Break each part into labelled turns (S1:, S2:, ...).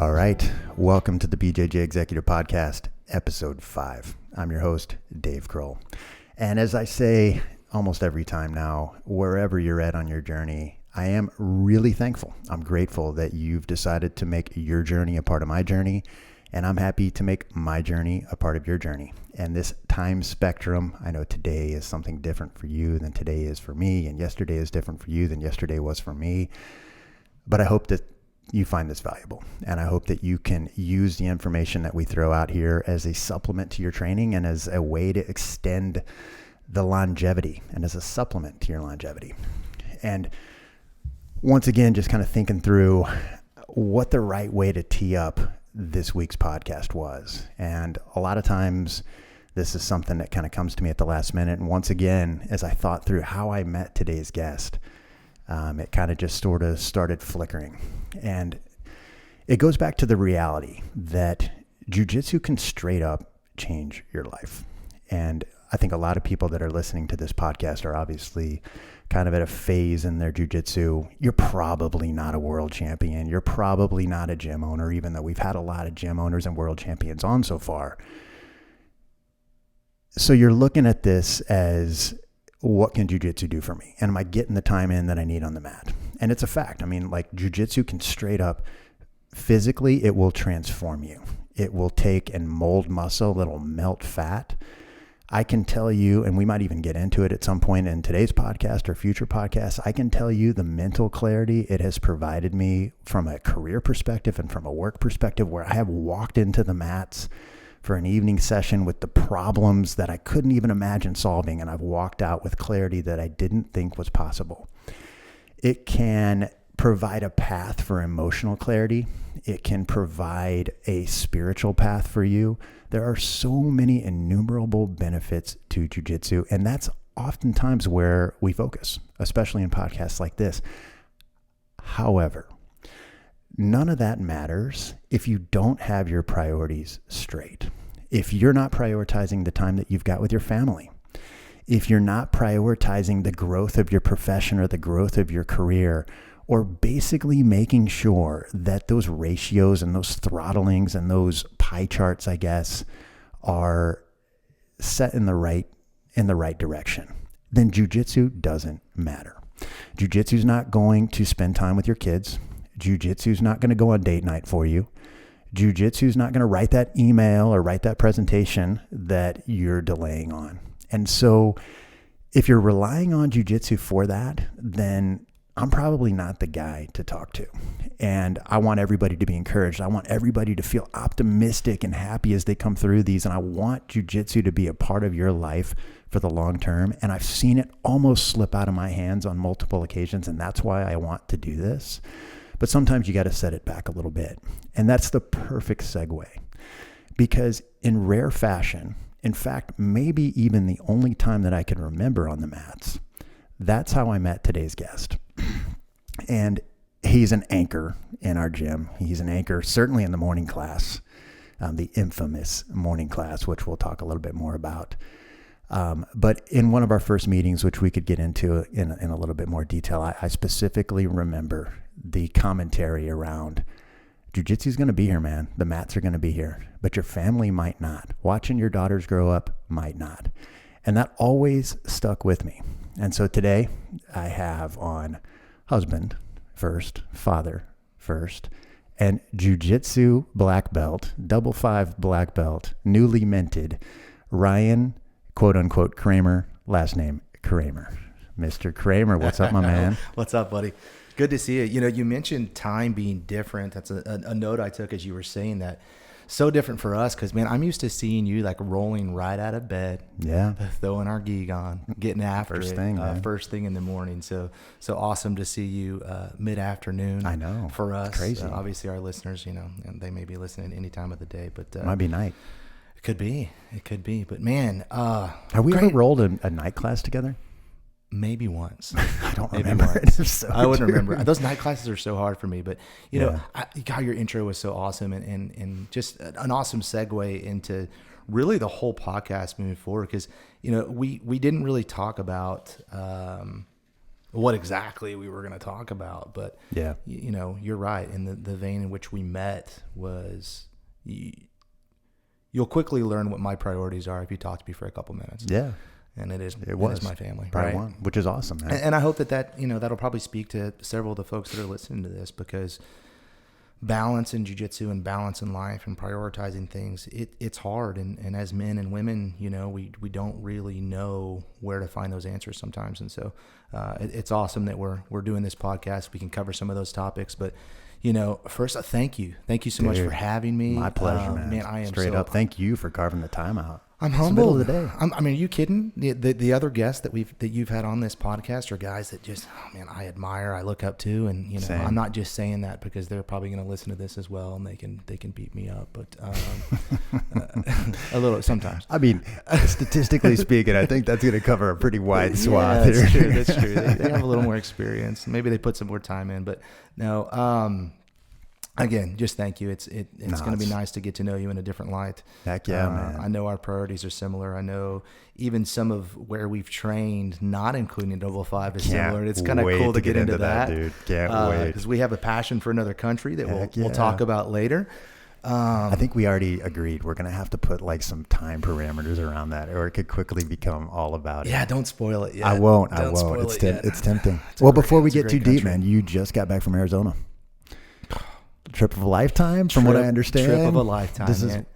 S1: All right. Welcome to the BJJ Executive Podcast, Episode 5. I'm your host, Dave Kroll. And as I say almost every time now, wherever you're at on your journey, I am really thankful. I'm grateful that you've decided to make your journey a part of my journey, and I'm happy to make my journey a part of your journey. And this time spectrum, I know today is something different for you than today is for me, and yesterday is different for you than yesterday was for me. But I hope that you find this valuable, and I hope that you can use the information that we throw out here as a supplement to your training and as a way to extend the longevity and as a supplement to your longevity. And once again, just kind of thinking through what the right way to tee up this week's podcast was. And a lot of times this is something that kind of comes to me at the last minute. And once again, as I thought through how I met today's guest, it kind of just sort of started flickering. And it goes back to the reality that jiu-jitsu can straight up change your life. And I think a lot of people that are listening to this podcast are obviously kind of at a phase in their jiu-jitsu. You're probably not a world champion. You're probably not a gym owner, even though we've had a lot of gym owners and world champions on so far. So you're looking at this as, what can jiu-jitsu do for me? And am I getting the time in that I need on the mat? And it's a fact. I mean, like, jiu-jitsu can straight up, physically, it will transform you. It will take and mold muscle. It'll melt fat. I can tell you, and we might even get into it at some point in today's podcast or future podcasts, I can tell you the mental clarity it has provided me from a career perspective and from a work perspective, where I have walked into the mats for an evening session with the problems that I couldn't even imagine solving, and I've walked out with clarity that I didn't think was possible. It can provide a path for emotional clarity. It can provide a spiritual path for you. There are so many innumerable benefits to jiu-jitsu, and that's oftentimes where we focus, especially in podcasts like this. However, none of that matters if you don't have your priorities straight. If you're not prioritizing the time that you've got with your family, if you're not prioritizing the growth of your profession or the growth of your career, or basically making sure that those ratios and those throttlings and those pie charts, I guess, are set in the right direction, then jiu-jitsu doesn't matter. Jiu-jitsu is not going to spend time with your kids. Jiu-jitsu is not going to go on date night for you. Jiu-jitsu is not going to write that email or write that presentation that you're delaying on. And so if you're relying on jiu-jitsu for that, then I'm probably not the guy to talk to. And I want everybody to be encouraged. I want everybody to feel optimistic and happy as they come through these. And I want jiu-jitsu to be a part of your life for the long term. And I've seen it almost slip out of my hands on multiple occasions. And that's why I want to do this. But sometimes you got to set it back a little bit. And that's the perfect segue. Because in rare fashion, in fact, maybe even the only time that I can remember on the mats, that's how I met today's guest. And he's an anchor in our gym. He's an anchor, certainly in the morning class, the infamous morning class, which we'll talk a little bit more about. But in one of our first meetings, which we could get into in a little bit more detail, I specifically remember the commentary around jiu-jitsu is going to be here, man. The mats are going to be here, but your family might not. Watching your daughters grow up might not. And that always stuck with me. And so today I have on husband first, father first, and jiu-jitsu black belt, 5 black belt, newly minted, Ryan, quote unquote, Cramer, last name Cramer. Mr. Cramer, what's up, my man?
S2: What's up, buddy? Good to see you. You know, you mentioned time being different. That's a note I took as you were saying that. So different for us because, man, I'm used to seeing you like rolling right out of bed.
S1: Yeah.
S2: Throwing our gig on, getting after
S1: first thing,
S2: first thing in the morning. So awesome to see you mid-afternoon.
S1: I know.
S2: For us.
S1: It's crazy.
S2: Obviously, our listeners, you know, and they may be listening any time of the day. But
S1: might be night.
S2: It could be. But, man.
S1: Have we ever rolled a night class together?
S2: Maybe once.
S1: I don't remember.
S2: I wouldn't remember. Those night classes are so hard for me. But, you know, God, your intro was so awesome and just an awesome segue into really the whole podcast moving forward. Because, you know, we didn't really talk about what exactly we were going to talk about. But
S1: yeah,
S2: you know, you're right. And the vein in which we met was, you'll quickly learn what my priorities are if you talk to me for a couple minutes.
S1: Yeah.
S2: And it is my family,
S1: Probably
S2: right?
S1: one, which is awesome, man.
S2: And I hope that, you know, that'll probably speak to several of the folks that are listening to this, because balance in jiu-jitsu and balance in life and prioritizing things, it's hard. And as men and women, you know, we don't really know where to find those answers sometimes. And so it's awesome that we're doing this podcast. We can cover some of those topics, but you know, first, thank you so much for having me.
S1: My pleasure, man.
S2: I am
S1: straight up. Thank you for carving the time out.
S2: I'm humbled. Of the day. I mean, are you kidding? The other guests that you've had on this podcast are guys that just, oh man, I admire, I look up to, and you know,
S1: Same.
S2: I'm not just saying that because they're probably going to listen to this as well, and they can beat me up, but a little sometimes.
S1: I mean, statistically speaking, I think that's going to cover a pretty wide swath.
S2: That's true. That's true. They have a little more experience. Maybe they put some more time in, but no. Again, just thank you. It's going to be nice to get to know you in a different light.
S1: Heck yeah, man.
S2: I know our priorities are similar. I know even some of where we've trained, not including Double Five, is similar. It's kind of cool to get into that,
S1: dude. Can't wait.
S2: Because we have a passion for another country that we'll talk about later.
S1: I think we already agreed we're going to have to put like some time parameters around that, or it could quickly become all about it.
S2: Yeah, don't spoil it yet.
S1: I won't. It's tempting. Well, before we get too deep, man, you just got back from Arizona. Trip of a lifetime, from what I understand.
S2: Trip of a lifetime.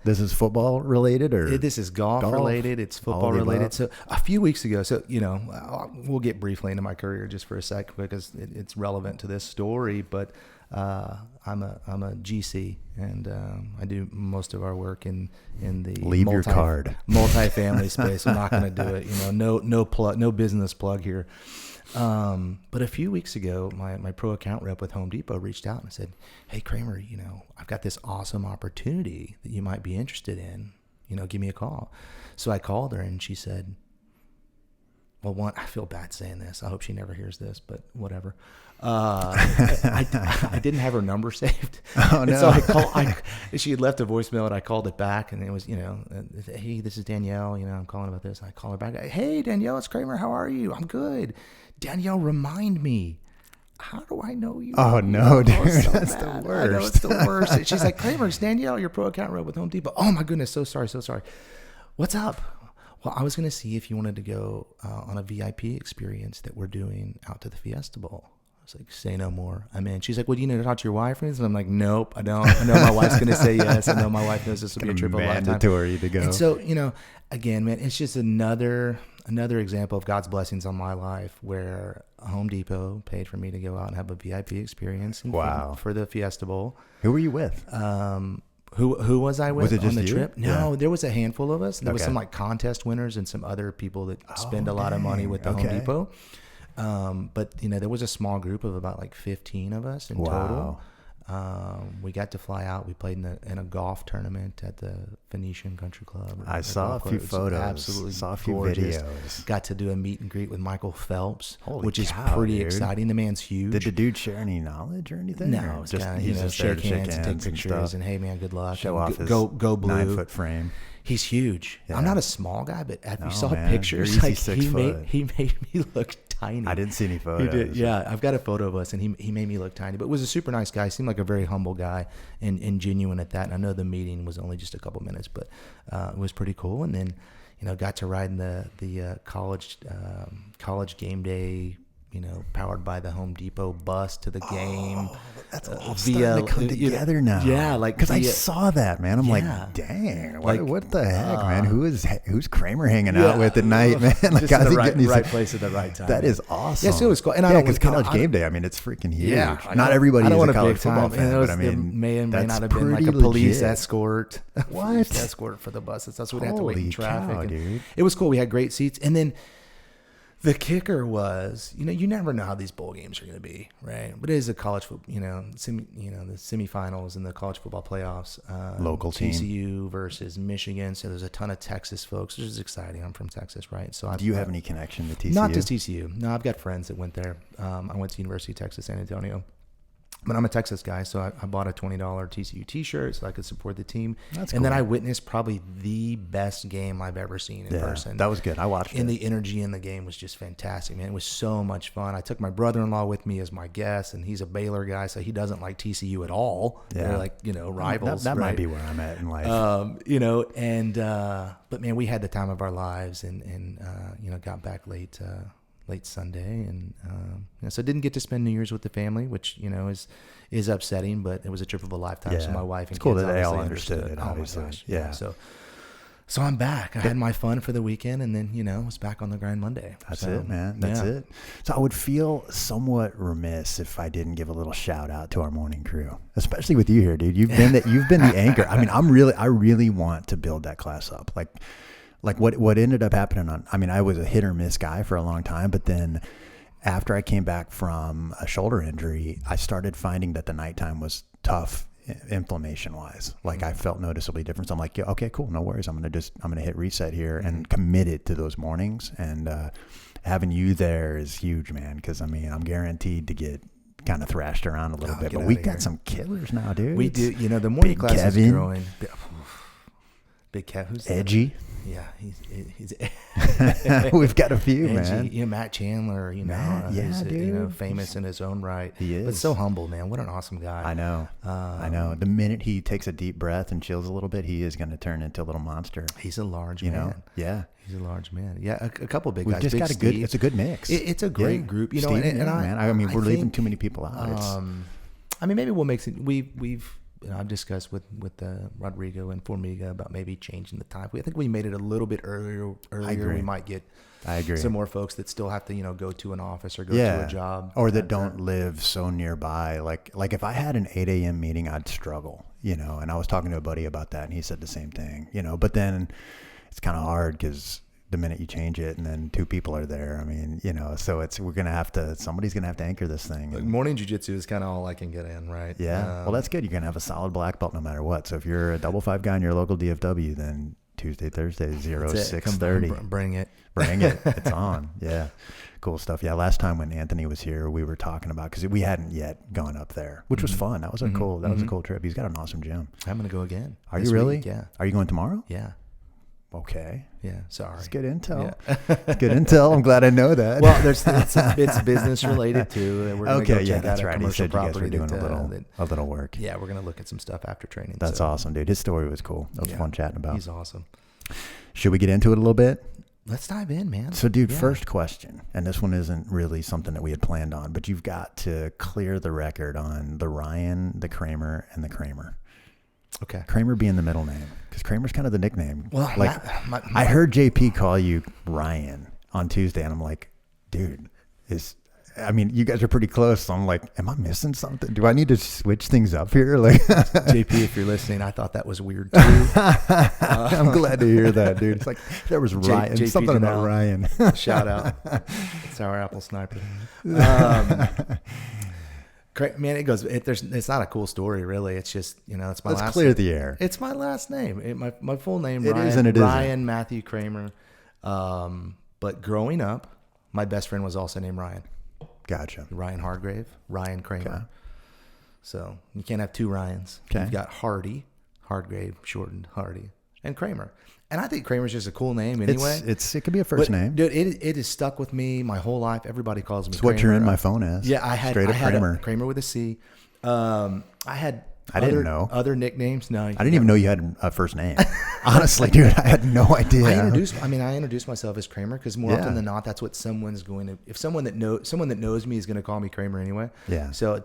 S1: This is football related, or
S2: this is golf related. It's football related. So a few weeks ago, you know, we'll get briefly into my career just for a sec because it's relevant to this story. But I'm a GC, and I do most of our work in the multifamily space. I'm not going to do it. You know, no business plug here. But a few weeks ago, my pro account rep with Home Depot reached out and said, "Hey Cramer, you know, I've got this awesome opportunity that you might be interested in. You know, give me a call." So I called her and she said, well, one, I feel bad saying this. I hope she never hears this, but whatever. I didn't have her number saved.
S1: Oh, no.
S2: And so she had left a voicemail and I called it back, and it was, you know, "Hey, this is Danielle. You know, I'm calling about this." And I call her back. "Hey, Danielle, it's Cramer. How are you?" "I'm good." "Danielle, remind me." "How do I know you?"
S1: Oh, no, dude. That's
S2: bad.
S1: the worst.
S2: I know, it's the worst. And she's like, "Cramer, it's Danielle, your pro account rep with Home Depot." "Oh, my goodness. So sorry. What's up?" "Well, I was going to see if you wanted to go on a VIP experience that we're doing out to the Fiesta Bowl." I was like, "Say no more. I'm in." She's like, "Well, do you need to talk to your wife?" And I'm like, "Nope, I don't. I know my wife's going to say yes. I know my wife knows this will be a trip of a lifetime."
S1: Mandatory to go.
S2: And so, you know, again, man, it's just another example of God's blessings on my life, where Home Depot paid for me to go out and have a VIP experience. For the Fiesta Bowl.
S1: Who were you with?
S2: Who was I with
S1: was it just
S2: on the
S1: you?
S2: trip? No,
S1: Yeah.
S2: There was a handful of us. There was some like contest winners and some other people that spend a lot of money with the Home Depot. But you know, there was a small group of about like 15 of us in total. We got to fly out. We played in a golf tournament at the Phoenician Country Club.
S1: I saw a few photos.
S2: Absolutely
S1: saw a few
S2: gorgeous.
S1: videos.
S2: Got to do a meet and greet with Michael Phelps, which is
S1: cow,
S2: pretty
S1: dude.
S2: exciting. The man's huge.
S1: Did the dude share any knowledge or anything?
S2: No,
S1: just
S2: kinda,
S1: he's just
S2: shake
S1: there to
S2: hands and take pictures and hey man, good luck.
S1: Show off his
S2: go blue
S1: 9-foot frame.
S2: He's huge.
S1: Yeah.
S2: I'm not a small guy, but if you saw
S1: man.
S2: pictures,
S1: You're
S2: like
S1: easy 6 foot.
S2: he made me look tiny.
S1: I didn't see any photos.
S2: He did. Yeah, I've got a photo of us, and he made me look tiny, but was a super nice guy. Seemed like a very humble guy and genuine at that. And I know the meeting was only just a couple minutes, but it was pretty cool. And then, you know, got to ride in the college game day, you know, powered by the Home Depot bus to the game.
S1: That's all starting to come together now.
S2: Yeah, like
S1: because I saw that, man. I'm like, dang, what the heck, man? Who's Cramer hanging out with at night, man? Like,
S2: just in the right place at the right time.
S1: That is awesome.
S2: Yes, it was cool. And
S1: because college game day, I mean, it's freaking huge.
S2: Yeah,
S1: not everybody is a college football fan, but I
S2: mean,
S1: mean,
S2: may not have been like a police escort. What? Escort for the buses. That's what we had to wait in traffic.
S1: Dude.
S2: It was cool. We had great seats, and then. The kicker was, you know, you never know how these bowl games are going to be, right? But it is a college football, the semifinals and the college football playoffs.
S1: Local team.
S2: TCU versus Michigan. So there's a ton of Texas folks, which is exciting. I'm from Texas, right? So
S1: do you have any connection to TCU?
S2: Not to TCU. No, I've got friends that went there. I went to University of Texas, San Antonio. But I'm a Texas guy, so I bought a $20 TCU T-shirt so I could support the team.
S1: That's
S2: and
S1: cool.
S2: then I witnessed probably the best game I've ever seen in person.
S1: That was good. I watched it.
S2: And the energy in the game was just fantastic, man. It was so much fun. I took my brother-in-law with me as my guest, and he's a Baylor guy, so he doesn't like TCU at all.
S1: Yeah.
S2: They're like, rivals.
S1: That
S2: right?
S1: might be where I'm at in life.
S2: But man, we had the time of our lives, and got back late Sunday, and so didn't get to spend New Year's with the family, which is upsetting, but it was a trip of a lifetime. So my wife and
S1: it's cool
S2: kids
S1: that they all
S2: obviously
S1: understood it. Obviously,
S2: Oh my gosh,
S1: yeah.
S2: So I'm back. I had my fun for the weekend, and then was back on the grind Monday.
S1: That's it, man. That's it. So I would feel somewhat remiss if I didn't give a little shout out to our morning crew, especially with you here, dude. You've been the anchor. I mean, I really want to build that class up. Like what ended up happening I was a hit or miss guy for a long time, but then after I came back from a shoulder injury, I started finding that the nighttime was tough inflammation wise. Like I felt noticeably different. So I'm like, yeah, okay, cool. No worries. I'm going to hit reset here and commit it to those mornings. And, having you there is huge, man. Cause I'm guaranteed to get kind of thrashed around a little bit, but we got some killers now, dude.
S2: We do. The morning
S1: Big
S2: class
S1: Kevin.
S2: is growing. Big Kev, who's that?
S1: Edgy.
S2: Yeah, he's
S1: We've got a few,
S2: edgy,
S1: man.
S2: Matt Chandler,
S1: who's
S2: dude. Famous in his own right.
S1: He is.
S2: But so humble, man. What an awesome guy.
S1: I know. The minute he takes a deep breath and chills a little bit, he is going to turn into a little monster.
S2: He's a large man.
S1: Yeah.
S2: He's a large man. Yeah, a couple big
S1: We've
S2: guys.
S1: just
S2: Big
S1: got
S2: Steve.
S1: it's a good mix.
S2: It's a great group,
S1: Steve, man. We're leaving
S2: think,
S1: too many people out.
S2: Maybe we'll make it. We've I've discussed with Rodrigo and Formiga about maybe changing the time. I think we made it a little bit earlier. We might get some more folks that still have to go to an office or go to a job,
S1: or that don't live so nearby. Like if I had an 8 a.m. meeting, I'd struggle. And I was talking to a buddy about that, and he said the same thing. But then it's kind of hard because the minute you change it and then two people are there, so somebody's gonna have to anchor this thing.
S2: And morning jiu-jitsu is kind of all I can get in, right?
S1: Yeah. Well, that's good. You're gonna have a solid black belt no matter what. So if you're a double five guy in your local DFW, then Tuesday, Thursday, 6:30.
S2: Bring it.
S1: It's on. Yeah. Cool stuff. Yeah. Last time when Anthony was here, we were talking about, cause we hadn't yet gone up there, which was fun. That was a cool trip. He's got an awesome gym.
S2: I'm going to go again.
S1: Are you really?
S2: Week, yeah.
S1: Are you going tomorrow?
S2: Yeah.
S1: Okay.
S2: Yeah. Sorry.
S1: That's good intel.
S2: Yeah.
S1: Good intel. I'm glad I know that.
S2: Well, it's business related too. We're going to go check
S1: that's
S2: out
S1: right.
S2: a
S1: He said you guys were
S2: property
S1: doing a little work.
S2: Yeah, we're going to look at some stuff after training.
S1: That's awesome, dude. His story was cool. That was fun chatting about.
S2: He's awesome.
S1: Should we get into it a little bit?
S2: Let's dive in, man.
S1: So, dude, first question, and this one isn't really something that we had planned on, but you've got to clear the record on the Ryan, the Cramer, and the Cramer.
S2: Okay.
S1: Cramer being the middle name, because Cramer's kind of the nickname.
S2: Well,
S1: I heard JP call you Ryan on Tuesday, and I'm like, dude, you guys are pretty close. So I'm like, am I missing something? Do I need to switch things up here? Like,
S2: JP, if you're listening, I thought that was weird too.
S1: I'm glad to hear that, dude. It's like there was Ryan,
S2: JP
S1: something about Ryan.
S2: Shout out, Sour Apple Sniper. Man, it's not a cool story, really. It's just, it's my last.
S1: Let's clear the air.
S2: It's my last name. My full name.
S1: It
S2: Ryan,
S1: is and it
S2: Ryan
S1: isn't.
S2: Matthew Cramer. But growing up, my best friend was also named Ryan.
S1: Gotcha.
S2: Ryan Hargrave, Ryan Cramer.
S1: Okay.
S2: So you can't have two Ryans.
S1: Okay.
S2: You've got Hargrave, shortened Hardy, and Cramer. And I think Cramer's just a cool name anyway.
S1: It could be a first name.
S2: Dude, it has stuck with me my whole life. Everybody calls me
S1: It's
S2: Cramer.
S1: what you're in my phone as.
S2: Yeah, I had
S1: Cramer.
S2: Cramer with a C. I
S1: didn't know.
S2: Other nicknames. No,
S1: I didn't even know you had a first name. Honestly, dude, I had no idea.
S2: I introduced myself as Cramer because more often than not, that's what someone's going to. If someone that knows me is going to call me Cramer anyway.
S1: Yeah.
S2: So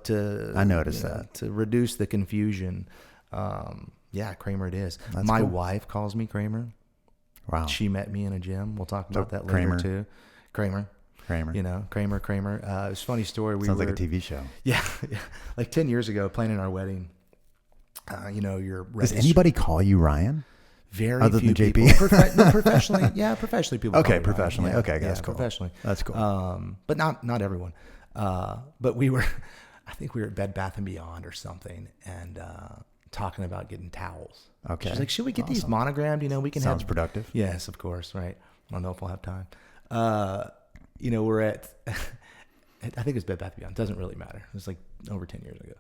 S1: I noticed that
S2: to reduce the confusion. Cramer it is.
S1: That's
S2: My
S1: cool.
S2: wife calls me Cramer.
S1: Wow.
S2: She met me in a gym. We'll talk about that later
S1: Cramer.
S2: too. Cramer. Cramer. It was a funny story.
S1: Sounds like a TV show.
S2: Yeah. Like 10 years ago, planning our wedding.
S1: Does anybody call you Ryan?
S2: Very
S1: other
S2: few
S1: than JP?
S2: people. Professionally, professionally people.
S1: Okay,
S2: call me
S1: professionally.
S2: Ryan.
S1: Okay, that's cool.
S2: Professionally,
S1: that's cool.
S2: But not everyone. But we were, I think we were at Bed Bath and Beyond or something, and talking about getting towels.
S1: Okay.
S2: She's like, "Should we get these monogrammed? We can
S1: Sounds
S2: have."
S1: productive.
S2: Yes, of course. Right. I don't know if we'll have time. We're at. I think it's Bed Bath & Beyond. It doesn't really matter. It's like over 10 years ago.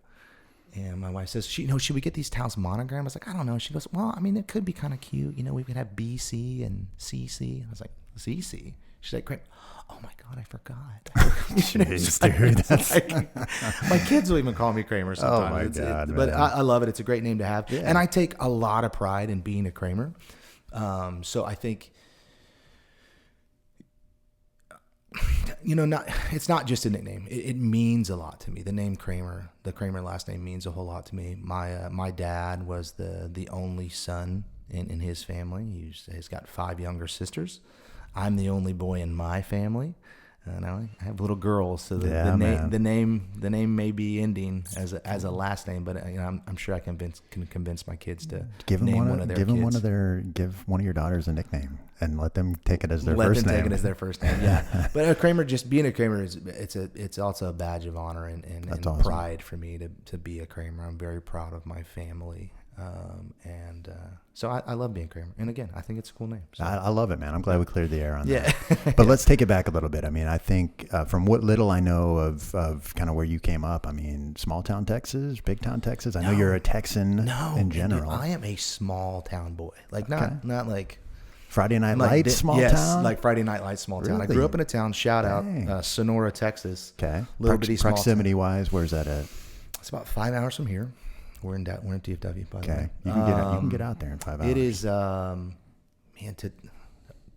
S2: And my wife says, should we get these towels monogrammed? I was like, I don't know. She goes, well, I mean, it could be kind of cute. We could have BC and CC. I was like, CC? She's like, great. Oh my God, I forgot.
S1: Jeez, dude, that's
S2: my kids will even call me Cramer sometimes.
S1: Oh my God,
S2: but I love it. It's a great name to have.
S1: Yeah.
S2: And I take a lot of pride in being a Cramer. So I think, it's not just a nickname. It means a lot to me. The name Cramer, the Cramer last name means a whole lot to me. My dad was the only son in his family. He's got 5 younger sisters. I'm the only boy in my family. And I have little girls, so the name may be ending as a last name, but I'm sure I can convince my kids to
S1: give
S2: name one of their kids.
S1: Give one of your daughters a nickname and let them take it as their
S2: first
S1: name.
S2: Let them take it as their first name. Yeah, but a Cramer, just being a Cramer it's also a badge of honor and
S1: awesome.
S2: Pride for me to be a Cramer. I'm very proud of my family. So I love being Cramer. And again, I think it's a cool name. So.
S1: I love it, man. I'm glad we cleared the air on that. But let's take it back a little bit. I mean, I think from what little I know of kind of where you came up, I mean, small town Texas, big town Texas. I know you're a Texan in general.
S2: I am a small town boy. Like not like
S1: Friday Night Lights, small town?
S2: Yes, like Friday Night Lights, small town.
S1: Really?
S2: I grew up in a town, shout out, Sonora, Texas.
S1: Okay.
S2: Little bitty small
S1: Proximity-wise, where's that at?
S2: It's about 5 hours from here. We're in DFW, by the way.
S1: You can get out there in 5 hours.
S2: It is, man,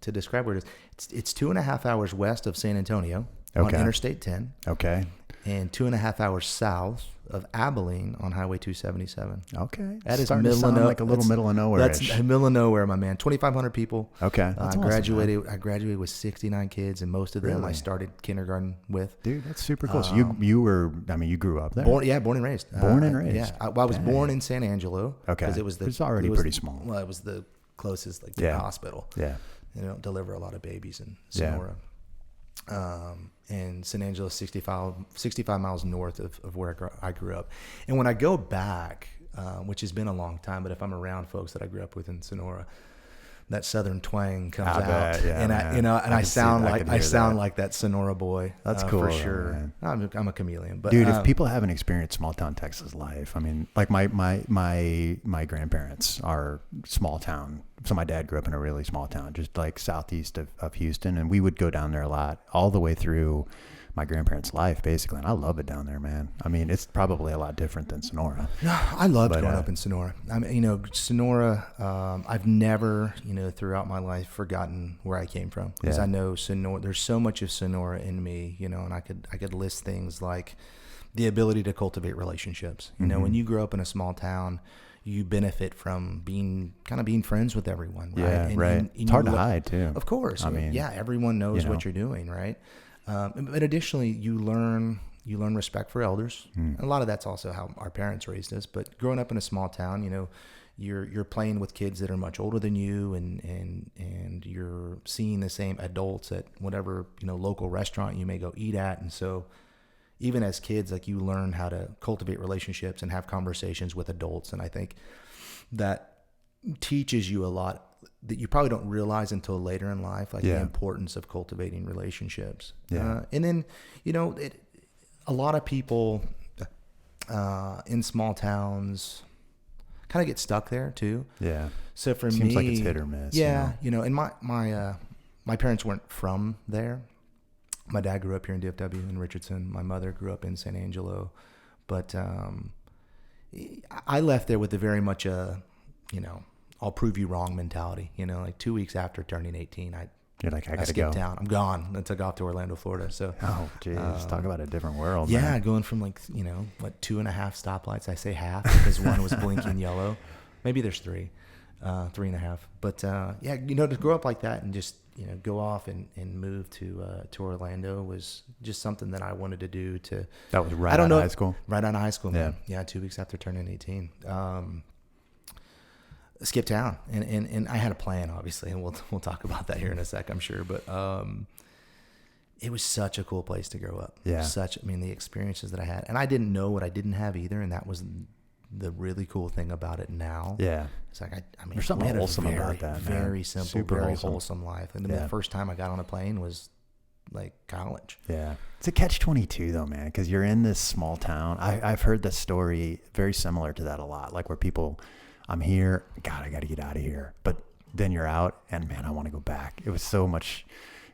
S2: to describe where it is, it's 2.5 hours west of San Antonio on Interstate 10.
S1: Okay.
S2: And 2.5 hours south of Abilene on Highway 277.
S1: Okay.
S2: That is
S1: middle of nowhere. Like a little middle of nowhere.
S2: That's middle of nowhere, my man. 2,500 people.
S1: Okay. That's
S2: I graduated.
S1: Awesome,
S2: I graduated with 69 kids, and most of them I started kindergarten with.
S1: Dude, that's super cool. So you grew up there.
S2: Born and raised.
S1: Born and raised.
S2: Yeah, I was born in San Angelo.
S1: Okay.
S2: Because
S1: it's already pretty small.
S2: Well, it was the closest to the hospital.
S1: Yeah.
S2: They don't deliver a lot of babies in Sonora. And San Angelo is 65 miles north of where I grew up. And when I go back, which has been a long time, but if I'm around folks that I grew up with in Sonora, that southern twang comes out, and I sound like that Sonora boy.
S1: That's cool,
S2: for sure.
S1: Man.
S2: I'm a chameleon, but
S1: dude, if people haven't experienced small town Texas life, I mean, like my grandparents are small town. So my dad grew up in a really small town, just like southeast of Houston, and we would go down there a lot, all the way through my grandparents' life, basically. And I love it down there, man. I mean, it's probably a lot different than Sonora.
S2: No, I loved growing up in Sonora. I mean, Sonora, I've never, throughout my life forgotten where I came from, because I know Sonora, there's so much of Sonora in me, and I could list things like the ability to cultivate relationships. When you grow up in a small town, you benefit from being friends with everyone, right?
S1: Yeah, and it's hard to hide too.
S2: Of course. I mean, everyone knows what you're doing, right? But additionally, you learn respect for elders. A lot of that's also how our parents raised us. But growing up in a small town, you're playing with kids that are much older than you, and you're seeing the same adults at whatever local restaurant you may go eat at, and so even as kids, like, you learn how to cultivate relationships and have conversations with adults. And I think that teaches you a lot that you probably don't realize until later in life, like the importance of cultivating relationships. And then, a lot of people in small towns kind of get stuck there too.
S1: Yeah.
S2: So for me,
S1: seems like it's hit or miss.
S2: Yeah. And my parents weren't from there. My dad grew up here in DFW in Richardson. My mother grew up in San Angelo, but I left there with a very much I'll prove you wrong mentality. Like 2 weeks after turning 18, I skipped town. I'm gone. I took off to Orlando, Florida. So
S1: talk about a different world.
S2: Yeah,
S1: man.
S2: going from 2.5 stoplights. I say half because one was blinking yellow. Maybe there's 3, 3.5. But to grow up like that and just go off and move to Orlando was just something that I wanted to do.
S1: That was right out of high school?
S2: Right out of high school, man. Yeah, 2 weeks after turning 18. Skip town. And I had a plan, obviously, and we'll talk about that here in a sec, I'm sure. But it was such a cool place to grow up.
S1: Yeah.
S2: The experiences that I had. And I didn't know what I didn't have either, and that was the really cool thing about it now.
S1: Yeah.
S2: It's like,
S1: there's something wholesome about that, man.
S2: Very simple,
S1: Super
S2: very
S1: wholesome
S2: wholesome life. And then the first time I got on a plane was like college.
S1: Yeah. It's a catch-22 though, man, because you're in this small town. I've heard this story very similar to that a lot, like where people, I'm here, God, I got to get out of here. But then you're out and man, I want to go back. It was so much,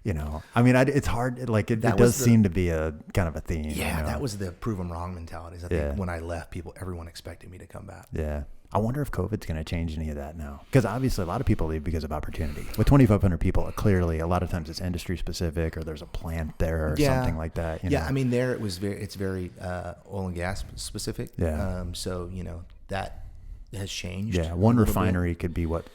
S1: you know, I mean, it's hard. Like it does seem to be a kind of a theme.
S2: Yeah.
S1: You know?
S2: That was the prove them wrong mentalities. I think when I left, everyone expected me to come back.
S1: Yeah. I wonder if COVID's going to change any of that now. Because obviously a lot of people leave because of opportunity. With 2,500 people, clearly a lot of times it's industry specific or there's a plant there or something like that. You know?
S2: I mean, there it's very oil and gas specific.
S1: Yeah.
S2: So, you know, that has changed.
S1: Yeah. One refinery could be what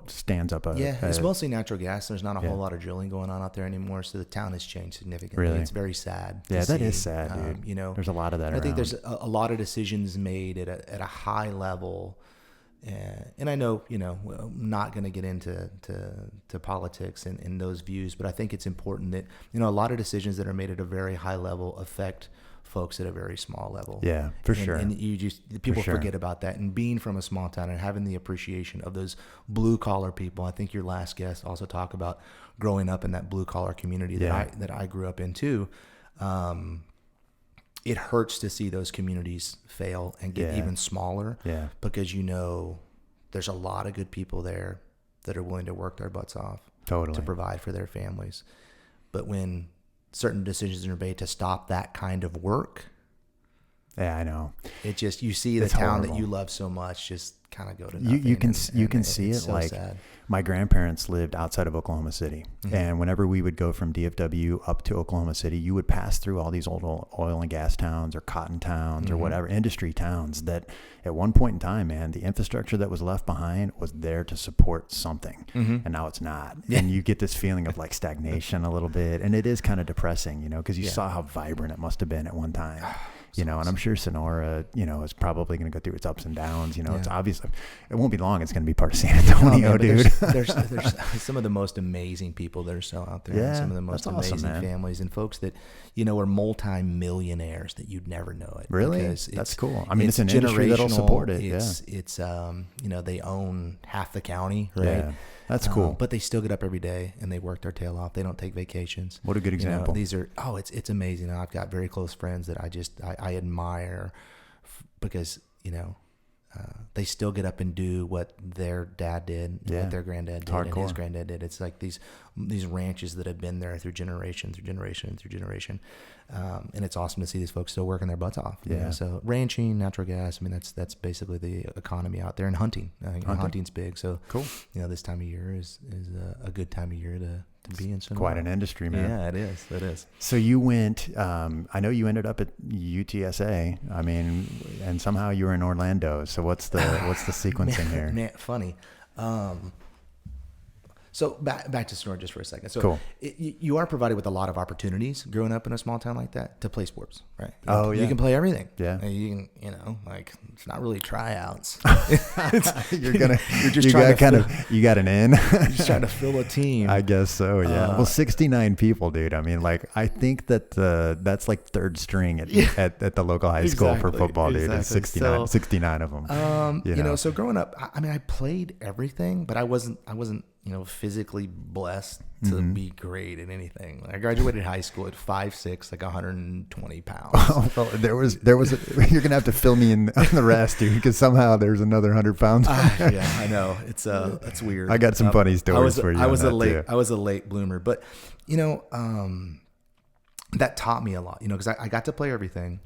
S1: stands up.
S2: It's mostly natural gas. There's not a whole lot of drilling going on out there anymore. So the town has changed significantly.
S1: Really?
S2: It's very sad.
S1: Yeah, that is sad, dude.
S2: You know,
S1: there's a lot of that
S2: I
S1: around.
S2: think there's a lot of decisions made at a high level. And I know, you know, I'm not going to get into politics and those views, but I think it's important that, you know, a lot of decisions that are made at a very high level affect folks at a very small level.
S1: Yeah, for sure.
S2: And people forget about that. And being from a small town and having the appreciation of those blue collar people. I think your last guest also talked about growing up in that blue collar community that I grew up in too. It hurts to see those communities fail and get even smaller because, you know, there's a lot of good people there that are willing to work their butts off to provide for their families. But when certain decisions are made to stop that kind of work,
S1: I know.
S2: It just, you see the town that you love so much just kind of go to nothing.
S1: You can see it
S2: so
S1: like
S2: sad.
S1: My grandparents lived outside of Oklahoma City. Mm-hmm. And whenever we would go from DFW up to Oklahoma City, you would pass through all these old oil and gas towns or cotton towns or whatever, industry towns that at one point in time, man, the infrastructure that was left behind was there to support something. Mm-hmm. And now it's not. Yeah. And you get this feeling of like stagnation a little bit. And it is kind of depressing, you know, because you saw how vibrant it must have been at one time. You know, and I'm sure Sonora, you know, is probably going to go through its ups and downs. You know, it's obvious. It won't be long. It's going to be part of San Antonio, dude.
S2: There's some of the most amazing people that are still out there. Yeah, and some of the most amazing families and folks that, you know, are multi-millionaires that you'd never know it.
S1: Really? That's cool. I mean, it's an industry that'll support it.
S2: It's you know, they own half the county, right? Yeah.
S1: That's cool.
S2: But they still get up every day and they work their tail off. They don't take vacations.
S1: What a good example.
S2: You know, it's amazing. I've got very close friends that I admire because, you know, they still get up and do what their dad did, what their granddad did, and his granddad did. It's like these ranches that have been there through generation. And it's awesome to see these folks still working their butts off. You know? So ranching, natural gas, I mean, that's basically the economy out there, and hunting. Hunting's big. So cool. You know, this time of year is a good time of year to be in.
S1: Quite an industry, man.
S2: Yeah, it is.
S1: So you went, I know you ended up at UTSA. I mean, and somehow you were in Orlando. So what's the sequencing here?
S2: Man, funny. So back to Sonora just for a second. So
S1: cool.
S2: You are provided with a lot of opportunities growing up in a small town like that to play sports, right? You can play everything. Yeah. And you can, you know, like it's not really tryouts.
S1: You got an in.
S2: You're just trying to fill a team.
S1: I guess so. Yeah. Well, 69 people, dude. I mean, like I think that that's like third string at the local high school for football, dude. It's 69 of them.
S2: You know, so growing up, I mean, I played everything, but I wasn't, you know, physically blessed to be great at anything. I graduated high school at 5'6", like 120 pounds.
S1: Oh, well, there was you're gonna have to fill me in on the rest, dude, because somehow there's another 100 pounds.
S2: Yeah, I know. It's weird.
S1: I got some funny stories for you.
S2: I was a late bloomer, but you know, that taught me a lot. You know, because I got to play everything.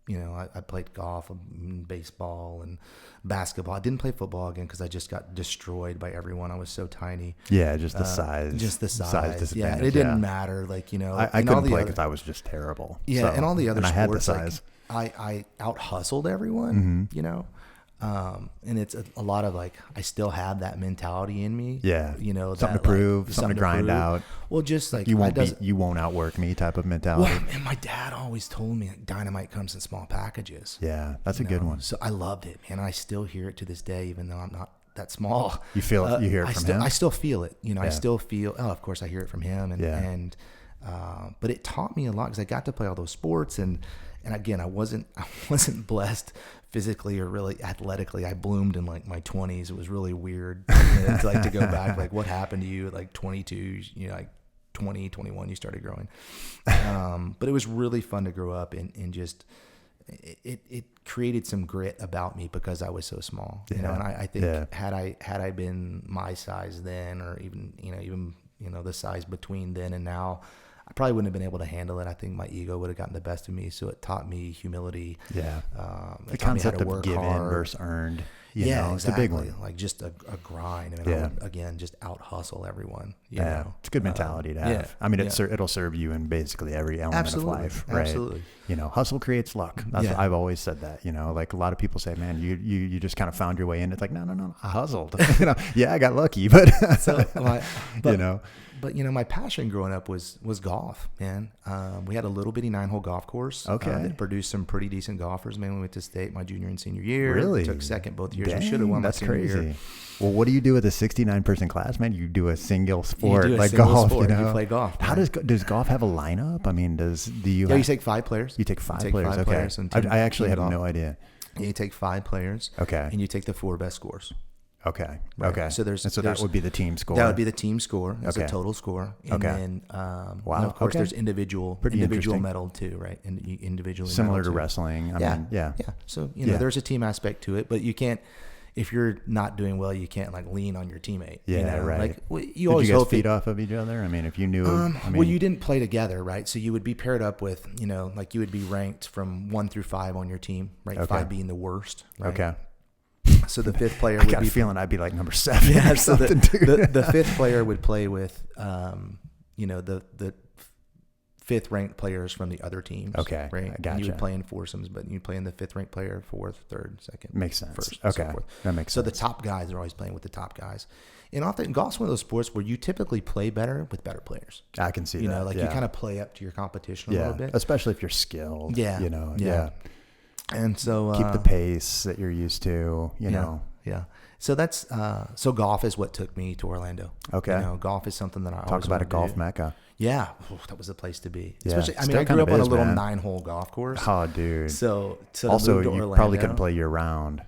S2: You know, I played golf and baseball and basketball. I didn't play football again because I just got destroyed by everyone. I was so tiny.
S1: Yeah, just the size.
S2: Yeah, and it didn't matter. Like, you know,
S1: I couldn't play because I was just terrible.
S2: Yeah, so, and all the other sports,
S1: I had the size.
S2: Like, I out hustled everyone. You know. And it's a lot of like, I still have that mentality in me. Yeah. You know,
S1: something to prove, something to grind out.
S2: Well, just like
S1: you won't outwork me type of mentality.
S2: Well, and my dad always told me like, dynamite comes in small packages.
S1: Yeah. That's a good one.
S2: So I loved it, man. I still hear it to this day, even though I'm not that small.
S1: You feel it, you hear it from him?
S2: I still feel it. You know, I still feel, of course I hear it from him. But it taught me a lot because I got to play all those sports and again, I wasn't blessed physically or really athletically. I bloomed in like my 20s. It was really weird. It's like to go back, like what happened to you at like 22, you know, like 20, 21, you started growing. But it was really fun to grow up and just, it created some grit about me because I was so small, you know, and I think had I been my size then, or even the size between then and now, I probably wouldn't have been able to handle it. I think my ego would have gotten the best of me. So it taught me humility.
S1: Yeah. The concept of given versus earned. You know, it's
S2: exactly.
S1: a big one.
S2: Like just a grind. I mean, I would, again, just out hustle everyone. You know?
S1: It's a good mentality to have.
S2: Yeah.
S1: I mean, it'll serve you in basically every element of life, right?
S2: Absolutely.
S1: You know, hustle creates luck. I've always said that. You know, like a lot of people say, man, you just kind of found your way in. It's like, no, I hustled. You know, yeah, I got lucky, but you know.
S2: But my passion growing up was golf, man. We had a little bitty 9-hole golf course. That produced some pretty decent golfers. Man, we went to state my junior and senior year.
S1: Really?
S2: Took second both years.
S1: Dang,
S2: we should have won my
S1: that's
S2: senior
S1: crazy.
S2: year.
S1: Well, what do you do with a 69-person class, man? You do a single sport,
S2: you do a
S1: like
S2: single
S1: golf.
S2: Sport.
S1: You know,
S2: you play golf.
S1: How does golf have a lineup? I mean,
S2: you take 5 players.
S1: You take 5 players. Okay.
S2: Players
S1: I actually have no idea.
S2: You take 5 players.
S1: Okay.
S2: And you take the 4 best scores.
S1: Okay.
S2: Right.
S1: Okay.
S2: So
S1: that would be the team score.
S2: That would be the team score. That's the total score. And then, and of course, there's individual medal too, right? And individually
S1: similar to wrestling. I mean, yeah.
S2: So there's a team aspect to it, but you can't. If you're not doing well, you can't like lean on your teammate.
S1: Yeah, right.
S2: Like
S1: you always guys feed off of each other. I mean, if you knew,
S2: well, you didn't play together, right? So you would be paired up with, like you would be ranked from 1 through 5 on your team, right? Okay. 5 being the worst. Right?
S1: Okay.
S2: So the 5th player.
S1: I got a feeling I'd be like number 7. Yeah. So
S2: the 5th player would play with, the 5th ranked players from the other teams.
S1: Okay.
S2: Right.
S1: I gotcha.
S2: And you would play in foursomes, but you play in the 5th ranked player, 4th, 3rd, 2nd.
S1: Makes sense.
S2: 1st.
S1: Okay.
S2: So forth.
S1: That makes
S2: sense. So
S1: sense.
S2: the top guys are always playing with the top guys. And often golf's one of those sports where you typically play better with better players.
S1: I can see that.
S2: You kind of play up to your competition a little bit.
S1: Especially if you're skilled.
S2: Yeah.
S1: Yeah.
S2: And so
S1: keep the pace that you're used to, you know.
S2: Yeah. So that's so golf is what took me to Orlando.
S1: Okay.
S2: Golf is something that I
S1: talk about a golf mecca.
S2: Yeah, that was the place to be.
S1: Yeah.
S2: Especially, I grew up on a little 9-hole golf course.
S1: Oh, dude.
S2: So
S1: also,
S2: you
S1: Orlando, probably couldn't play year round.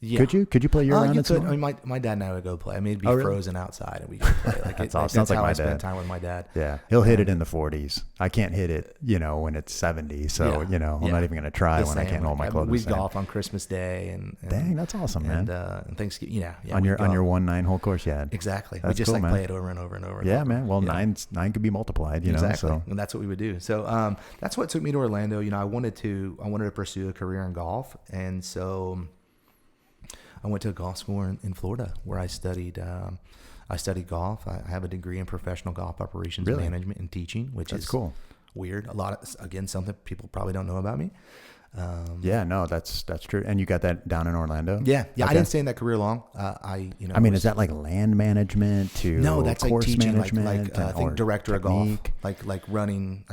S2: Yeah.
S1: Could you play year round?
S2: You could. I mean, my dad and I would go play. I mean, it'd be frozen outside, and we could play. Like
S1: that's awesome. Sounds like
S2: how
S1: my
S2: I
S1: dad.
S2: spent time with my dad.
S1: Yeah, he'll hit it in the 40s. I can't hit it, when it's 70. So I'm not even gonna try when I can't hold my club.
S2: We'd golf on Christmas Day and
S1: dang, that's awesome, man.
S2: And Thanksgiving. Yeah.
S1: On your 9-hole course, yeah.
S2: Exactly.
S1: That's
S2: we just
S1: cool, man.
S2: play it over and over and over.
S1: Yeah, man. Well, 9 could be multiplied.
S2: Exactly.
S1: So.
S2: And that's what we would do. So that's what took me to Orlando. I wanted to pursue a career in golf, and so I went to a golf school in Florida where I studied golf. I have a degree in professional golf operations management and teaching, which is
S1: cool.
S2: Weird. Something people probably don't know about me.
S1: That's true. And you got that down in Orlando?
S2: Yeah.
S1: Okay.
S2: I didn't stay in that career long.
S1: Is that like land management to
S2: no? That's
S1: course
S2: like teaching,
S1: management?
S2: I think director
S1: technique?
S2: of golf, like running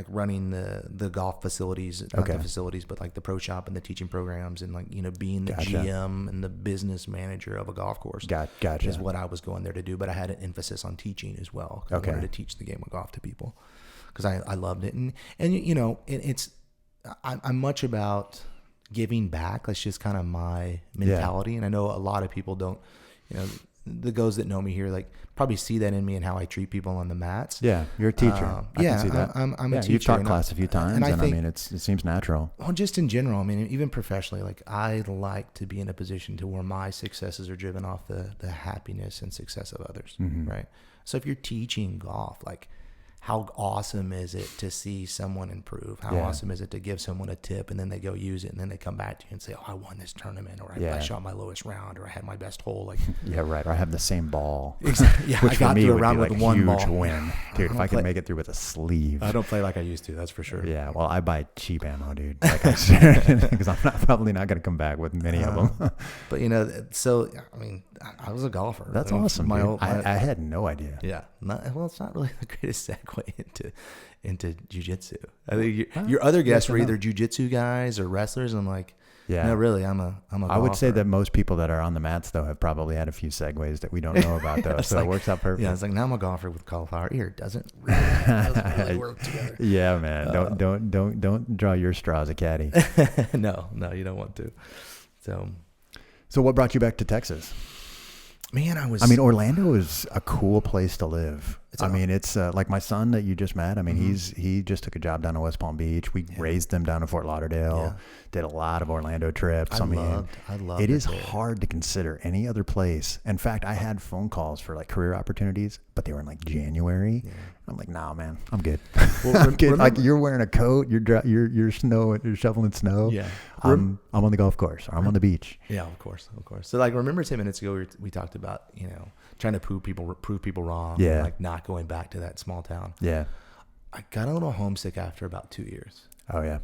S2: the golf facilities, not the facilities, but like the pro shop and the teaching programs and being the GM and the business manager of a golf course.
S1: Gotcha.
S2: Is what I was going there to do, but I had an emphasis on teaching as well. I wanted to teach the game of golf to people because I loved it, and it's. I'm much about giving back. That's just kind of my mentality. And I know a lot of people don't, the guys that know me here, like probably see that in me and how I treat people on the mats.
S1: Yeah. You're a teacher. I can see that.
S2: I'm a teacher.
S1: You've taught class a few times and I
S2: think,
S1: mean, it seems natural.
S2: Well, just in general, I mean, even professionally, like I like to be in a position to where my successes are driven off the happiness and success of others. Mm-hmm. Right. So if you're teaching golf, like, how awesome is it to see someone improve? How awesome is it to give someone a tip and then they go use it and then they come back to you and say, "Oh, I won this tournament," or I shot my lowest round, or I had my best hole. Like,
S1: yeah, right. Or I have the same ball.
S2: Exactly. Yeah,
S1: which
S2: I got
S1: for me
S2: through a
S1: would
S2: round
S1: be
S2: with
S1: like
S2: one
S1: huge
S2: ball.
S1: win, dude. If I could make it through with a sleeve.
S2: I don't play like I used to. That's for sure.
S1: Yeah. Well, I buy cheap ammo, dude. Like I said, because I'm probably not going to come back with many of them.
S2: But so I mean, I was a golfer.
S1: That's awesome. I had no idea.
S2: Yeah. It's not really the greatest segue into jiu-jitsu. I think your other guests were either jiu-jitsu guys or wrestlers. And I'm like, no, really, I'm a golfer.
S1: I would say that most people that are on the mats though have probably had a few segues that we don't know about though. So it works out perfect.
S2: Yeah, it's like now I'm a golfer with cauliflower ear. It doesn't really work together.
S1: Yeah, man. Don't draw your straw as a caddy.
S2: No, you don't want to.
S1: So what brought you back to Texas?
S2: Man,
S1: Orlando is a cool place to live. I mean, it's like my son that you just met. I mean, he just took a job down in West Palm Beach. We raised him down in Fort Lauderdale. Did a lot of Orlando trips. I love it. It is hard to consider any other place. In fact, I had phone calls for like career opportunities, but they were in like January. Yeah. I'm like, nah, man, I'm good. Well, I'm good. Like you're wearing a coat, you're shoveling snow. Yeah, I'm on the golf course. Or I'm on the beach.
S2: Yeah, of course. So like, remember 10 minutes ago we talked about trying to prove people wrong. Yeah, and like not going back to that small town.
S1: Yeah,
S2: I got a little homesick after about 2 years.
S1: Oh yeah,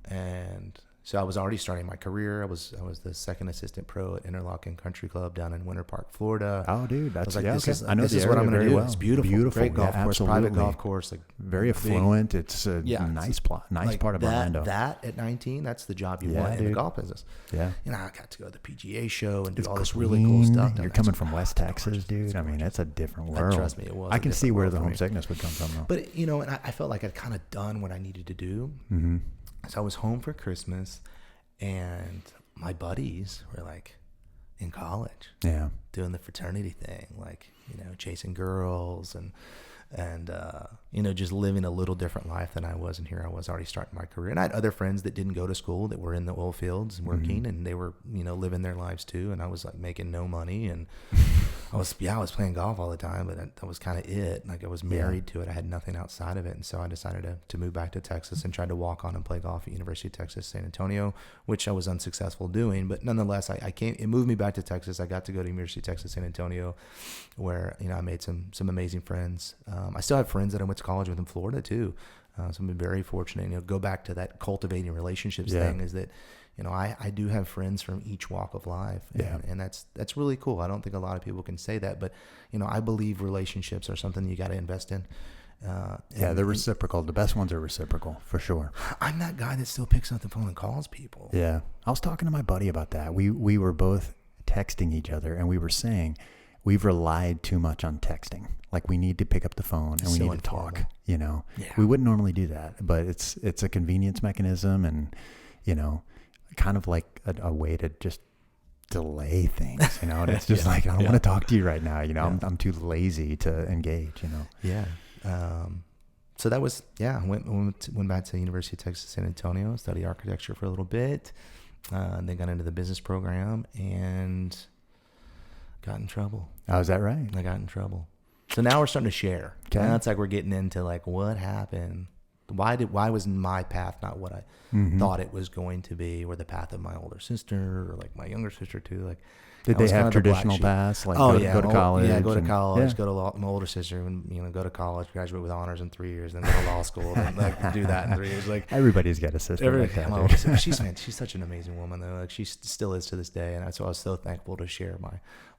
S2: and so I was already starting my career. I was the second assistant pro at Interlochen Country Club down in Winter Park, Florida.
S1: Oh, dude, that's
S2: like,
S1: okay.
S2: I know this is what I'm going to do.
S1: Well.
S2: It's beautiful, great golf course, private golf course, like
S1: very affluent. It's a nice part of Orlando.
S2: That at 19, that's the job you want in the golf business.
S1: Yeah,
S2: I got to go to the PGA show and do all this really cool stuff.
S1: You're coming from West Texas, dude. I mean, that's a different world.
S2: Trust me, it was.
S1: I can see where the homesickness would come from, though.
S2: But and I felt like I'd kind of done what I needed to do. Mm-hmm. So I was home for Christmas. And my buddies were like in college, doing the fraternity thing, like, chasing girls and just living a little different life than I was. And here I was already starting my career. And I had other friends that didn't go to school that were in the oil fields working, and they were, living their lives too. And I was like making no money, and I was playing golf all the time, but that was kind of it. Like I was married to it. I had nothing outside of it. And so I decided to move back to Texas and tried to walk on and play golf at University of Texas, San Antonio, which I was unsuccessful doing. But nonetheless, it moved me back to Texas. I got to go to University of Texas, San Antonio, where, I made some amazing friends. I still have friends that I went to college with in Florida too. So I've been very fortunate, go back to that cultivating relationships thing is that, I do have friends from each walk of life, and that's really cool. I don't think a lot of people can say that, but I believe relationships are something you got to invest in.
S1: They're reciprocal. The best ones are reciprocal, for sure.
S2: I'm that guy that still picks up the phone and calls people.
S1: Yeah, I was talking to my buddy about that. We were both texting each other, and we were saying we've relied too much on texting. Like we need to pick up the phone and we need to talk. We wouldn't normally do that, but it's a convenience mechanism, and kind of like a way to just delay things, and it's just like, I don't want to talk to you right now. I'm too lazy to engage,
S2: Yeah. So that was, I went back to University of Texas, San Antonio, studied architecture for a little bit, and then got into the business program and got in trouble.
S1: Oh, is that right?
S2: I got in trouble. So now we're starting to share. Okay. And that's like, we're getting into like, what happened? Why was my path not what I thought it was going to be, or the path of my older sister, or like my younger sister too? Like,
S1: did they have traditional paths? Like go to college?
S2: Yeah, go to college, go to my older sister, and go to college, graduate with honors in 3 years, then go to law school, and like do that in 3 years. Like
S1: everybody's got a sister.
S2: My older sister, she's such an amazing woman though. Like she still is to this day, and so I was so thankful to share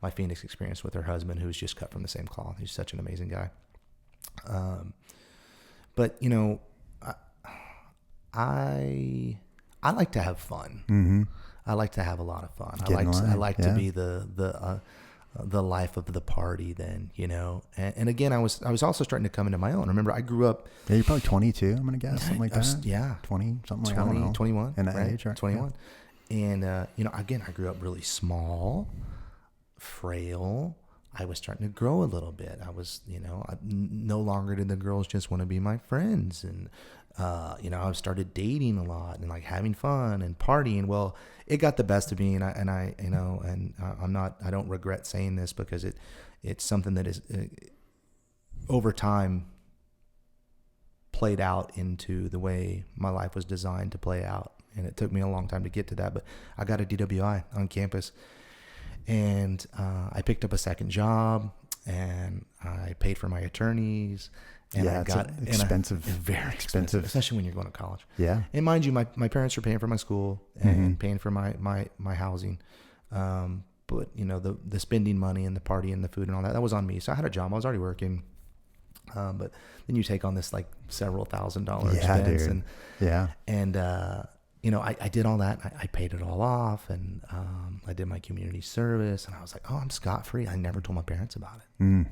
S2: my Phoenix experience with her husband, who's just cut from the same cloth. He's such an amazing guy. But I like to have fun. Mm-hmm. I like to have a lot of fun. I like to be the life of the party then, and again, I was also starting to come into my own. Remember, I grew up.
S1: Yeah, you're probably 22. I'm going to guess something like that. 20, something like that.
S2: 21.
S1: In that age, right?
S2: 21. Yeah. And, again, I grew up really small, frail. I was starting to grow a little bit. I was, no longer did the girls just want to be my friends. And, I started dating a lot and like having fun and partying. Well, it got the best of me, and I don't regret saying this, because it's something that is over time played out into the way my life was designed to play out. And it took me a long time to get to that, but I got a DWI on campus, and I picked up a second job, and I paid for my attorneys. And I got
S1: expensive,
S2: very expensive, especially when you're going to college.
S1: Yeah.
S2: And mind you, my parents were paying for my school and paying for my housing. But the spending money and the party and the food and all that was on me. So I had a job. I was already working. But then you take on this like several $1,000 expense.
S1: Dude.
S2: I did all that. I paid it all off, and I did my community service, and I was like, oh, I'm scot-free. I never told my parents about it. Mm.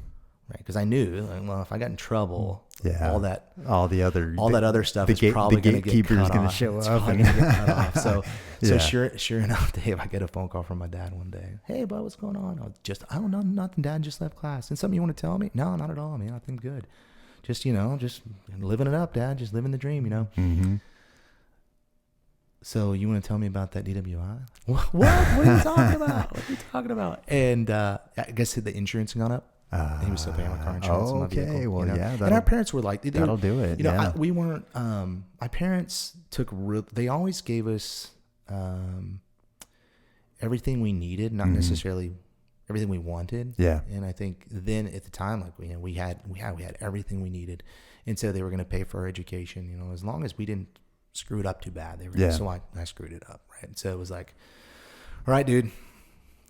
S2: Right, because I knew, like, if I got in trouble, all that other stuff is probably going to get cut off.
S1: Show up.
S2: Probably going to get cut off. So So sure enough, Dave, I get a phone call from my dad one day. Hey, bud, what's going on? I don't know, nothing, Dad. Just left class. And something you want to tell me? No, not at all, man. Nothing good. Just, just living it up, Dad. Just living the dream,
S1: Mm-hmm.
S2: So you want to tell me about that DWI? What? What are you talking about? What are you talking about? And I guess the insurance gone up. He was still paying my car insurance in my vehicle.
S1: Well, yeah.
S2: And our parents were like,
S1: that'll do it.
S2: We weren't. My parents they always gave us everything we needed, not necessarily everything we wanted.
S1: Yeah.
S2: And I think then at the time, like we had everything we needed, and so they were going to pay for our education. As long as we didn't screw it up too bad, they were. So I screwed it up, right? So it was like, all right, dude,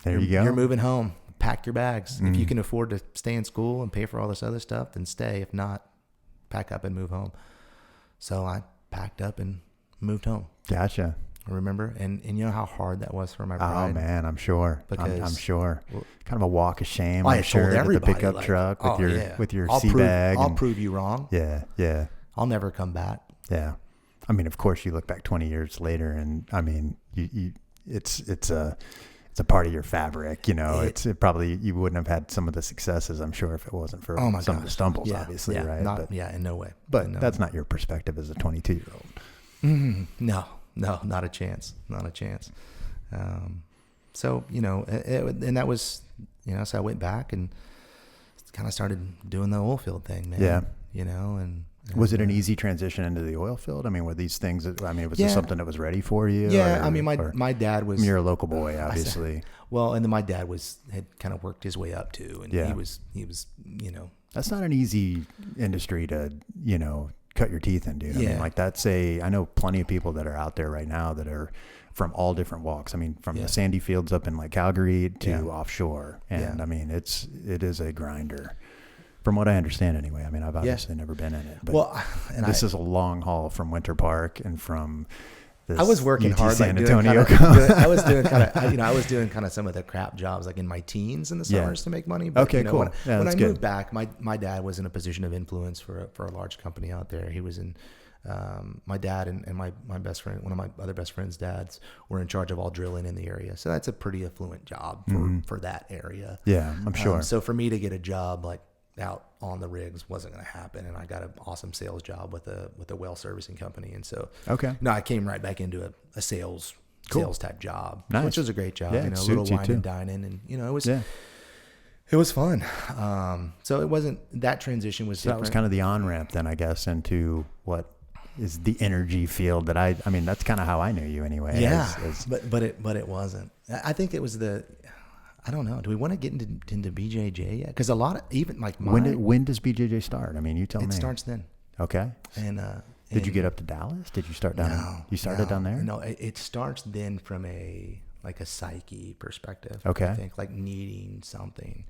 S1: there you go.
S2: You're moving home. Pack your bags. If you can afford to stay in school and pay for all this other stuff, then stay. If not, pack up and move home. So I packed up and moved home.
S1: Gotcha.
S2: Remember? And you know how hard that was for my bride?
S1: Oh man, I'm sure.
S2: Because
S1: I'm sure. Kind of a walk of shame.
S2: I
S1: I'm sure.
S2: told everybody,
S1: the pickup truck with your sea bag.
S2: I'll prove you wrong.
S1: Yeah.
S2: I'll never come back.
S1: Yeah. I mean, of course, you look back 20 years later, and I mean, it's a part of your fabric, it probably, you wouldn't have had some of the successes, I'm sure, if it wasn't for some of the stumbles, obviously, right?
S2: In no way.
S1: But that's not your perspective as a 22-year-old.
S2: No, not a chance. So, and that was, so I went back and kind of started doing the oil field thing, man.
S1: Yeah.
S2: And
S1: was it an easy transition into the oil field? I mean, were these things, was it something that was ready for you?
S2: Yeah. My dad was,
S1: you're a local boy, obviously.
S2: And then my dad had kind of worked his way up too. And he was,
S1: that's not an easy industry to, cut your teeth into. I mean, I know plenty of people that are out there right now that are from all different walks. I mean, from the sandy fields up in like Calgary to offshore. And I mean, it is a grinder. From what I understand, anyway. I mean, I've obviously never been in it, but this is a long haul from Winter Park and from this.
S2: I was working
S1: UT
S2: hard,
S1: San Antonio.
S2: I was doing kind of some of the crap jobs, like in my teens in the summers to make money. But,
S1: cool.
S2: When I moved back, my dad was in a position of influence for a large company out there. He was in. My dad and my best friend, one of my other best friend's dads, were in charge of all drilling in the area. So that's a pretty affluent job for that area.
S1: Yeah, I'm sure.
S2: So for me to get a job like out on the rigs wasn't going to happen, and I got an awesome sales job with a well servicing company, and so I came right back into a sales type job, which was a great job. A little wine and dining, and it was fun. So it wasn't, that transition was different.
S1: That was kind of the on ramp then, I guess, into what is the energy field that I mean, that's kind of how I knew you anyway.
S2: Yeah, but it wasn't. I think it was I don't know. Do we want to get into BJJ yet? Because a lot of, even like
S1: when does BJJ start? I mean, you tell me.
S2: It starts then.
S1: Okay.
S2: And
S1: did you get up to Dallas? Did you start down?
S2: No,
S1: you started down there?
S2: No, it starts then from a psyche perspective.
S1: Okay.
S2: I think like needing something.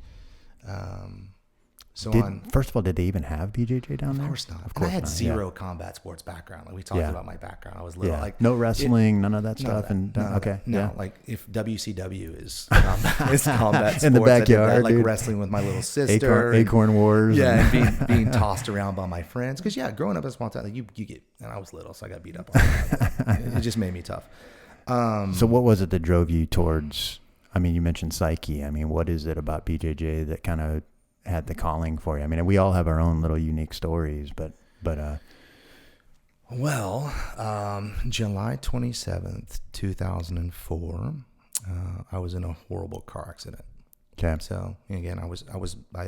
S1: First of all, did they even have BJJ down there?
S2: Of course not. Of course, I had zero combat sports background. Like we talked about my background. I was little. Like
S1: no wrestling, none of that stuff.
S2: Like if WCW is combat sports,
S1: in the backyard,
S2: I did that, wrestling with my little sister,
S1: Acorn Wars,
S2: and being tossed around by my friends. Because growing up in a small town, like you get, and I was little, so I got beat up all the time. It just made me tough.
S1: So what was it that drove you towards? I mean, you mentioned psyche. I mean, what is it about BJJ that kind of had the calling for you? I mean, we all have our own little unique stories, but
S2: July 27th, 2004, I was in a horrible car accident.
S1: Okay.
S2: So again, I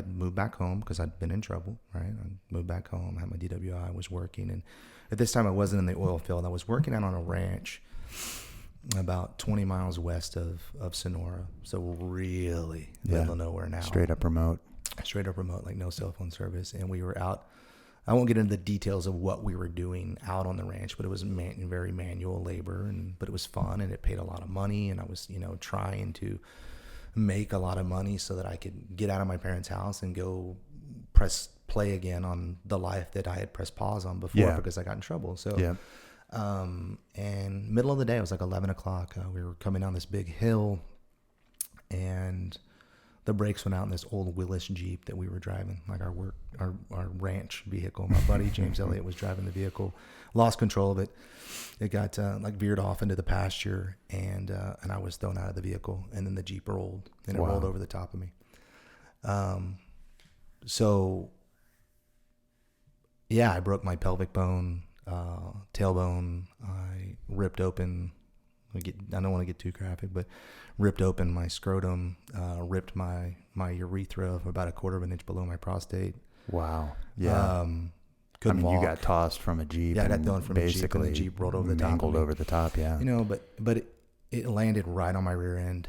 S2: moved back home because I'd been in trouble, right? I moved back home, had my DWI, I was working. And at this time I wasn't in the oil field. I was working out on a ranch about 20 miles west of Sonora. So really middle of nowhere now.
S1: Straight up remote,
S2: like no cell phone service. And we were out. I won't get into the details of what we were doing out on the ranch, but it was very manual labor, but it was fun and it paid a lot of money. And I was, trying to make a lot of money so that I could get out of my parents' house and go press play again on the life that I had pressed pause on before because I got in trouble. So, and middle of the day, it was like 11 o'clock. We were coming down this big hill, and the brakes went out in this old Willis Jeep that we were driving, like our ranch vehicle. My buddy James Elliott was driving the vehicle, lost control of it. It got like veered off into the pasture, and I was thrown out of the vehicle, and then the Jeep rolled, and it rolled over the top of me. So yeah, I broke my pelvic bone, tailbone. I ripped open. I don't want to get too graphic, but ripped open my scrotum, ripped my urethra for about 1/4 of an inch below my prostate.
S1: Wow. Yeah.
S2: Couldn't walk.
S1: You got tossed from a Jeep.
S2: Yeah, I got thrown from a Jeep, and the Jeep rolled over the top.
S1: Mangled over the top. Yeah.
S2: You know, but it landed right on my rear end.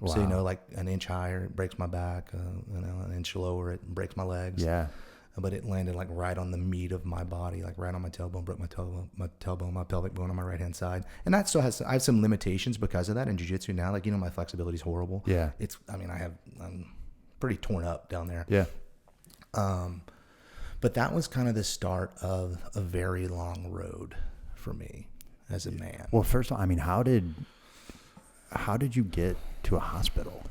S2: So, you know, like an inch higher, it breaks my back. You know, an inch lower, it breaks my legs.
S1: Yeah.
S2: But it landed like right on the meat of my body, like right on my tailbone, broke my tailbone, my pelvic bone on my right hand side. And that still I have some limitations because of that in jiu-jitsu now. Like, you know, my flexibility is horrible.
S1: Yeah.
S2: I'm pretty torn up down there.
S1: Yeah.
S2: But that was kind of the start of a very long road for me as a man.
S1: Well, first of all, I mean, how did you get to a hospital?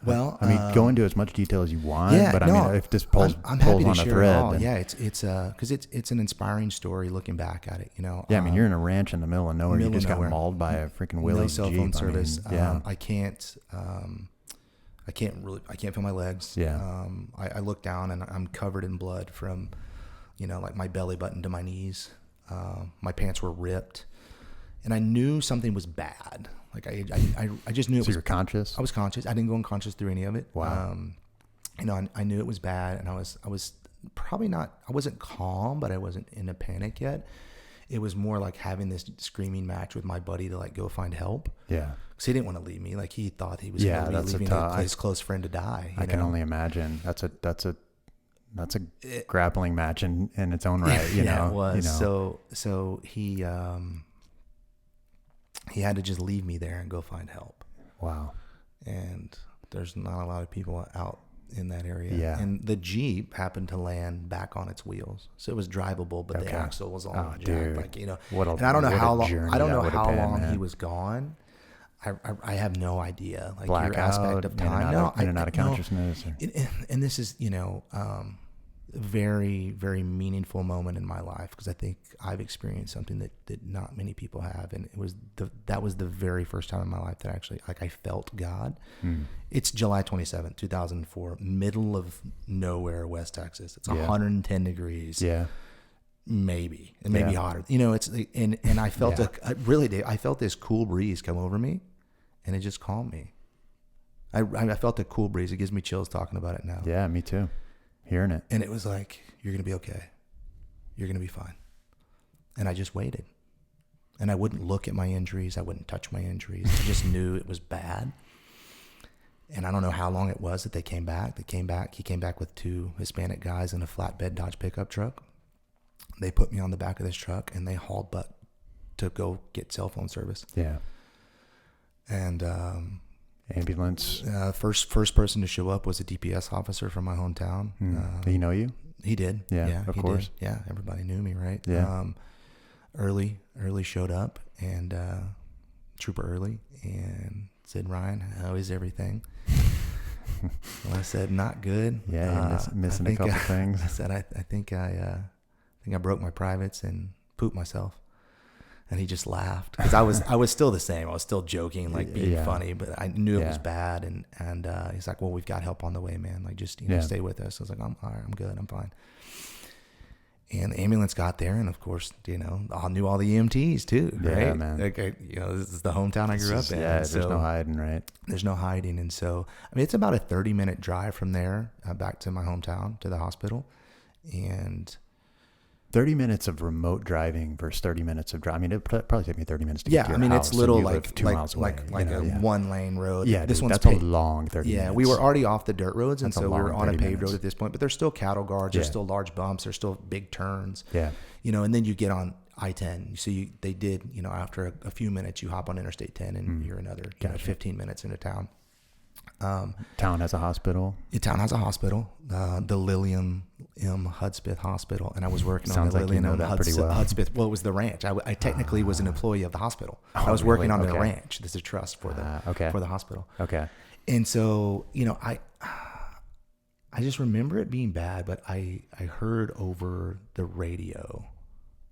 S2: Well,
S1: I mean, go into as much detail as you want, but I mean, if this pulls
S2: I'm happy
S1: on
S2: to
S1: a
S2: share
S1: thread,
S2: it all.
S1: then,
S2: Yeah, it's because it's an inspiring story looking back at it. You know.
S1: Yeah, I mean, you're in a ranch in the middle of nowhere. You just got mauled by a freaking Willie
S2: no cell phone
S1: Jeep.
S2: service.
S1: I mean, yeah.
S2: I can't feel my legs.
S1: Yeah.
S2: I look down and I'm covered in blood from, you know, like my belly button to my knees. My pants were ripped, and I knew something was bad. Like I just knew it was.
S1: So you're conscious?
S2: I was conscious. I didn't go unconscious through any of it.
S1: Wow.
S2: You know, I knew it was bad, and I was probably not. I wasn't calm, but I wasn't in a panic yet. It was more like having this screaming match with my buddy to like go find help.
S1: Yeah.
S2: Because he didn't want to leave me. Like he thought he was going to be leaving his close friend to die.
S1: I can only imagine. That's a grappling match in its own right. You know.
S2: It was.
S1: You know.
S2: So he had to just leave me there and go find help.
S1: Wow.
S2: And there's not a lot of people out in that area.
S1: Yeah.
S2: And the Jeep happened to land back on its wheels. So it was drivable, but the axle was on the jack. Like, you know, and I don't know how long, he was gone. I have no idea. Like
S1: Black
S2: your aspect of time.
S1: In and out of consciousness.
S2: And this is, you know, very, very meaningful moment in my life because I think I've experienced something that not many people have, and that was the very first time in my life that actually I felt God. It's July 27th, 2004, middle of nowhere, West Texas. It's 110 degrees.
S1: Yeah.
S2: Maybe hotter. You know, it's and I felt I felt this cool breeze come over me, and it just calmed me. I felt a cool breeze. It gives me chills talking about it now.
S1: Yeah, me too. Hearing it.
S2: And it was like, you're going to be okay. You're going to be fine. And I just waited. And I wouldn't look at my injuries. I wouldn't touch my injuries. I just knew it was bad. And I don't know how long it was that they came back. He came back with 2 Hispanic guys in a flatbed Dodge pickup truck. They put me on the back of this truck and they hauled butt to go get cell phone service.
S1: Yeah.
S2: And,
S1: ambulance.
S2: First person to show up was a DPS officer from my hometown.
S1: Did he know you?
S2: He did.
S1: Yeah, of course.
S2: Did. Yeah, everybody knew me, right?
S1: Yeah.
S2: Early showed up, and Trooper Early, and said, "Ryan, how is everything?" Well, I said, "Not good."
S1: Yeah, you're missing a couple things.
S2: I said, "I think I broke my privates and pooped myself." And he just laughed because I was still the same. I was still joking, like being funny, but I knew it was bad. And he's like, "Well, we've got help on the way, man. Like, just stay with us." I was like, "I'm all right. I'm good. I'm fine." And the ambulance got there, and of course, I knew all the EMTs too, right?
S1: Yeah, man.
S2: Like, this is the hometown I grew up in.
S1: Yeah, there's no hiding, right?
S2: There's no hiding, and so I mean, it's about a 30-minute drive from there back to my hometown to the hospital, and
S1: 30 minutes of remote driving versus 30 minutes of driving. I mean, it probably take me 30 minutes to get to your house.
S2: It's little
S1: like 2 miles away.
S2: Like a 1-lane road.
S1: Yeah,
S2: this one's
S1: that's a long 30 minutes.
S2: Yeah, we were already off the dirt roads, and so we were on a paved road at this point. But there's still cattle guards. There's still large bumps. There's still big turns.
S1: Yeah.
S2: And then you get on I-10. So they did, after a few minutes, you hop on Interstate 10, and you're another 15 minutes into town.
S1: Town has a hospital.
S2: The town has a hospital. The Lilium M. Hudspeth Hospital, and I was working
S1: Sounds
S2: on the
S1: like you
S2: Lillian
S1: know
S2: M.
S1: that pretty well.
S2: Hudspeth. Well, it was the ranch. I technically was an employee of the hospital. I was
S1: really?
S2: working on the
S1: Okay.
S2: ranch. This is a trust for the hospital.
S1: Okay.
S2: And so, you know, I just remember it being bad, but I heard over the radio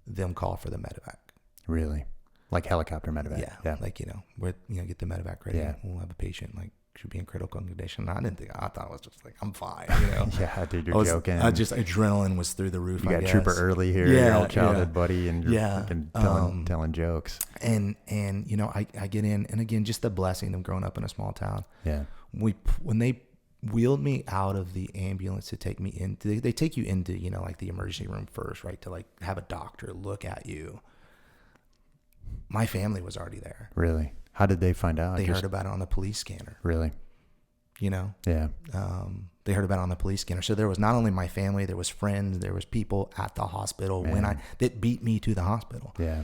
S2: them call for the medevac.
S1: Really? Like helicopter medevac?
S2: Yeah. Like, you know, get the medevac ready.
S1: Yeah.
S2: We'll have a patient, like, should be in critical condition. I thought it was just like, I'm fine, you know.
S1: Yeah, dude, you're joking.
S2: Adrenaline was through the roof.
S1: You
S2: I
S1: got
S2: guess.
S1: Trooper Early here, your old childhood buddy, and you're fucking telling jokes.
S2: And you know, I get in, and again, just the blessing of growing up in a small town.
S1: Yeah.
S2: When they wheeled me out of the ambulance to take me in, they take you into, you know, like the emergency room first, right? To like have a doctor look at you. My family was already there.
S1: Really? How did they find out?
S2: They heard about it on the police scanner.
S1: Really?
S2: You know?
S1: Yeah.
S2: They heard about it on the police scanner. So there was not only my family, there was friends, there was people at the hospital that beat me to the hospital.
S1: Yeah.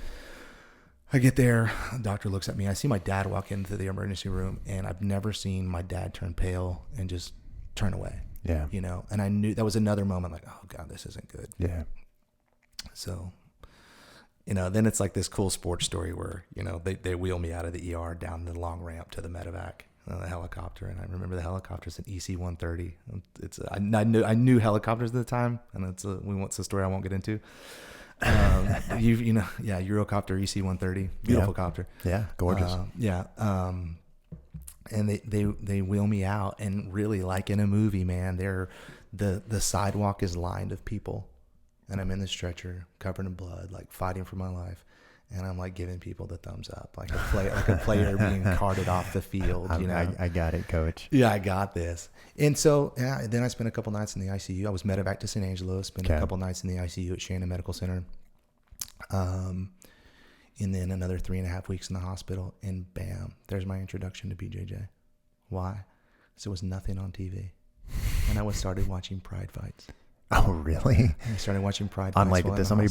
S2: I get there, the doctor looks at me. I see my dad walk into the emergency room, and I've never seen my dad turn pale and just turn away.
S1: Yeah.
S2: You know? And I knew that was another moment like, oh God, this isn't good.
S1: Yeah.
S2: So, you know, then it's like this cool sports story where, you know, they wheel me out of the ER down the long ramp to the medevac, the helicopter. And I remember the helicopter's an EC-130. I knew helicopters at the time, and it's a story I won't get into. Eurocopter EC-130, beautiful copter.
S1: Yeah, gorgeous.
S2: And they wheel me out, and really, like in a movie, man, the sidewalk is lined of people. And I'm in the stretcher, covered in blood, like fighting for my life. And I'm like giving people the thumbs up, like a player being carted off the field. You know,
S1: I got it, coach.
S2: Yeah, I got this. And so then I spent a couple nights in the ICU. I was medevac to San Angelo, spent a couple nights in the ICU at Shannon Medical Center. And then another 3.5 weeks in the hospital. And bam, there's my introduction to BJJ. Why? Because there was nothing on TV. And I started watching Pride fights.
S1: Oh, really?
S2: I started watching Pride.
S1: I'm like, did somebody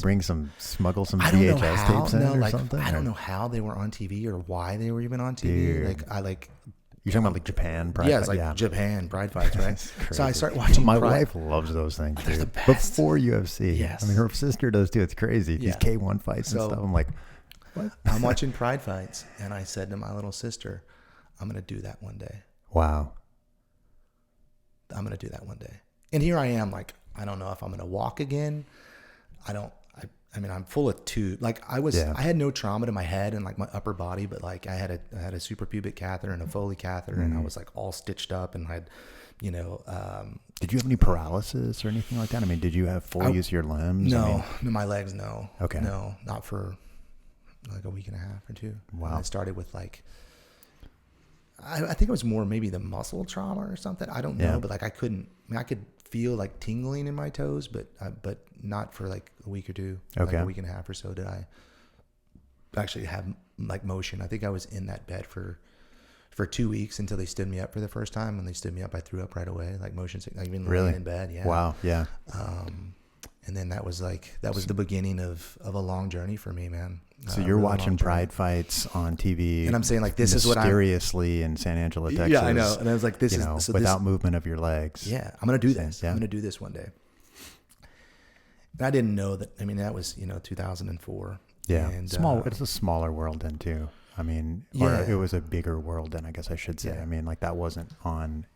S1: smuggle some VHS tapes in or something?
S2: I don't know how they were on TV or why they were even on TV.
S1: Dude. You're talking about like Japan Pride?
S2: Yeah, it's like Japan Pride fights, right? So I start watching.
S1: My wife loves those things, dude. Before UFC.
S2: Yes.
S1: I mean, her sister does too. It's crazy. These K1 fights and stuff. I'm like, what?
S2: I'm watching Pride fights, and I said to my little sister, I'm going to do that one day.
S1: Wow.
S2: I'm going to do that one day. And here I am, like, I don't know if I'm going to walk again. I mean, I'm full of like I had no trauma to my head and like my upper body, but like I had a suprapubic catheter and a Foley catheter, and I was like all stitched up and had, you know.
S1: Did you have any paralysis or anything like that? I mean, did you have full use of your limbs?
S2: No, my legs, no.
S1: Okay.
S2: No, not for like a week and a half or two.
S1: Wow.
S2: And I started with like, I think it was more maybe the muscle trauma or something. I don't know, but like I could feel like tingling in my toes, but not for like a week or two.
S1: Okay.
S2: Like a week and a half or so did I actually have like motion. I think I was in that bed for 2 weeks until they stood me up for the first time. When they stood me up, I threw up right away, like motion sick, like even laying in bed. Yeah.
S1: Wow. Yeah.
S2: And then that was the beginning of a long journey for me, man.
S1: So you're really watching Pride fights on TV,
S2: and I'm saying like, this is what I'm
S1: mysteriously in San Angelo, Texas.
S2: Yeah, I know. And I was like,
S1: without movement of your legs.
S2: Yeah, I'm gonna do this. Yeah. I'm gonna do this one day. And I didn't know that. I mean, that was 2004.
S1: Yeah,
S2: and,
S1: it's a smaller world then too. I mean, or it was a bigger world then, I guess I should say. Yeah. I mean, like that wasn't on.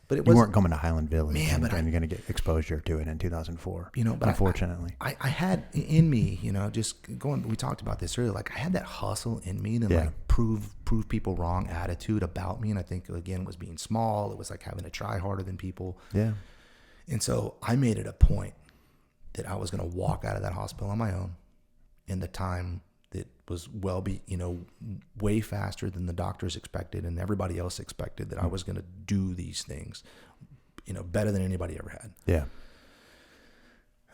S1: But you weren't coming to Highland Village, and you're going to get exposure to it in 2004. But unfortunately,
S2: I had in me, just going. We talked about this earlier. Like I had that hustle in me, and like prove people wrong attitude about me. And I think again, it was being small. It was like having to try harder than people. Yeah. And so I made it a point that I was going to walk out of that hospital on my own in the time that was way faster than the doctors expected and everybody else expected, that I was going to do these things, better than anybody ever had. Yeah.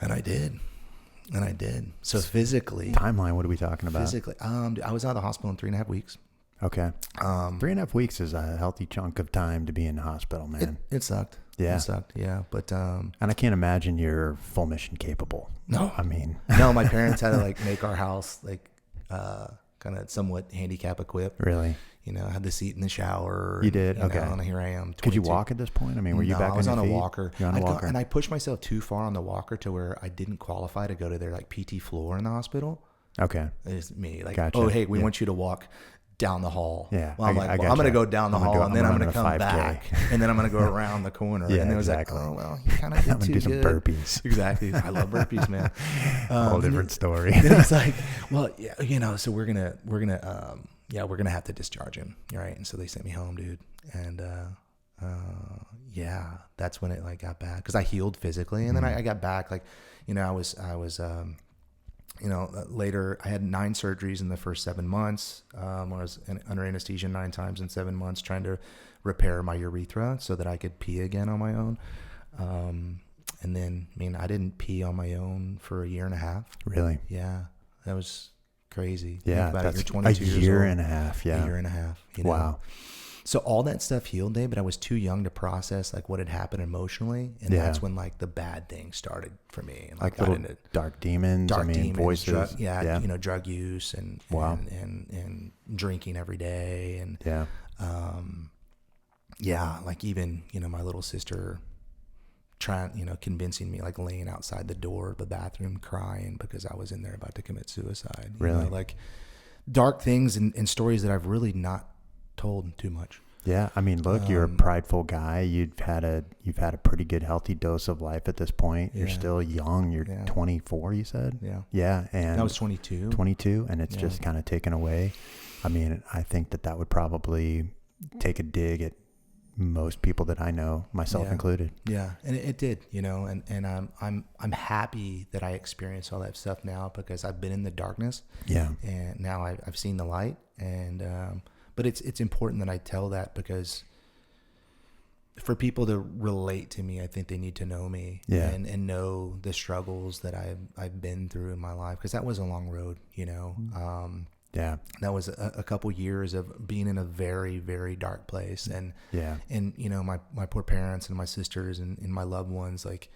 S2: And I did. So physically.
S1: Timeline, what are we talking about?
S2: Physically. I was out of the hospital in 3.5 weeks.
S1: Okay. 3.5 weeks is a healthy chunk of time to be in the hospital, man.
S2: It sucked.
S1: Yeah.
S2: It sucked. Yeah. But,
S1: and I can't imagine you're full mission capable.
S2: No.
S1: I mean.
S2: No, my parents had to make our house kind of somewhat handicap equipped.
S1: Really?
S2: You know, I had the seat in the shower.
S1: You did? Okay.
S2: And here I am. 22.
S1: Could you walk at this point? I mean, were you back on your feet?
S2: I was on a walker.
S1: You're on a walker.
S2: And I pushed myself too far on the walker to where I didn't qualify to go to their like PT floor in the hospital.
S1: Okay.
S2: It's me. Like,
S1: gotcha.
S2: oh, hey, we want you to walk down the hall.
S1: Yeah.
S2: Well, I'm I'm going to go down the hall and then I'm going to come 5K. Back and then I'm going to go around the corner.
S1: Yeah,
S2: and it was
S1: exactly.
S2: like, oh, well, you kind of did
S1: I'm going to do some burpees.
S2: Exactly. I love burpees, man.
S1: Whole different story.
S2: Then it's like, well, yeah, you know, so we're going to have to discharge him. Right. And so they sent me home, dude. And, yeah, that's when it like got bad because I healed physically. And then I got back, like, you know, I was, you know, later I had 9 surgeries in the first 7 months. I was under anesthesia 9 times in 7 months trying to repair my urethra so that I could pee again on my own. And then, I mean, I didn't pee on my own for a year and a half.
S1: Really?
S2: Yeah. That was crazy.
S1: Yeah.
S2: That's
S1: You're
S2: 22 years old.
S1: A year and a half. Yeah.
S2: A year and a half. You know?
S1: Wow.
S2: So all that stuff healed, Dave, but I was too young to process like what had happened emotionally, and that's when like the bad things started for me. And
S1: like little dark demons. Voices.
S2: You know, drug use and
S1: wow.
S2: and drinking every day, and like even you know my little sister convincing me, like laying outside the door of the bathroom crying because I was in there about to commit suicide.
S1: Really,
S2: you know, like dark things and stories that I've really not told too much.
S1: Yeah, I mean, look, you're a prideful guy. You've had a pretty good healthy dose of life at this point. You're still young. You're 24, you said? Yeah, and
S2: I was 22.
S1: 22, and it's just kind of taken away. I mean, I think that would probably take a dig at most people that I know, myself included.
S2: Yeah, and it did, you know, and I'm happy that I experienced all that stuff now because I've been in the darkness. Yeah, and now I've seen the light, and but it's important that I tell that because for people to relate to me, I think they need to know me and know the struggles that I've been through in my life because that was a long road, you know. That was a couple years of being in a very, very dark place, and you know my poor parents and my sisters and my loved ones like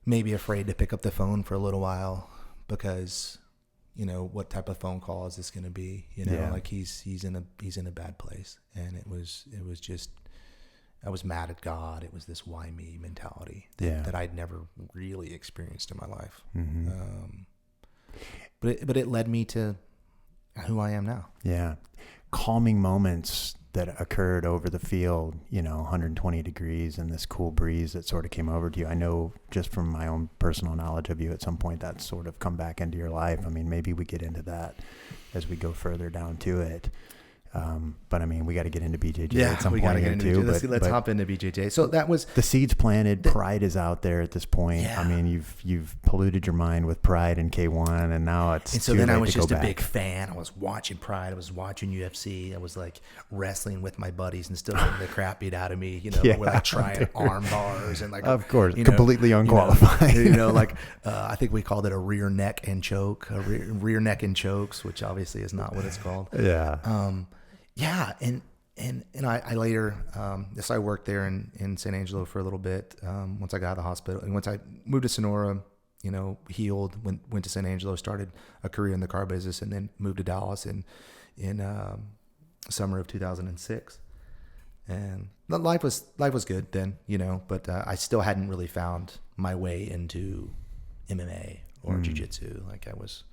S2: maybe afraid to pick up the phone for a little while because you know what type of phone call is this going to be? You know, like he's in a bad place, and it was just I was mad at God. It was this why me mentality that I'd never really experienced in my life. Mm-hmm. But it led me to who I am now. Yeah.
S1: Calming moments that occurred over the field, you know, 120 degrees and this cool breeze that sort of came over to you. I know just from my own personal knowledge of you at some point that's sort of come back into your life. I mean, maybe we get into that as we go further down to it. But I mean, we got to get into BJJ at some point here too.
S2: Let's hop into BJJ. So that was
S1: the seeds planted. Pride is out there at this point. Yeah. I mean, you've polluted your mind with Pride and K1, and now it's.
S2: And so then I was just a big fan. I was watching Pride. I was watching UFC. I was like wrestling with my buddies and still getting the crap beat out of me. You know, we're like trying arm bars and like.
S1: Of course, completely unqualified.
S2: You know, like I think we called it a rear neck and choke, rear neck and chokes, which obviously is not what it's called.
S1: Yeah.
S2: Yeah, and I later, so I worked there in San Angelo for a little bit. Once I got out of the hospital, and once I moved to Sonora, you know, healed, went to San Angelo, started a career in the car business, and then moved to Dallas in summer of 2006. And life was good then, you know, but I still hadn't really found my way into MMA or jiu-jitsu. Like I was.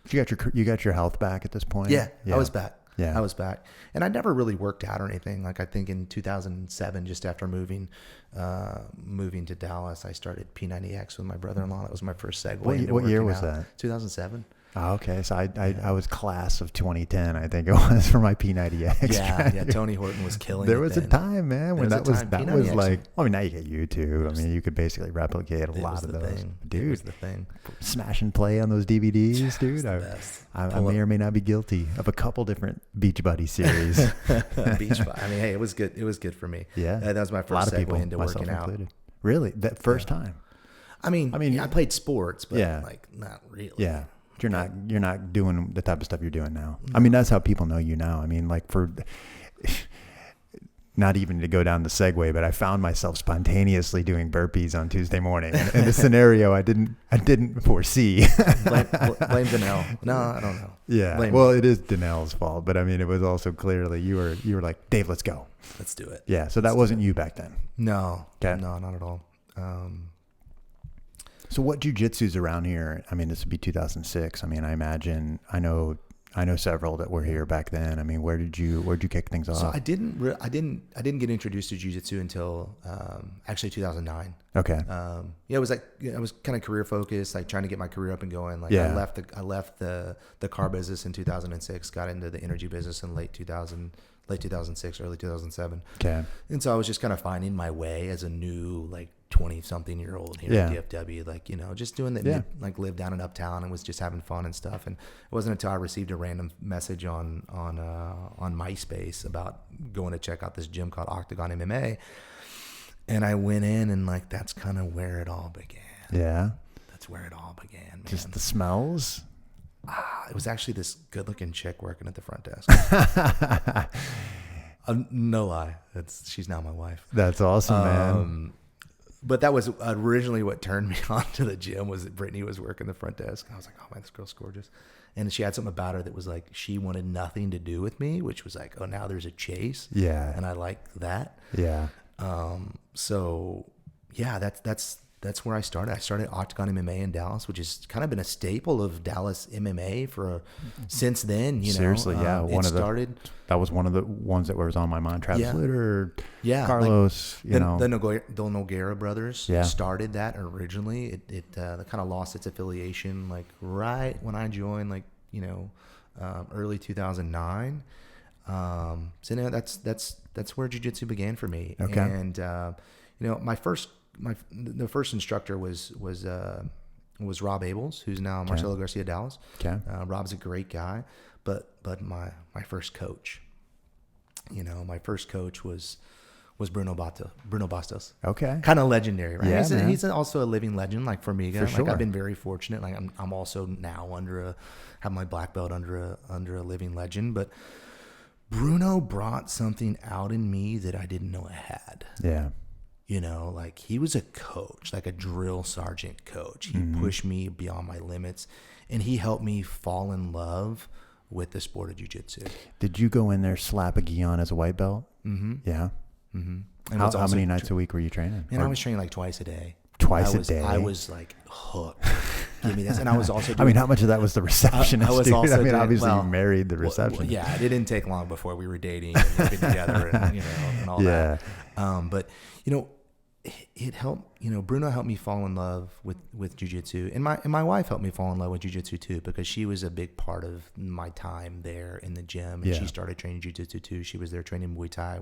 S1: You got your health back at this point?
S2: Yeah. I was back. Yeah, I was back, and I never really worked out or anything. Like I think in 2007, just after moving to Dallas, I started P90X with my brother-in-law. That was my first segue.
S1: What year was that?
S2: 2007.
S1: Oh, okay. So I was class of 2010, I think it was, for my P90X.
S2: Yeah. Tony Horton was killing it.
S1: There was a time, man, when that was like. I mean, now you get YouTube. I mean, you could basically replicate a lot of those. Dude,
S2: it was the thing.
S1: Smash and play on those DVDs, dude. I may or may not be guilty of a couple different Beach Buddy series.
S2: Beach Buddy. I mean, hey, it was good. It was good for me.
S1: Yeah,
S2: that was my first segue into working out. Included.
S1: Really, that first time.
S2: I mean, I played sports, but like not really.
S1: Yeah. You're not doing the type of stuff you're doing now. No. I mean, that's how people know you now. I mean, like not even to go down the segue, but I found myself spontaneously doing burpees on Tuesday morning in a scenario I didn't foresee.
S2: blame Danelle. No, I don't know.
S1: Yeah.
S2: Blame
S1: well, it is Danelle's fault, but I mean, it was also clearly you were like, Dave, let's go.
S2: Let's do it.
S1: Yeah. So that wasn't you back then.
S2: No.
S1: Okay.
S2: No, not at all.
S1: So what jujitsu's around here? I mean, this would be 2006. I mean, I imagine, I know several that were here back then. I mean, where'd you kick things off?
S2: So I didn't get introduced to jiu-jitsu until actually 2009.
S1: Okay.
S2: It was like I was kind of career focused, like trying to get my career up and going. Like I left the car business in 2006, got into the energy business in late 2006, early 2007.
S1: Okay.
S2: And so I was just kind of finding my way as a new 20-something-year-old here in DFW, just doing that, lived down in Uptown and was just having fun and stuff. And it wasn't until I received a random message on MySpace about going to check out this gym called Octagon MMA, and I went in and that's kind of where it all began. Yeah, that's where it all began. Man.
S1: Just the smells.
S2: It was actually this good-looking chick working at the front desk. No lie, she's now my wife.
S1: That's awesome, man.
S2: But that was originally what turned me on to the gym, was that Brittany was working the front desk. I was like, oh man, this girl's gorgeous. And she had something about her that was like, she wanted nothing to do with me, which was like, oh, now there's a chase. Yeah. And I like that. Yeah. So yeah, that's where I started. I started Octagon MMA in Dallas, which has kind of been a staple of Dallas MMA since then.
S1: Seriously, yeah. That was one of the ones that was on my mind. Travis Litter, Carlos,
S2: the Nogueira brothers started that originally. It kind of lost its affiliation right when I joined, early 2009. So that's where jiu-jitsu began for me. Okay. And the first instructor was Rob Abels, who's now Marcelo Garcia Dallas. Okay. Rob's a great guy, but my first coach, was Bruno Bastos. Okay. Kind of legendary, right? Yeah, he's also a living legend, for me. For sure. I've been very fortunate. I'm also now have my black belt under a living legend, but Bruno brought something out in me that I didn't know I had. Yeah. He was a coach, like a drill sergeant coach. He pushed me beyond my limits, and he helped me fall in love with the sport of jiu-jitsu. Did
S1: you go in there, slap a gi on as a white belt? Mm-hmm. Yeah. Mm-hmm. How many nights a week were you training?
S2: And I was training twice a day.
S1: Twice a day?
S2: I was hooked. Give me this. And I was also
S1: doing, how much of that was the receptionist? Obviously you married the receptionist.
S2: Yeah, it didn't take long before we were dating and living together and all that. But, it helped, Bruno helped me fall in love with jiu-jitsu, and my wife helped me fall in love with jiu-jitsu too, because she was a big part of my time there in the gym, and she started training jiu-jitsu too. She was there training Muay Thai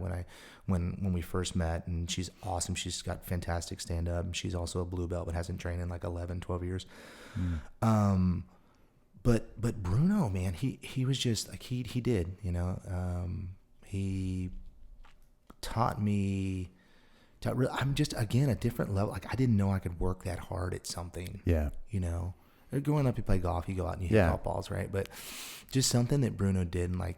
S2: when we first met, and she's awesome. She's got fantastic stand-up, and she's also a blue belt, but hasn't trained in 11, 12 years. But Bruno, man, he was just he did, he taught me. I'm just, again, a different level. I didn't know I could work that hard at something. Yeah. Growing up, you play golf, you go out and you hit golf balls, right? But just something that Bruno did, and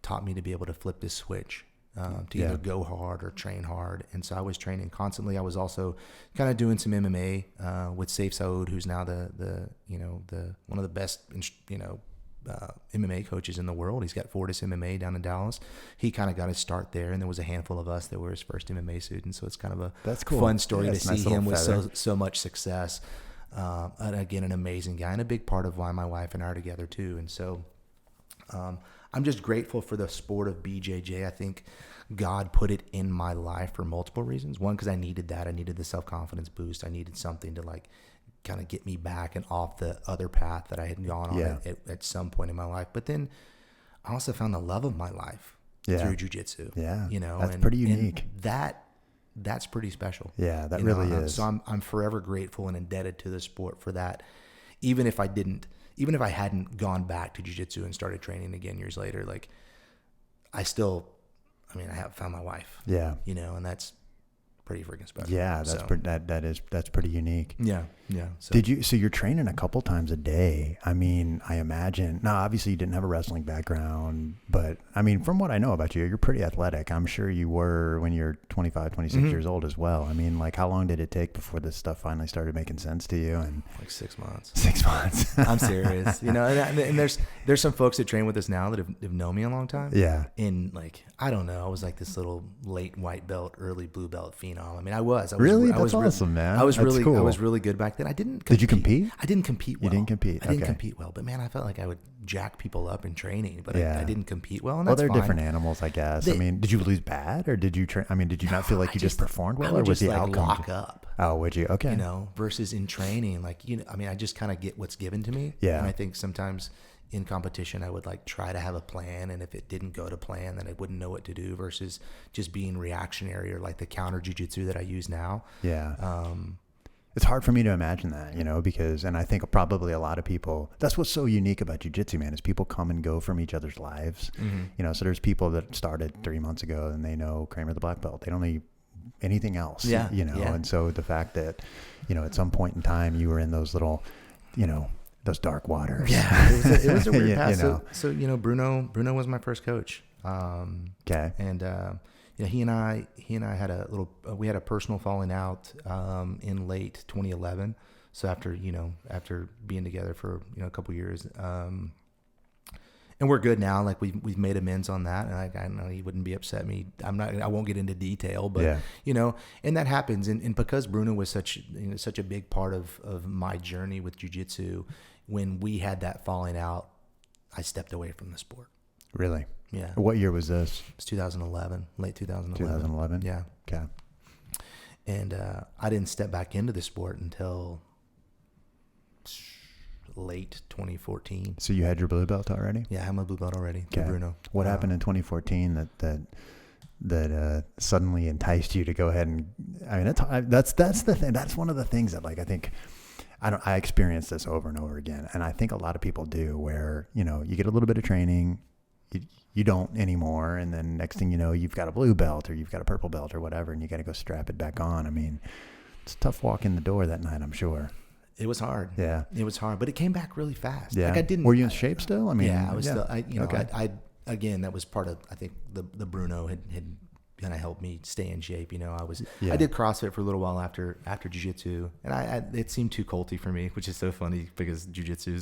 S2: taught me to be able to flip this switch, to either go hard or train hard. And so I was training constantly. I was also kind of doing some MMA with Saif Saud, who's now the one of the best MMA coaches in the world. He's got Fortis MMA down in Dallas. He kind of got his start there, and there was a handful of us that were his first MMA students. So it's kind of a fun story to see him with so much success. And again, an amazing guy, and a big part of why my wife and I are together too. And so I'm just grateful for the sport of BJJ. I think God put it in my life for multiple reasons. One, because I needed that. I needed the self-confidence boost. I needed something to kind of get me back and off the other path that I had gone on at some point in my life. But then I also found the love of my life through jiu-jitsu. Yeah.
S1: That's pretty unique.
S2: And that's pretty special.
S1: Yeah, that really is.
S2: So I'm forever grateful and indebted to the sport for that. Even if I hadn't gone back to jiu-jitsu and started training again years later, I have found my wife. Yeah. And that's pretty freaking special.
S1: Yeah, that's pretty unique.
S2: Yeah. So
S1: So you're training a couple times a day. I mean, I imagine, now obviously you didn't have a wrestling background, but I mean, from what I know about you, you're pretty athletic. I'm sure you were when you're 25, 26 years old as well. I mean, like, how long did it take before this stuff finally started making sense to you? And
S2: like 6 months.
S1: 6 months.
S2: I'm serious. And there's some folks that train with us now that have known me a long time.
S1: Yeah.
S2: And like, I don't know, I was like this little late white belt, early blue belt phenom. I mean, I was
S1: really?
S2: I was
S1: awesome, man.
S2: I was
S1: That's
S2: really
S1: cool.
S2: I was really good back then. I didn't compete.
S1: Did you compete?
S2: I didn't compete well.
S1: You didn't compete.
S2: I didn't
S1: Okay.
S2: compete well, but man, I felt like I would jack people up in training, but
S1: Yeah.
S2: I didn't compete well. And
S1: Well,
S2: that's
S1: they're
S2: fine.
S1: different animals, I guess. I mean, did you lose bad, or did you train? I mean, did you not feel like you just performed well,
S2: I would
S1: or was
S2: just
S1: the
S2: like
S1: outcome?
S2: lock up.
S1: Oh, would you? Okay.
S2: Versus in training, like, I mean, I just kind of get what's given to me.
S1: Yeah.
S2: And I think sometimes in competition, I would like try to have a plan. And if it didn't go to plan, then I wouldn't know what to do versus just being reactionary or like the counter jiu-jitsu that I use now.
S1: Yeah. It's hard for me to imagine that, because, and I think probably a lot of people, that's what's so unique about jiu-jitsu, man, is people come and go from each other's lives. So there's people that started 3 months ago and they know Cramer the black belt. They don't know anything else,
S2: Yeah.
S1: And so the fact that, at some point in time you were in those little, those dark waters.
S2: Yeah. It was a weird
S1: Yeah,
S2: path. So, Bruno was my first coach.
S1: Okay.
S2: And, he and I had we had a personal falling out, in late 2011. So after being together for, a couple years, and we're good now. Like we've made amends on that. And I know he wouldn't be upset me. I won't get into detail, but and that happens. And because Bruno was such a big part of my journey with jiu-jitsu, when we had that falling out, I stepped away from the sport.
S1: Really?
S2: Yeah.
S1: What year was this?
S2: It's 2011, late 2011.
S1: 2011?
S2: Yeah.
S1: Okay.
S2: And I didn't step back into the sport until late 2014.
S1: So you had your blue belt already?
S2: Yeah, I had my blue belt already. Okay. Bruno.
S1: What happened in 2014 that suddenly enticed you to go ahead and? I mean, that's the thing. That's one of the things that, like, I think. I experienced this over and over again, and I think a lot of people do, where you get a little bit of training, you don't anymore, and then next thing you know, you've got a blue belt or you've got a purple belt or whatever, and you got to go strap it back on. I mean, it's a tough walk in the door that night, I'm sure.
S2: It was hard.
S1: Yeah,
S2: it was hard, but it came back really fast.
S1: Yeah,
S2: like I didn't.
S1: Were you in shape still? I mean,
S2: yeah, I was still.
S1: Okay.
S2: I again, that was part of. I think the Bruno had kind of helped me stay in shape. I did CrossFit for a little while after jiu-jitsu, and it seemed too culty for me, which is so funny because jiu-jitsu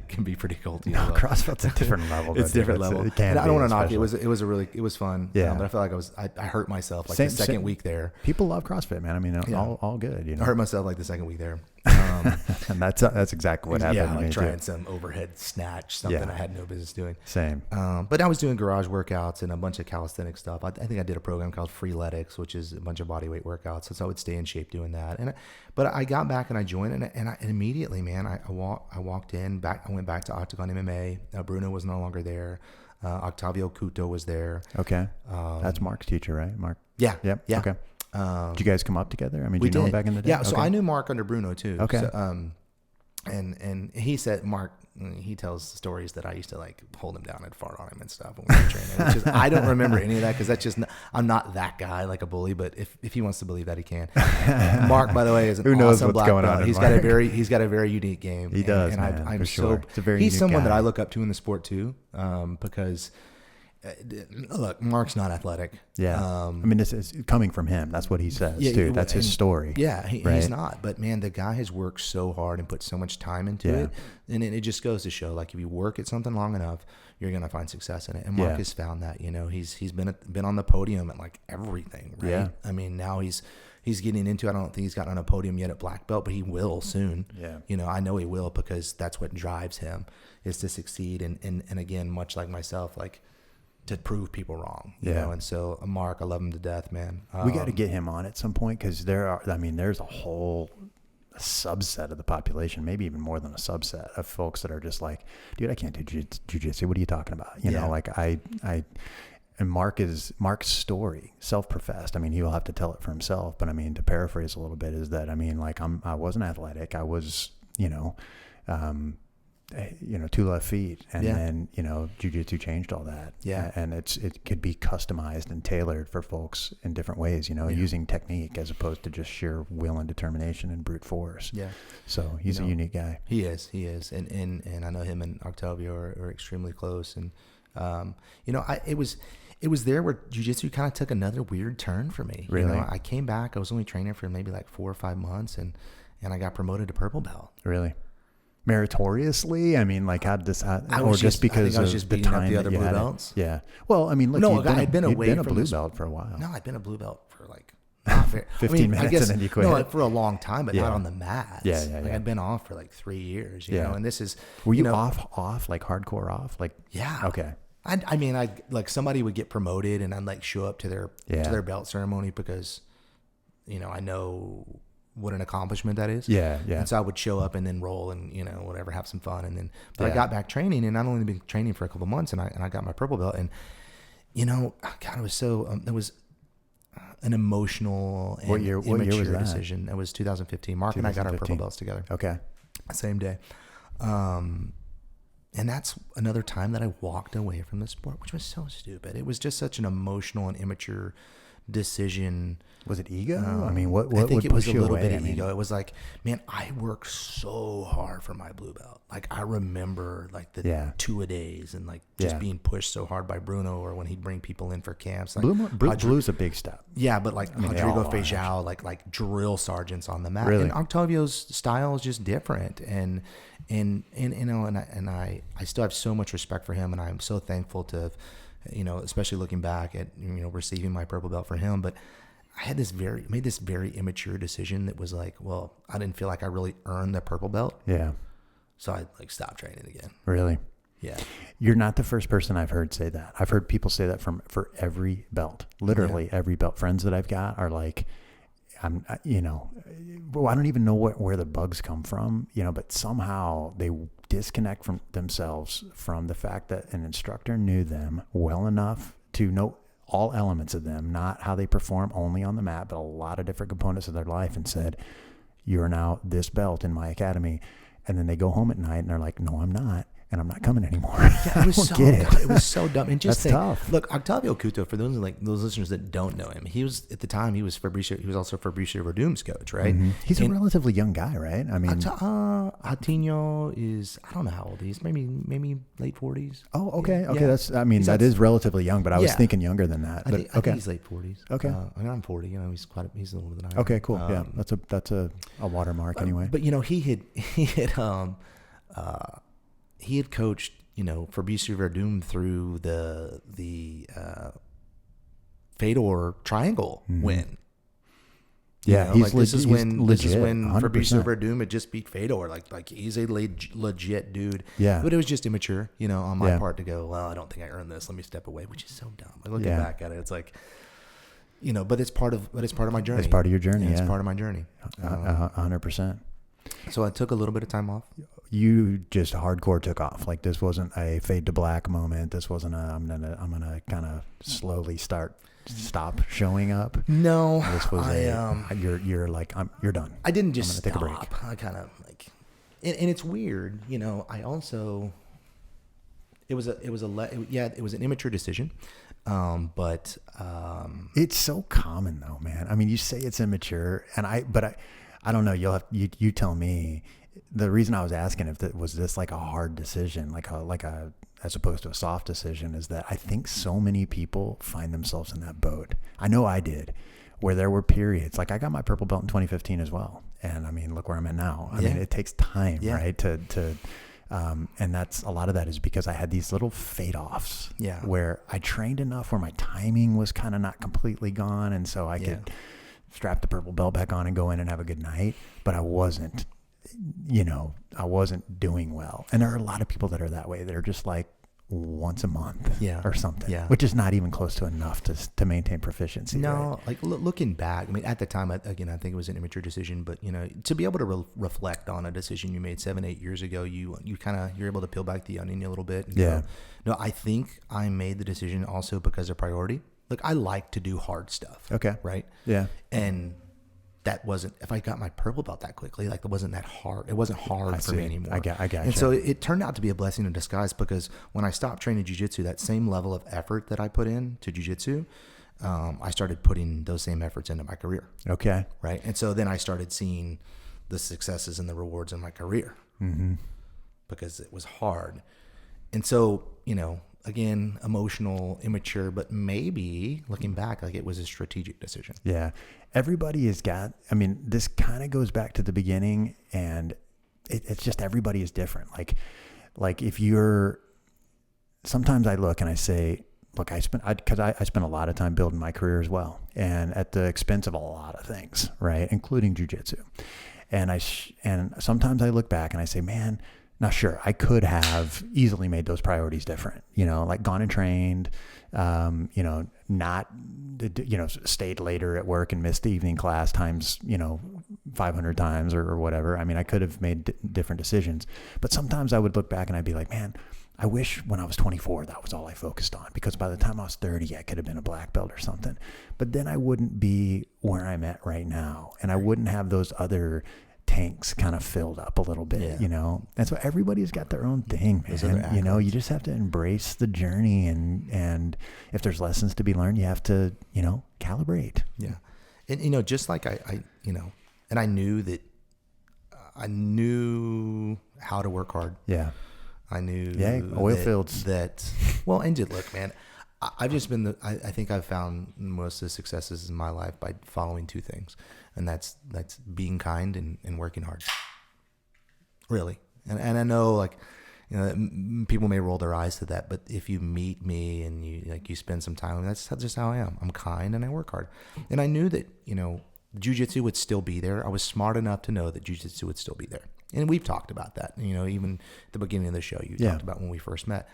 S2: can be pretty culty.
S1: No, CrossFit's a different level.
S2: It's different level.
S1: It can.
S2: And I don't want to knock it. It was fun.
S1: Yeah.
S2: But I felt like I hurt myself like the second week there.
S1: People love CrossFit, man. I mean, all good.
S2: I hurt myself like the second week there.
S1: And that's exactly what happened.
S2: Yeah,
S1: to
S2: like
S1: me
S2: trying
S1: too.
S2: some overhead snatch, something I had no business doing.
S1: Same.
S2: But I was doing garage workouts and a bunch of calisthenic stuff. I think I did a program called Freeletics, which is a bunch of bodyweight workouts. So I would stay in shape doing that. But I got back and I joined, and I immediately, man, I walked in back. I went back to Octagon MMA. Bruno was no longer there. Octavio Couto was there.
S1: Okay. That's Mark's teacher, right? Mark.
S2: Yeah.
S1: Yep.
S2: Yeah.
S1: Okay. Did you guys come up together? I mean,
S2: We
S1: do you know him
S2: did.
S1: back in the day?
S2: Yeah, so
S1: Okay.
S2: I knew Mark under Bruno too.
S1: Okay.
S2: So, and he said, Mark, he tells stories that I used to like hold him down and fart on him and stuff when we were training. Which is, I don't remember any of that because that's just I'm not that guy like a bully. But if he wants to believe that, he can. Mark, by the way, is an
S1: Who knows
S2: awesome
S1: what's
S2: black
S1: going
S2: belt.
S1: on in
S2: He's
S1: Mark.
S2: got a very unique game.
S1: He does,
S2: and
S1: man,
S2: I'm
S1: for sure. It's a very
S2: he's
S1: unique
S2: someone
S1: guy.
S2: that I look up to in the sport too, because. Look, Mark's not athletic.
S1: Yeah. I mean, it's coming from him. That's what he says, too. That's his story.
S2: Yeah,
S1: right?
S2: He's not. But, man, the guy has worked so hard and put so much time into it. And it just goes to show, like, if you work at something long enough, you're going to find success in it. And Mark has found that. He's been on the podium at, like, everything, right? Yeah. I mean, now he's getting into, I don't think he's gotten on a podium yet at black belt, but he will soon. Yeah. I know he will because that's what drives him is to succeed. And again, much like myself, like, to prove people wrong, you know? And so Mark, I love him to death, man.
S1: We got to get him on at some point because there's a whole subset of the population, maybe even more than a subset of folks that are just like, dude, I can't do jiu-jitsu. What are you talking about? You know, like and Mark's story, self-professed. I mean, he will have to tell it for himself, but I mean, to paraphrase a little bit is that, I mean, like I wasn't athletic. I was, two left feet, and
S2: Yeah.
S1: then jiu-jitsu changed all that.
S2: Yeah.
S1: And it could be customized and tailored for folks in different ways, using technique as opposed to just sheer will and determination and brute force.
S2: Yeah.
S1: So he's a unique guy.
S2: He is, and I know him and Octavio are extremely close, and it was there where jiu-jitsu kind of took another weird turn for me.
S1: Really?
S2: I came back. I was only training for maybe like 4 or 5 months, and I got promoted to purple belt.
S1: Really? Meritoriously? I mean, like, how did this?
S2: I was just beating up the other blue belts.
S1: Yeah. Well, I mean, look,
S2: I'd been away
S1: been a
S2: from
S1: blue
S2: this
S1: belt for a while.
S2: No, I'd been a blue belt for like not very,
S1: 15 minutes and then you quit.
S2: No, for a long time, but
S1: Yeah.
S2: not on the mats.
S1: Yeah.
S2: Like I'd been off for like 3 years, you
S1: Yeah.
S2: know, and this is.
S1: Were you off, like hardcore off? Like,
S2: Yeah.
S1: okay.
S2: I mean, like somebody would get promoted and I'd like show up to their belt ceremony because, I know what an accomplishment that is.
S1: Yeah.
S2: And so I would show up and then roll and, whatever, have some fun. And then, but I got back training, and I'd only been training for a couple of months, and I got my purple belt, and, God, it was so, it was an emotional and
S1: What year
S2: immature
S1: was that?
S2: decision. It was 2015. Mark and I got our purple belts together.
S1: Okay.
S2: Same day. And that's another time that I walked away from the sport, which was so stupid. It was just such an emotional and immature decision.
S1: Was it ego? I mean, what
S2: I think
S1: would
S2: it was
S1: push
S2: a
S1: you
S2: little
S1: away?
S2: bit of ego. It was like, man, I worked so hard for my blue belt. Like I remember like the 2-a-days and like just being pushed so hard by Bruno, or when he'd bring people in for camps. Like
S1: Blue's a big step.
S2: Yeah, but like Rodrigo
S1: all are,
S2: Feijão, like drill sergeants on the mat.
S1: Really?
S2: And Octavio's style is just different. And I still have so much respect for him, and I'm so thankful to, especially looking back at receiving my purple belt for him. But I had made this very immature decision that was like, well, I didn't feel like I really earned the purple belt.
S1: Yeah.
S2: So I like stopped training again.
S1: Really?
S2: Yeah.
S1: You're not the first person I've heard say that. I've heard people say that for every belt, literally every belt. Friends that I've got are like, I don't even know where the bugs come from, but somehow they disconnect from themselves from the fact that an instructor knew them well enough to know all elements of them, not how they perform only on the mat, but a lot of different components of their life, and said, you're now this belt in my academy. And then they go home at night and they're like, no, I'm not. And I'm not coming anymore.
S2: Yeah, it was so dumb. And just
S1: That's tough.
S2: Look, Octavio Couto, for those listeners that don't know him, he was at the time he was also Fabricio Verdum's coach, right?
S1: Mm-hmm. He's a relatively young guy, right? I mean,
S2: Atinho is, I don't know how old he is, maybe late 40s.
S1: Oh, okay,
S2: Yeah.
S1: okay. That is relatively young, but I was thinking younger than that. But
S2: I think he's late 40s.
S1: Okay,
S2: I'm 40. He's older than I am.
S1: Okay, cool. Yeah, that's a watermark anyway.
S2: But he had coached, Fabricio Verdum through the Fedor triangle win.
S1: Yeah,
S2: this is when
S1: 100%.
S2: Fabricio Verdum had just beat Fedor. Like he's a legit dude.
S1: Yeah,
S2: but it was just immature, on my part to go, well, I don't think I earned this. Let me step away, which is so dumb. Like looking back at it, it's like, but it's part of my journey.
S1: It's part of your journey.
S2: It's part of my journey.
S1: 100%.
S2: So I took a little bit of time off.
S1: You just hardcore took off. Like this wasn't a fade to black moment. This wasn't I'm gonna kind of slowly stop showing up.
S2: No,
S1: this was you're like you're done.
S2: I didn't just
S1: take
S2: stop.
S1: a break.
S2: I kind of like, and it's weird. I also it was an immature decision, but
S1: it's so common though, man. I mean, you say it's immature, and I don't know. You tell me. The reason I was asking if was this like a hard decision, like a as opposed to a soft decision, is that I think so many people find themselves in that boat. I know I did, where there were periods. Like I got my purple belt in 2015 as well, and I mean, look where I'm at now. I mean, it takes time, right? And that's a lot of that is because I had these little fade offs, where I trained enough where my timing was kind of not completely gone, and so I could strap the purple belt back on and go in and have a good night, but I wasn't doing well. And there are a lot of people that are that way. They're just like once a month or something, which is not even close to enough to maintain proficency.
S2: No,
S1: right?
S2: like looking back, I mean, at the time, I think it was an immature decision, but to be able to reflect on a decision you made 7-8 years ago, you're able to peel back the onion a little bit. And go, no, I think I made the decision also because of priority. Look, I like to do hard stuff.
S1: Okay.
S2: Right.
S1: Yeah.
S2: And that wasn't, if I got my purple belt that quickly, like it wasn't that hard. It wasn't hard for me anymore.
S1: I got
S2: And so it turned out to be a blessing in disguise, because when I stopped training jiu-jitsu, that same level of effort that I put in to jiu-jitsu, I started putting those same efforts into my career.
S1: Okay.
S2: Right. And so then I started seeing the successes and the rewards in my career, because it was hard. And so, again, emotional, immature, but maybe looking back, like it was a strategic decision.
S1: Yeah. Everybody has got, this kind of goes back to the beginning, and it's just, everybody is different. Like if you're, sometimes I look and I say, look, I spent a lot of time building my career as well, and at the expense of a lot of things, right? Including jiu-jitsu. And sometimes I look back and I say, man, now sure, I could have easily made those priorities different, like gone and trained, not, stayed later at work and missed the evening class times, 500 times or whatever. I could have made different decisions, but sometimes I would look back and I'd be like, man, I wish when I was 24, that was all I focused on, because by the time I was 30, I could have been a black belt or something, but then I wouldn't be where I'm at right now. And I wouldn't have those other tanks kind of filled up a little bit, And so everybody's got their own thing, man. You just have to embrace the journey, and if there's lessons to be learned, you have to, calibrate.
S2: Yeah. And, just like I and I knew that I knew how to work hard.
S1: Yeah.
S2: I knew
S1: oil fields.
S2: Look, man, I've just been I think I've found most of the successes in my life by following two things, and that's being kind and working hard. Really. And I know, people may roll their eyes to that, but if you meet me and you spend some time with me, that's just how I am. I'm kind and I work hard. And I knew that, jiu-jitsu would still be there. I was smart enough to know that jiu-jitsu would still be there. And we've talked about that, even at the beginning of the show, you talked about when we first met.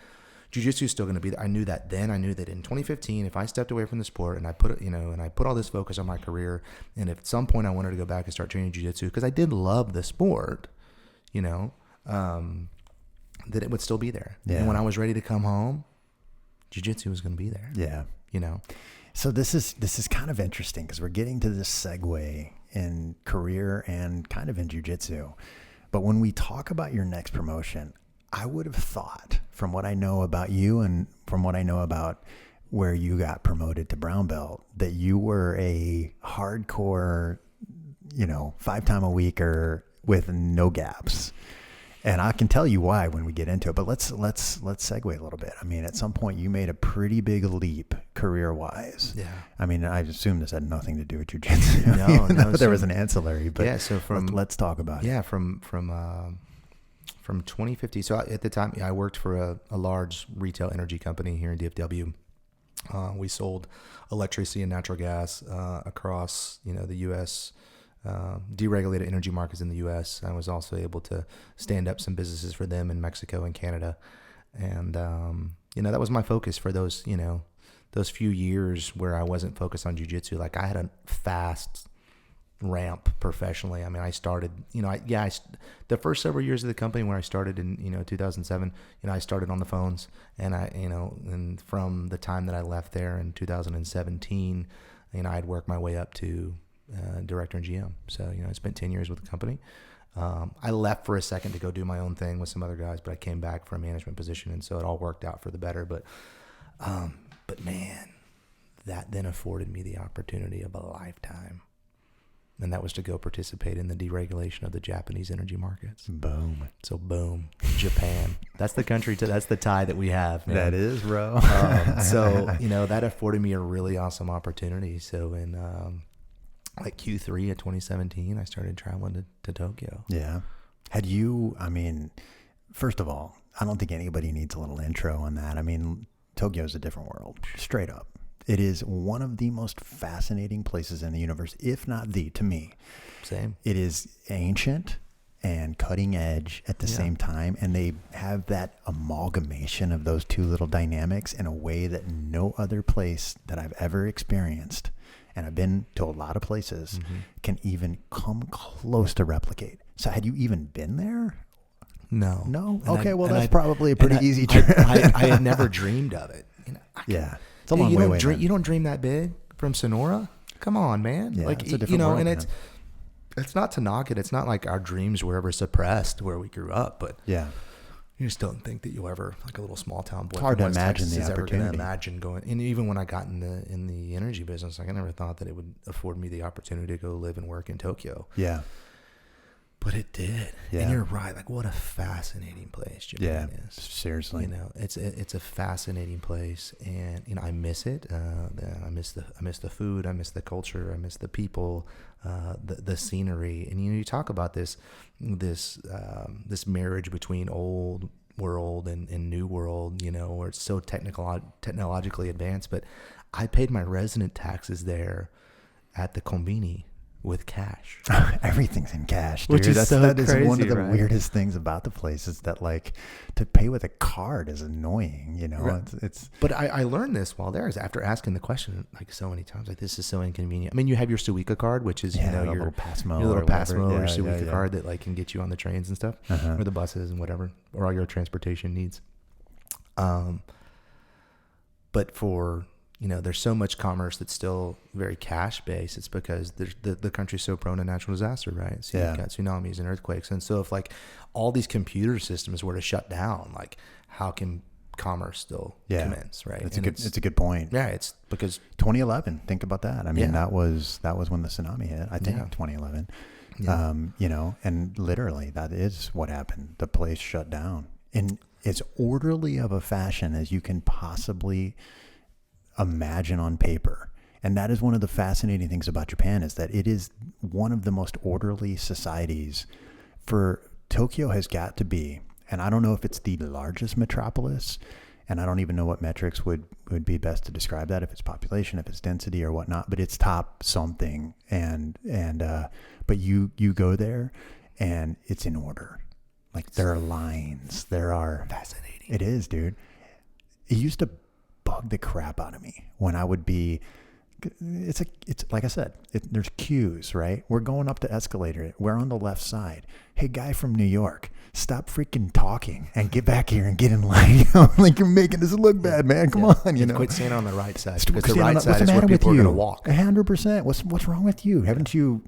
S2: Jiu-jitsu is still going to be there. I knew that then. I knew that in 2015, if I stepped away from the sport and I put all this focus on my career, and if at some point I wanted to go back and start training jiu-jitsu, because I did love the sport, that it would still be there. Yeah. And when I was ready to come home, jiu-jitsu was going to be there.
S1: Yeah. So this is kind of interesting, because we're getting to this segue in career and kind of in jiu-jitsu. But when we talk about your next promotion, I would have thought, from what I know about you and from what I know about where you got promoted to brown belt, that you were a hardcore, 5-time a weeker with no gaps. And I can tell you why when we get into it, but let's segue a little bit. At some point you made a pretty big leap career-wise.
S2: Yeah.
S1: I assume this had nothing to do with jiu-jitsu.
S2: No,
S1: there was an ancillary, but
S2: yeah. So
S1: let's talk about it.
S2: Yeah, from 2015. So at the time, I worked for a large retail energy company here in DFW. We sold electricity and natural gas across the U.S. Deregulated energy markets in the U.S. I was also able to stand up some businesses for them in Mexico and Canada, and that was my focus for those those few years where I wasn't focused on jiu-jitsu. Like, I had a fast ramp professionally. I started, the first several years of the company when I started in 2007, I started on the phones, and and from the time that I left there in 2017, I'd worked my way up to director and GM. So, I spent 10 years with the company. I left for a second to go do my own thing with some other guys, but I came back for a management position. And so it all worked out for the better. But man, that then afforded me the opportunity of a lifetime. And that was to go participate in the deregulation of the Japanese energy markets.
S1: Boom.
S2: So boom, Japan. That's the country, that's the tie that we have, man.
S1: That is, bro.
S2: So, that afforded me a really awesome opportunity. So in, Q3 of 2017, I started traveling to Tokyo.
S1: Yeah. Had you, first of all, I don't think anybody needs a little intro on that. Tokyo is a different world, straight up. It is one of the most fascinating places in the universe, if not the, to me.
S2: Same.
S1: It is ancient and cutting edge at the same time. And they have that amalgamation of those two little dynamics in a way that no other place that I've ever experienced, and I've been to a lot of places, can even come close to replicate. So had you even been there?
S2: No.
S1: Okay, that's probably a pretty easy trip.
S2: I had never dreamed of it.
S1: Yeah. It's a long way away.
S2: You don't dream that big from Sonora? Come on, man.
S1: Yeah, it's a different world,
S2: and
S1: man.
S2: it's not to knock it. It's not like our dreams were ever suppressed where we grew up, but
S1: Yeah.
S2: you just don't think that you'll ever, like a little small town boy,
S1: It's hard
S2: from
S1: to
S2: West
S1: imagine
S2: Texas
S1: the
S2: is ever going to
S1: opportunity.
S2: imagine going. And even when I got in the energy business, like I never thought that it would afford me the opportunity to go live and work in Tokyo.
S1: Yeah.
S2: But it did.
S1: Yeah.
S2: And you're right. Like, what a fascinating place Japan is.
S1: Seriously.
S2: You know, it's a fascinating place, and you know, I miss it. I miss the food. I miss the culture. I miss the people, the scenery. And you know, you talk about this marriage between old world and new world. You know, where it's so technologically advanced. But I paid my resident taxes there at the konbini with cash.
S1: Everything's in cash, dude.
S2: Which is so
S1: that is one
S2: crazy,
S1: of the
S2: right?
S1: weirdest things about the place is that like to pay with a card is annoying, you know.
S2: Right.
S1: It's
S2: But I learned this while there, is after asking the question like so many times, like this is so inconvenient. I mean, you have your Suica card, which is, you know, your
S1: little Passmo,
S2: your little
S1: or whatever.
S2: Passmo or
S1: Yeah,
S2: Suica
S1: yeah.
S2: card that like can get you on the trains and stuff,
S1: Uh-huh.
S2: or the buses and whatever, or all your transportation needs. But for, you know, there's so much commerce that's still very cash based. It's because there's the country's so prone to natural disaster, right? So
S1: Yeah.
S2: you've got tsunamis and earthquakes. And so if like all these computer systems were to shut down, like how can commerce still commence, right?
S1: It's
S2: And
S1: a good point.
S2: yeah, it's because
S1: 2011. Think about that. I mean,
S2: Yeah.
S1: that was when the tsunami hit. I think
S2: Yeah.
S1: 2011.
S2: Yeah.
S1: You know, and literally that is what happened. The place shut down in as orderly of a fashion as you can possibly imagine on paper. And that is one of the fascinating things about Japan, is that it is one of the most orderly societies. For Tokyo has got to be, and I don't know if it's the largest metropolis, and I don't even know what metrics would be best to describe that, if it's population, if it's density or whatnot, but it's top something. But you go there and it's in order. Like there are lines, there are.
S2: fascinating.
S1: It is, dude. It used to bug the crap out of me when I would be. It's like I said, there's queues, right? We're going up the escalator. We're on the left side. Hey, guy from New York, stop freaking talking and get back here and get in line. Like you're making us look bad, man. Come on, you know.
S2: Quit standing on the right side,
S1: Stop
S2: because the
S1: standing
S2: right
S1: on-
S2: side
S1: what's the
S2: is where
S1: matter with
S2: people are
S1: you?
S2: going to walk.
S1: 100%. What's wrong with you? Haven't you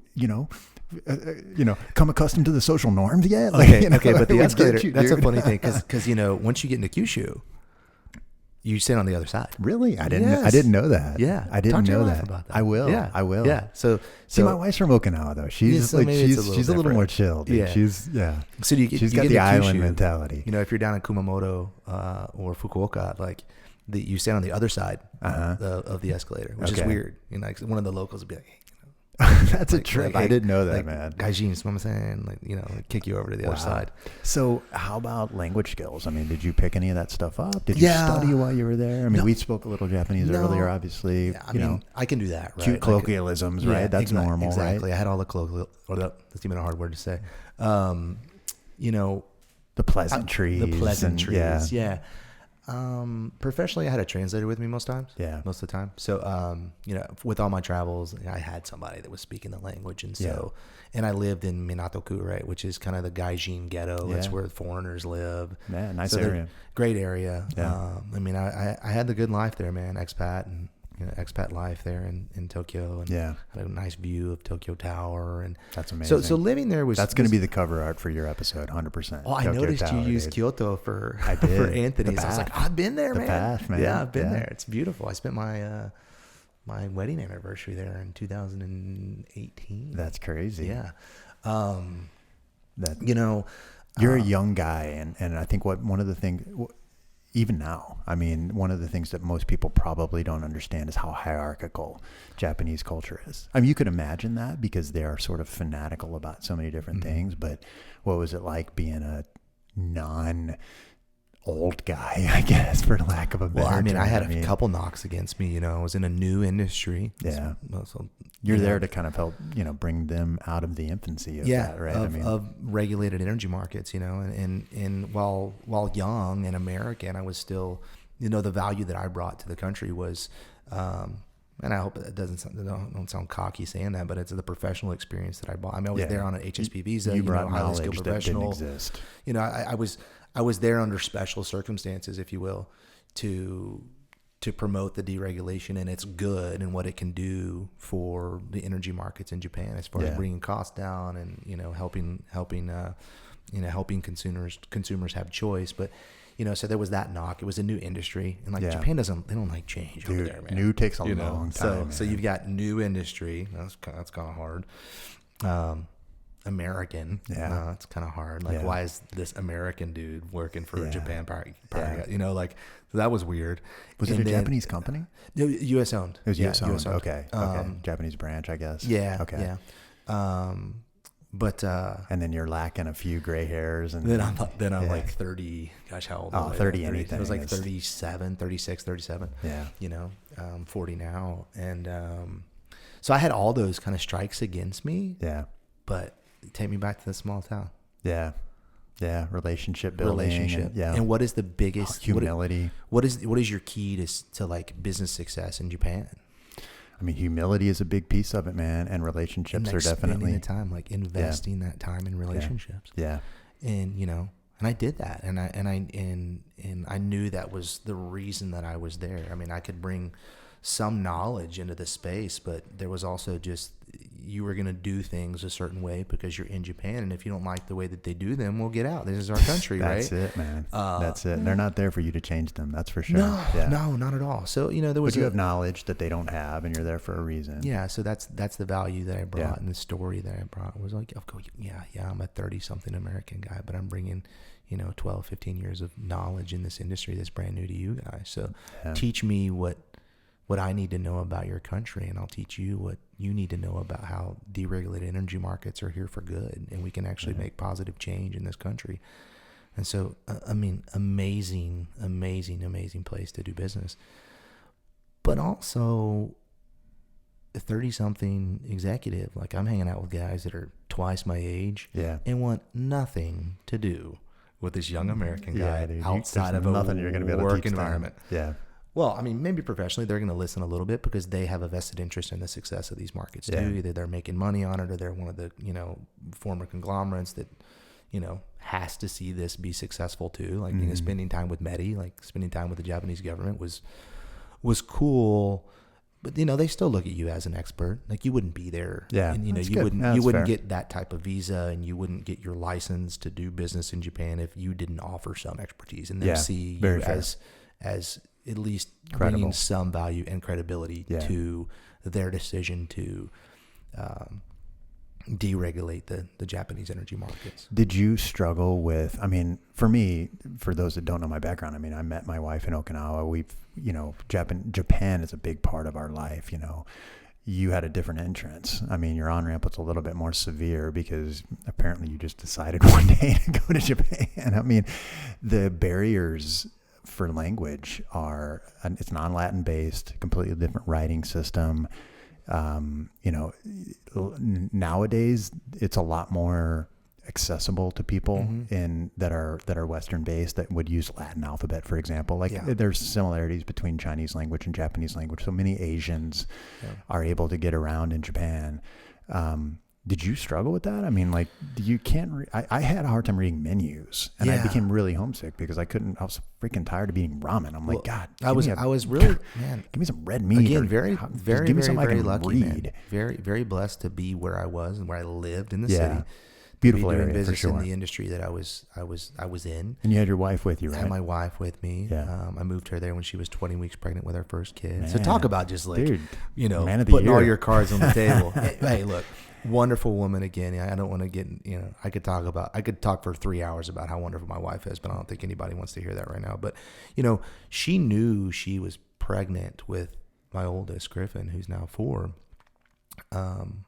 S1: come accustomed to the social norms yet? Like,
S2: Okay,
S1: you know,
S2: okay, but the
S1: I would
S2: escalator,
S1: get you,
S2: that's a
S1: dude.
S2: funny thing, because you know, once you get into Kyushu, you stand on the other side.
S1: Really? I didn't
S2: Yes.
S1: know that.
S2: Yeah.
S1: I didn't
S2: Talk to your
S1: know
S2: wife
S1: that.
S2: about that.
S1: I will.
S2: Yeah.
S1: I will.
S2: Yeah. So
S1: My wife's from Okinawa though. She's
S2: so
S1: like
S2: maybe it's
S1: she's a little more chill. Dude.
S2: Yeah.
S1: She's
S2: so you
S1: she's
S2: you
S1: got
S2: get
S1: the
S2: into
S1: island
S2: Kyushu,
S1: mentality.
S2: You know, if you're down in Kumamoto or Fukuoka, like you stand on the other side of the escalator, which is
S1: Okay.
S2: weird. You know, like one of the locals would be like, hey,
S1: That's a trip. I didn't know that,
S2: like,
S1: man.
S2: Gaijin, what I'm saying, like, you know, like kick you over to the other side.
S1: So how about language skills? I mean, did you pick any of that stuff up? Did you
S2: Yeah.
S1: study while you were there? I mean,
S2: No.
S1: we spoke a little Japanese
S2: No.
S1: earlier, obviously.
S2: Yeah, I mean, I can do that, right?
S1: cute
S2: Like,
S1: colloquialisms, right? That's normal,
S2: exactly.
S1: right?
S2: I had all the colloquial, or that's even a hard word to say. You know,
S1: The pleasantries.
S2: the pleasantries.
S1: And,
S2: yeah. Professionally, I had a translator with me most of the time. So, you know, with all my travels, I had somebody that was speaking the language. And so, and I lived in Minatoku, right, which is kind of the Gaijin ghetto. That's where foreigners live.
S1: Yeah, nice
S2: So
S1: area.
S2: Great area.
S1: Yeah.
S2: I mean, I had the good life there, man, expat and, you know, expat life there in Tokyo, and had a nice view of Tokyo Tower, and
S1: that's amazing.
S2: So living there was,
S1: that's going to be the cover art for your episode, 100%.
S2: Oh, I
S1: Tokyo
S2: noticed
S1: Tower,
S2: you used
S1: dude.
S2: Kyoto for
S1: The
S2: Anthony. So I was like,
S1: path.
S2: I've been there,
S1: The
S2: man.
S1: path, man.
S2: Yeah, I've been
S1: Yeah.
S2: there. It's beautiful. I spent my my wedding anniversary there in 2018.
S1: That's crazy.
S2: Yeah.
S1: That
S2: You know,
S1: you're a young guy, and I think one of the things, even now, I mean, one of the things that most people probably don't understand is how hierarchical Japanese culture is. I mean, you could imagine that because they are sort of fanatical about so many different things, but what was it like being a non-old guy, I guess, for lack of a better
S2: well, I mean,
S1: term?
S2: I had a couple knocks against me. You know, I was in a new industry.
S1: Yeah.
S2: So,
S1: You're there to kind of help, bring them out of the infancy of that, right?
S2: Of regulated energy markets, you know, and while young and American, I was still, you know, the value that I brought to the country was, and I hope it don't sound cocky saying that, but it's the professional experience that I brought. I mean, I was there on an HSP visa,
S1: you brought
S2: highly skilled
S1: knowledge that
S2: professional.
S1: didn't exist.
S2: You know, I was there under special circumstances, if you will, to to promote the deregulation and its good and what it can do for the energy markets in Japan as far as bringing costs down and, helping consumers have choice. But, so there was that knock. It was a new industry, and Japan they don't like change over there, man.
S1: New takes a long time.
S2: So you've got new industry. That's kind of hard. American. Yeah. It's kind of hard. Why is this American dude working for a Japan power? So that was weird.
S1: Was it a Japanese company?
S2: U.S. owned.
S1: It was U.S. owned. Okay. Japanese branch, I guess.
S2: Yeah.
S1: Okay.
S2: Yeah. But
S1: and then you're lacking a few gray hairs, and
S2: then I'm like 30. Gosh, how old?
S1: Oh, 30 anything.
S2: It was like 37, 36, 37.
S1: Yeah.
S2: 40 now, and so I had all those kind of strikes against me.
S1: Yeah.
S2: But take me back to the small town.
S1: Yeah. Yeah. Relationship building.
S2: And what is the biggest
S1: humility?
S2: What is your key to business success in Japan?
S1: I mean, humility is a big piece of it, man. And relationships are definitely
S2: the time, investing that time in relationships.
S1: Yeah.
S2: And, and I did that. And I knew that was the reason that I was there. I mean, I could bring some knowledge into the space, but there was also just, you were going to do things a certain way because you're in Japan. And if you don't like the way that they do them, we'll get out. This is our country, right?
S1: That's it, man. That's it. They're not there for you to change them. That's for sure.
S2: No, not at all. So, there was,
S1: but you have knowledge that they don't have, and you're there for a reason.
S2: Yeah. So that's the value that I brought, and the story that I brought was like, I'm a 30 something American guy, but I'm bringing, 12, 15 years of knowledge in this industry that's brand new to you guys. So teach me what I need to know about your country, and I'll teach you what you need to know about how deregulated energy markets are here for good, and we can actually make positive change in this country. And so, amazing place to do business. But also, a 30-something executive, I'm hanging out with guys that are twice my age and want nothing to do with this young American guy outside of a work environment.
S1: Yeah.
S2: Well, maybe professionally they're going to listen a little bit because they have a vested interest in the success of these markets too. Either they're making money on it, or they're one of the, former conglomerates that, has to see this be successful too. Spending time with Medi, spending time with the Japanese government was cool. But, they still look at you as an expert. You wouldn't be there.
S1: Yeah.
S2: And, you wouldn't get that type of visa, and you wouldn't get your license to do business in Japan if you didn't offer some expertise, and they see you as at least bringing some value and credibility to their decision to deregulate the Japanese energy markets.
S1: Did you struggle with, for me, for those that don't know my background, I met my wife in Okinawa. Japan is a big part of our life. You had a different entrance. Your on-ramp was a little bit more severe because apparently you just decided one day to go to Japan. The barriers for language it's non-Latin based, completely different writing system. Nowadays it's a lot more accessible to people that are Western based that would use Latin alphabet, for example. There's similarities between Chinese language and Japanese language. So many Asians are able to get around in Japan. Did you struggle with that? You can't. I had a hard time reading menus, and I became really homesick because I was freaking tired of eating ramen. I'm like, God,
S2: I was really, man.
S1: Give me some red meat.
S2: Again, very lucky,
S1: read.
S2: Man. Very, very blessed to be where I was and where I lived in the city.
S1: Beautiful
S2: doing
S1: area
S2: business
S1: for sure.
S2: in the industry that I was in.
S1: And you had your wife with you, right?
S2: I had my wife with me.
S1: Yeah.
S2: I moved her there when she was 20 weeks pregnant with our first kid.
S1: Man.
S2: So talk about just
S1: man of the
S2: putting
S1: year.
S2: all your cards on the table. Hey, look. Wonderful woman again. I don't want to get, I could talk for 3 hours about how wonderful my wife is, but I don't think anybody wants to hear that right now. But, she knew she was pregnant with my oldest, Griffin, who's now 4,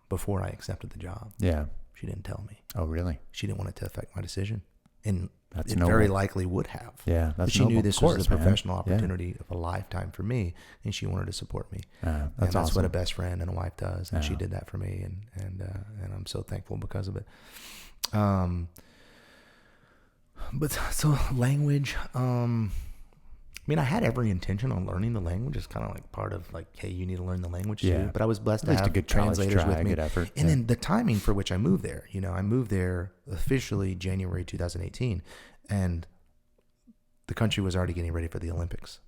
S2: before I accepted the job.
S1: Yeah.
S2: She didn't tell me.
S1: Oh, really?
S2: She didn't want it to affect my decision. And
S1: that's
S2: it
S1: noble.
S2: very likely would have.
S1: Yeah, that's
S2: but she
S1: noble.
S2: knew this was a professional
S1: man.
S2: opportunity of a lifetime for me, and she wanted to support me.
S1: That's
S2: awesome. What a best friend and a wife does, and she did that for me, and I'm so thankful because of it. But so language. I had every intention on learning the language. It's kind of like part of hey, you need to learn the language too. But I was blessed to have good translators with me.
S1: Good effort.
S2: And then the timing for which I moved there. I moved there officially January 2018, and the country was already getting ready for the Olympics.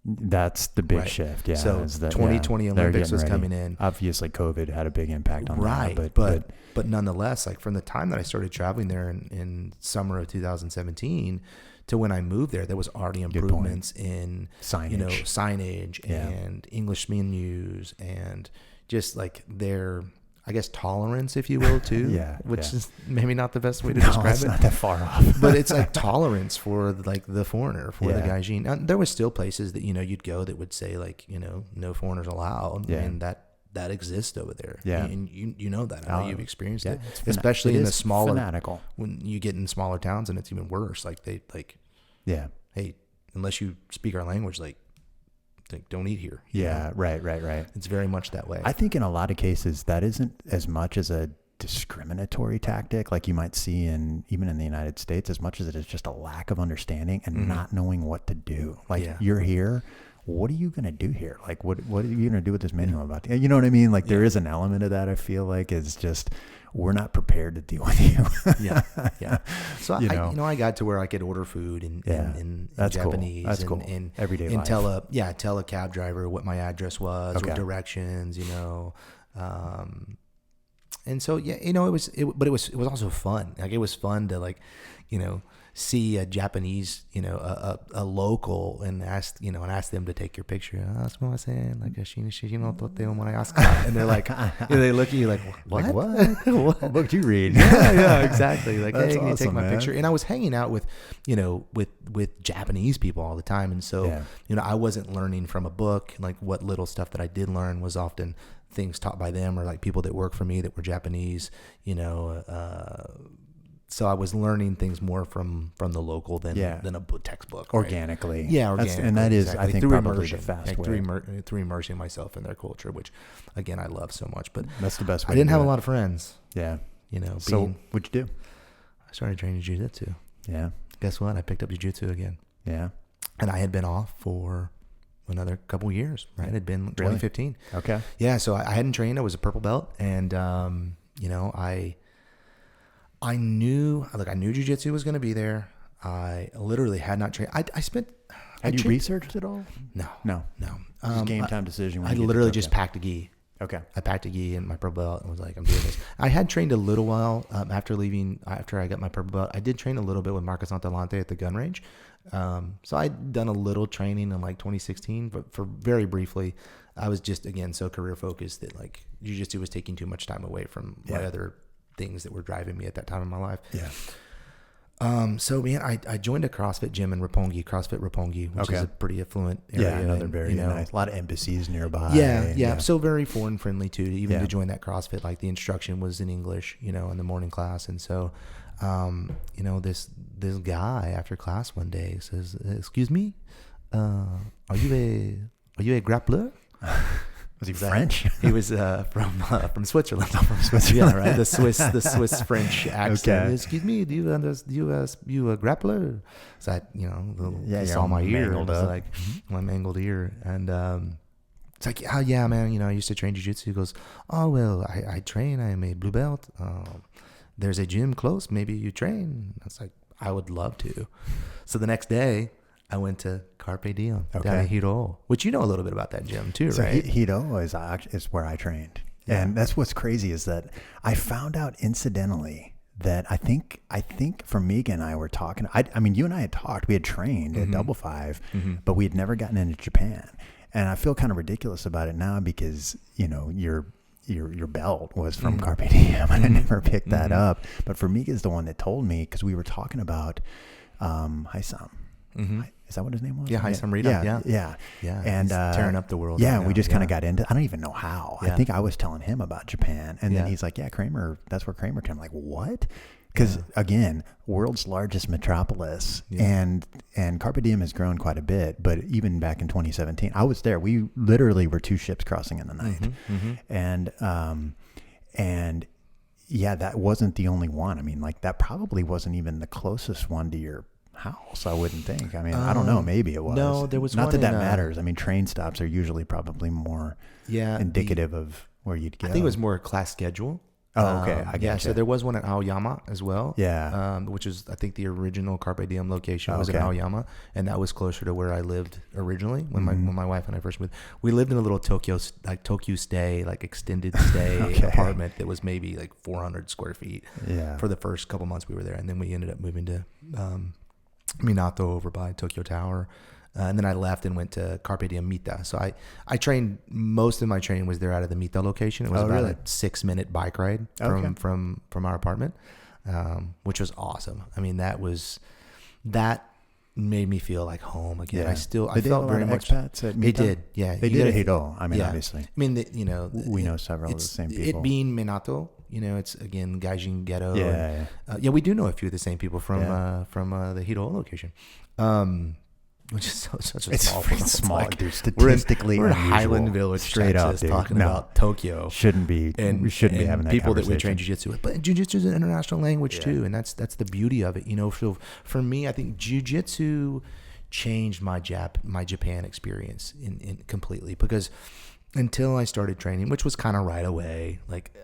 S1: That's the big
S2: Right.
S1: shift. Yeah.
S2: So 2020 Olympics was coming in.
S1: Obviously COVID had a big impact on
S2: Right.
S1: that.
S2: But nonetheless, like from the time that I started traveling there in summer of 2017 to when I moved there was already improvements in signage and English menus and just like their, I guess, tolerance, if you will, too. Which is maybe not the best way to describe
S1: it's
S2: it.
S1: not that far off.
S2: But it's like tolerance for like the foreigner, for the gaijin. Now, there was still places that, you'd go that would say like, no foreigners allowed.
S1: Yeah.
S2: And that exists over there.
S1: Yeah.
S2: And you know that. I know you've experienced it.
S1: Especially
S2: in the smaller,
S1: fanatical.
S2: when you get in smaller towns and it's even worse. Like they hey, unless you speak our language, like don't eat here.
S1: Yeah, right.
S2: It's very much that way.
S1: I think in a lot of cases that isn't as much as a discriminatory tactic like you might see even in the United States, as much as it is just a lack of understanding and not knowing what to do. Like you're here, what are you going to do here? Like what are you going to do with this menu about? You know what I mean? Like there is an element of that, I feel like, is just we're not prepared to deal with you.
S2: Yeah. So I got to where I could order food in
S1: that's
S2: Japanese.
S1: That's cool.
S2: And
S1: everyday life.
S2: Tell a cab driver what my address was or directions, and so but it was also fun. Like it was fun to see a Japanese, a local and ask them to take your picture. And they're like, they look at you like, what?
S1: Like, what book did you read?
S2: Yeah, exactly. Like,
S1: That's
S2: hey, can you take
S1: awesome,
S2: my
S1: man.
S2: picture? And I was hanging out with Japanese people all the time. And so, I wasn't learning from a book. Like what little stuff that I did learn was often things taught by them or like people that work for me that were Japanese, so I was learning things more from the local than a textbook.
S1: Organically.
S2: Right? Yeah, organically.
S1: And that is,
S2: exactly.
S1: I think,
S2: through
S1: probably
S2: immersion,
S1: the fast way.
S2: through immersing myself in their culture, which, again, I love so much. But
S1: that's the best way.
S2: I didn't have a lot of friends.
S1: Yeah. So what'd you do?
S2: I started training jiu-jitsu.
S1: Yeah.
S2: Guess what? I picked up jiu-jitsu again.
S1: Yeah.
S2: And I had been off for another couple years, right? It had been 2015.
S1: Really? Okay.
S2: Yeah, so I hadn't trained. I was a purple belt, and I knew jiu-jitsu was going to be there. I literally had not trained.
S1: Had you researched it all?
S2: No.
S1: Just game time decision.
S2: I literally just packed a gi.
S1: Okay.
S2: I packed a gi and my purple belt and was like, I'm doing this. I had trained a little while after I got my purple belt. I did train a little bit with Marcus Antalante at the gun range. So I'd done a little training in like 2016, but for very briefly. I was just, again, so career focused that like jiu-jitsu was taking too much time away from my other things that were driving me at that time in my life.
S1: Yeah.
S2: So man, I joined a CrossFit gym in CrossFit Roppongi, which is a pretty affluent area.
S1: Yeah, another very nice. A lot of embassies nearby.
S2: Yeah. So very foreign friendly too. Even to join that CrossFit, like the instruction was in English, in the morning class, and so, this guy after class one day says, "Excuse me, are you a grappler?"
S1: Was he French?
S2: He was from Switzerland. From Switzerland, yeah, right. The Swiss French accent. Okay. Excuse me, do you a grappler? So he saw my ear. It was like my mangled ear, and it's like, oh yeah, man. I used to train jiu-jitsu. He goes, oh well, I train. I'm a blue belt. There's a gym close. Maybe you train. I was like, I would love to. So the next day, I went to Carpe Diem down in Hiro, which a little bit about that gym too, right?
S1: Hiro is where I trained. Yeah. And that's what's crazy is that I found out incidentally that I think for Mika and I were talking. I mean, you and I had talked. We had trained at Double Five, but we had never gotten into Japan. And I feel kind of ridiculous about it now because, your belt was from Carpe Diem and I never picked that up. But for Mika is the one that told me because we were talking about Haisam. Is that what his name was?
S2: Yeah, Haisam Rita. Yeah.
S1: And
S2: tearing up the world.
S1: Yeah, we just kind of got into. I don't even know how. I think I was telling him about Japan, and then he's like, "Yeah, Cramer. That's where Cramer came." I'm like, "What?" Because again, world's largest metropolis, and Carpe Diem has grown quite a bit. But even back in 2017, I was there. We literally were two ships crossing in the night, and yeah, that wasn't the only one. I mean, like that probably wasn't even the closest one to your house, I wouldn't think. I mean, I don't know. Maybe it was.
S2: No, there was
S1: not
S2: one
S1: that matters. I mean, train stops are usually probably more indicative of where you'd go.
S2: I think it was more class schedule.
S1: Oh, okay. I
S2: Yeah,
S1: gotcha.
S2: so there was one at Aoyama as well.
S1: Yeah.
S2: Which is, I think, the original Carpe Diem location was in
S1: Okay.
S2: Aoyama, and that was closer to where I lived originally when my wife and I first moved. We lived in a little Tokyo stay, like extended stay
S1: Okay.
S2: apartment that was maybe like 400 square feet
S1: Yeah.
S2: for the first couple months we were there, and then we ended up moving to Minato over by Tokyo Tower. And then I left and went to Carpe Diem Mita. So I trained, most of my training was there out of the Mita location. It was about
S1: really?
S2: a 6-minute bike ride from our apartment, which was awesome. I mean, that made me feel like home again.
S1: Yeah.
S2: I felt very much
S1: expats at
S2: they
S1: Mita?
S2: did. Yeah.
S1: They did at Hito. I mean, obviously.
S2: I mean,
S1: We know several of the same people.
S2: It being Minato, it's again Gaijin ghetto.
S1: Yeah.
S2: And, we do know a few of the same people from the Hito location. Which is such a small world.
S1: Small,
S2: like,
S1: dude, statistically
S2: we're in
S1: unusual.
S2: Highland Village,
S1: straight
S2: Texas,
S1: up, dude.
S2: talking
S1: No.
S2: about Tokyo.
S1: Shouldn't be.
S2: And
S1: we shouldn't be having that
S2: people that we
S1: conversation.
S2: train jiu-jitsu with. But jiu-jitsu is an international language too, and that's the beauty of it. So for me, I think jiu-jitsu changed my Japan experience in completely, because until I started training, which was kind of right away, like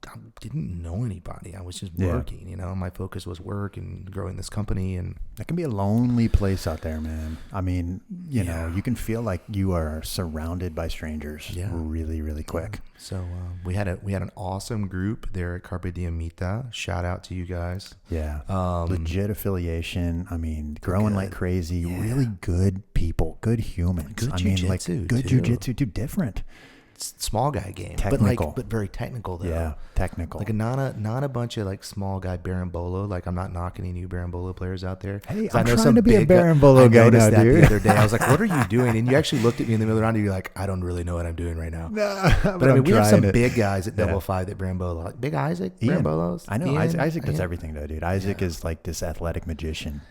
S2: I didn't know anybody. I was just working, my focus was work and growing this company. And
S1: that can be a lonely place out there, man. I mean, you know, you can feel like you are surrounded by strangers really, really quick.
S2: So we had an awesome group there at Carpe Diem Mita. Shout out to you guys.
S1: Yeah. Legit affiliation. I mean, growing like crazy. Really good people, good humans.
S2: Good
S1: jiu-jitsu, good jiu-jitsu, too different.
S2: Small guy game,
S1: technical,
S2: but very technical though.
S1: Yeah, technical.
S2: Like not a bunch of like small guy berimbolo. Like, I'm not knocking any berimbolo players out there.
S1: Hey, I'm trying to be a berimbolo guy now, dude.
S2: The other day, I was like, "What are you doing?" And you actually looked at me in the middle of the round, and you're like, "I don't really know what I'm doing right now."
S1: No,
S2: but I mean, we have some big guys at Double Five that berimbolo. Like Big Isaac berimbolos.
S1: I know Isaac does everything though, dude. Isaac is like this athletic magician,